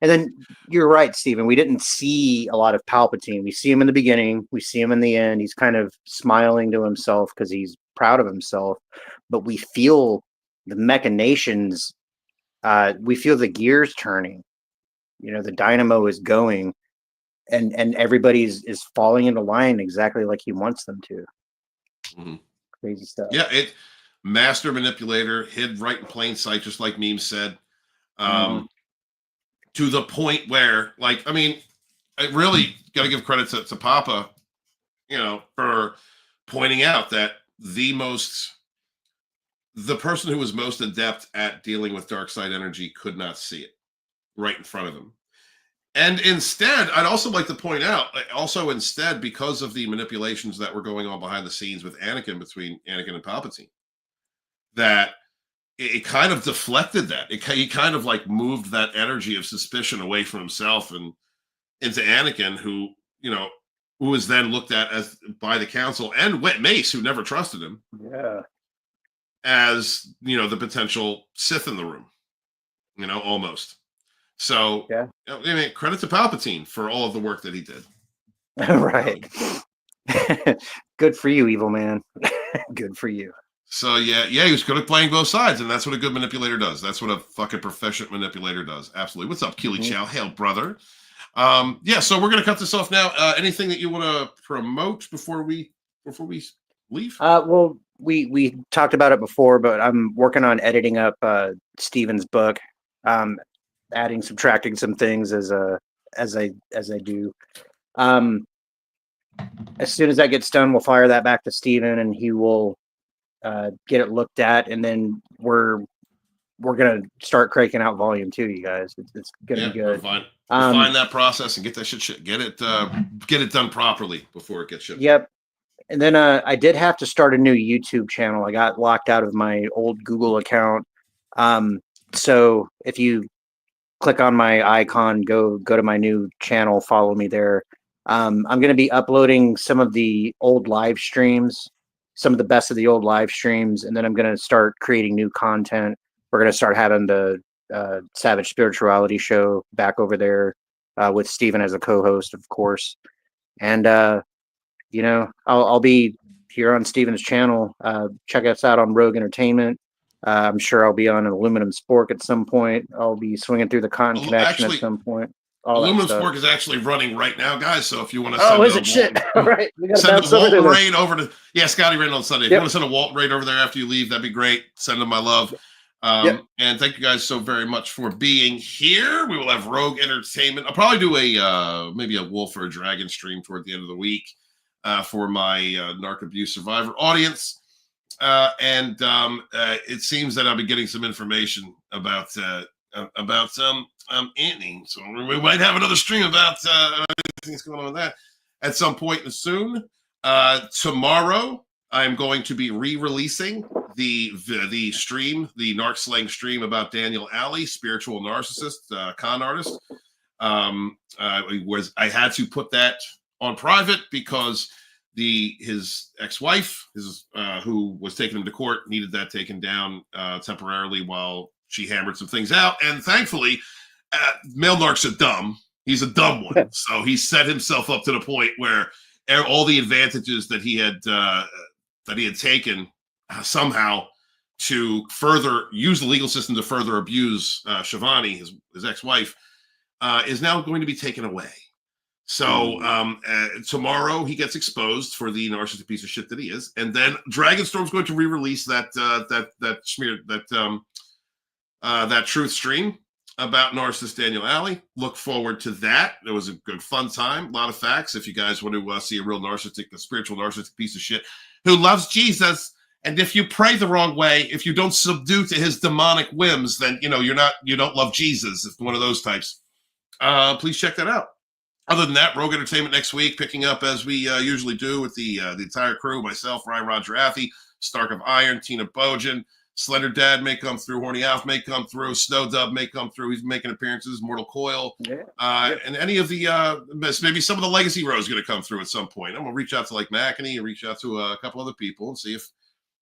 And then you're right, Stephen. We didn't see a lot of Palpatine. We see him in the beginning. We see him in the end. He's kind of smiling to himself because he's proud of himself. But we feel the machinations. We feel the gears turning. You know, the dynamo is going. And everybody is falling into line exactly like he wants them to. Crazy stuff. Yeah, master manipulator, hid right in plain sight, just like Meme said. To the point where, like, I mean, I really got to give credit to Papa, you know, for pointing out that the person who was most adept at dealing with dark side energy could not see it right in front of him. And instead, I'd also like to point out, because of the manipulations that were going on behind the scenes with between Anakin and Palpatine, that it kind of deflected that. He kind of like moved that energy of suspicion away from himself and into Anakin, who was then looked at as by the council and Mace, who never trusted him, as the potential Sith in the room, almost. So, I mean, credit to Palpatine for all of the work that he did. Right. Good for you, evil man. Good for you. So, he was good at playing both sides, and that's what a good manipulator does. That's what a fucking proficient manipulator does. Absolutely. What's up, Keely Chow? Hail, brother. So we're going to cut this off now. Anything that you want to promote before we leave? Well, we talked about it before, but I'm working on editing up Steven's book. Adding, subtracting some things as I do. As soon as that gets done, we'll fire that back to Steven, and he will get it looked at, and then we're gonna start cranking out volume 2, you guys. It's gonna be good. Find that process and get that shit. Get it done properly before it gets shipped. Yep. And then I did have to start a new YouTube channel. I got locked out of my old Google account. So if you click on my icon, go to my new channel, follow me there. I'm going to be uploading some of the old live streams, some of the best of the old live streams, and then I'm going to start creating new content. We're going to start having the Savage Spirituality show back over there with Steven as a co-host, of course. And, I'll be here on Steven's channel. Check us out on Rogue Entertainment. I'm sure I'll be on an Aluminum Spork at some point. I'll be swinging through the Cotton Connection at some point. Aluminum Spork is actually running right now, guys. So if you want to send right. Send a Walton raid over to Scotty raid on Sunday. If you want to send a Walton raid over there after you leave, that'd be great. Send them my love. And thank you guys so very much for being here. We will have Rogue Entertainment. I'll probably do maybe a Wolf or a Dragon stream toward the end of the week. for my narc abuse survivor audience. And it seems that I'll be getting some information about Anthony. So we might have another stream about things going on with that at some point soon. Tomorrow, I'm going to be re-releasing the stream, the Narc Slang stream about Daniel Alley, spiritual narcissist, con artist. I had to put that on private because his ex-wife, who was taking him to court, needed that taken down temporarily while she hammered some things out. And thankfully, male narcs are dumb. He's a dumb one, so he set himself up to the point where all the advantages that he had taken somehow to further use the legal system to further abuse Shivani, his ex-wife, is now going to be taken away. So tomorrow he gets exposed for the narcissistic piece of shit that he is, and then Dragonstorm's going to re-release that truth stream about narcissist Daniel Alley. Look forward to that. It was a good, fun time. A lot of facts. If you guys want to see a real spiritual narcissistic piece of shit who loves Jesus, and if you pray the wrong way, if you don't subdue to his demonic whims, then you don't love Jesus. If one of those types, please check that out. Other than that, Rogue Entertainment next week, picking up as we usually do with the entire crew. Myself, Ryan Roger Athy, Stark of Iron, Tina Bojan. Slender Dad may come through. Horny Alf may come through. Snow Dub may come through. He's making appearances. Mortal Coil. And any of the, maybe some of the Legacy Rows going to come through at some point. I'm going to reach out to like Mackany and reach out to a couple other people and see if,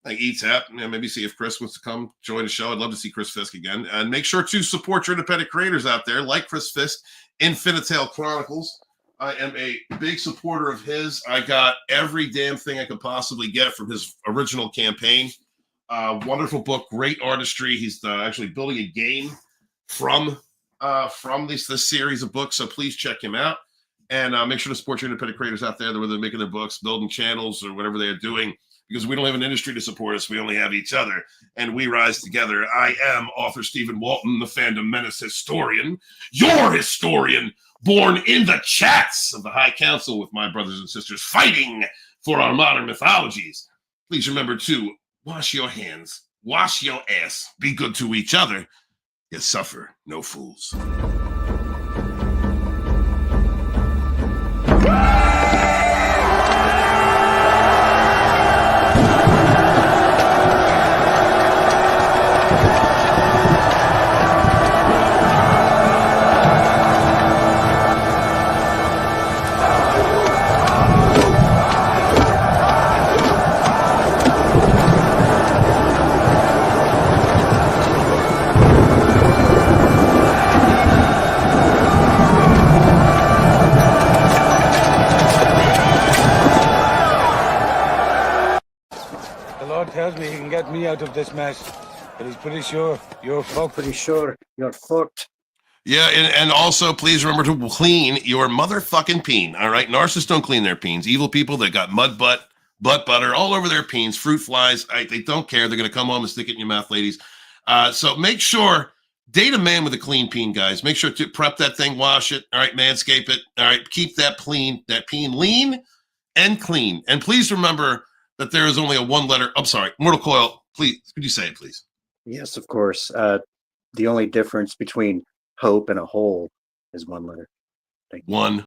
like ETAP, maybe see if Chris wants to come join the show. I'd love to see Chris Fisk again. And make sure to support your independent creators out there like Chris Fisk, Infinitale Chronicles. I am a big supporter of his. I got every damn thing I could possibly get from his original campaign. Wonderful book, great artistry. He's actually building a game from this series of books, so please check him out. And make sure to support your independent creators out there, whether they're making their books, building channels, or whatever they are doing, because we don't have an industry to support us. We only have each other, and we rise together. I am author Stephen Walton, the Fandom Menace historian, your historian, born in the chats of the High Council with my brothers and sisters fighting for our modern mythologies. Please remember to wash your hands, wash your ass, be good to each other. You suffer no fools. Tells me he can get me out of this mess, but he's pretty sure you're fucked. Pretty sure you're fucked. Yeah, and also please remember to clean your motherfucking peen. All right, narcissists don't clean their peens. Evil people that got mud butt butter all over their peens, fruit flies. They don't care. They're gonna come home and stick it in your mouth, ladies. So make sure date a man with a clean peen, guys. Make sure to prep that thing, wash it. All right, manscape it. All right, keep that peen lean and clean. And please remember that there is only a one letter. I'm sorry, Mortal Coil. Please, could you say it, please? Yes, of course. The only difference between hope and a hole is one letter. One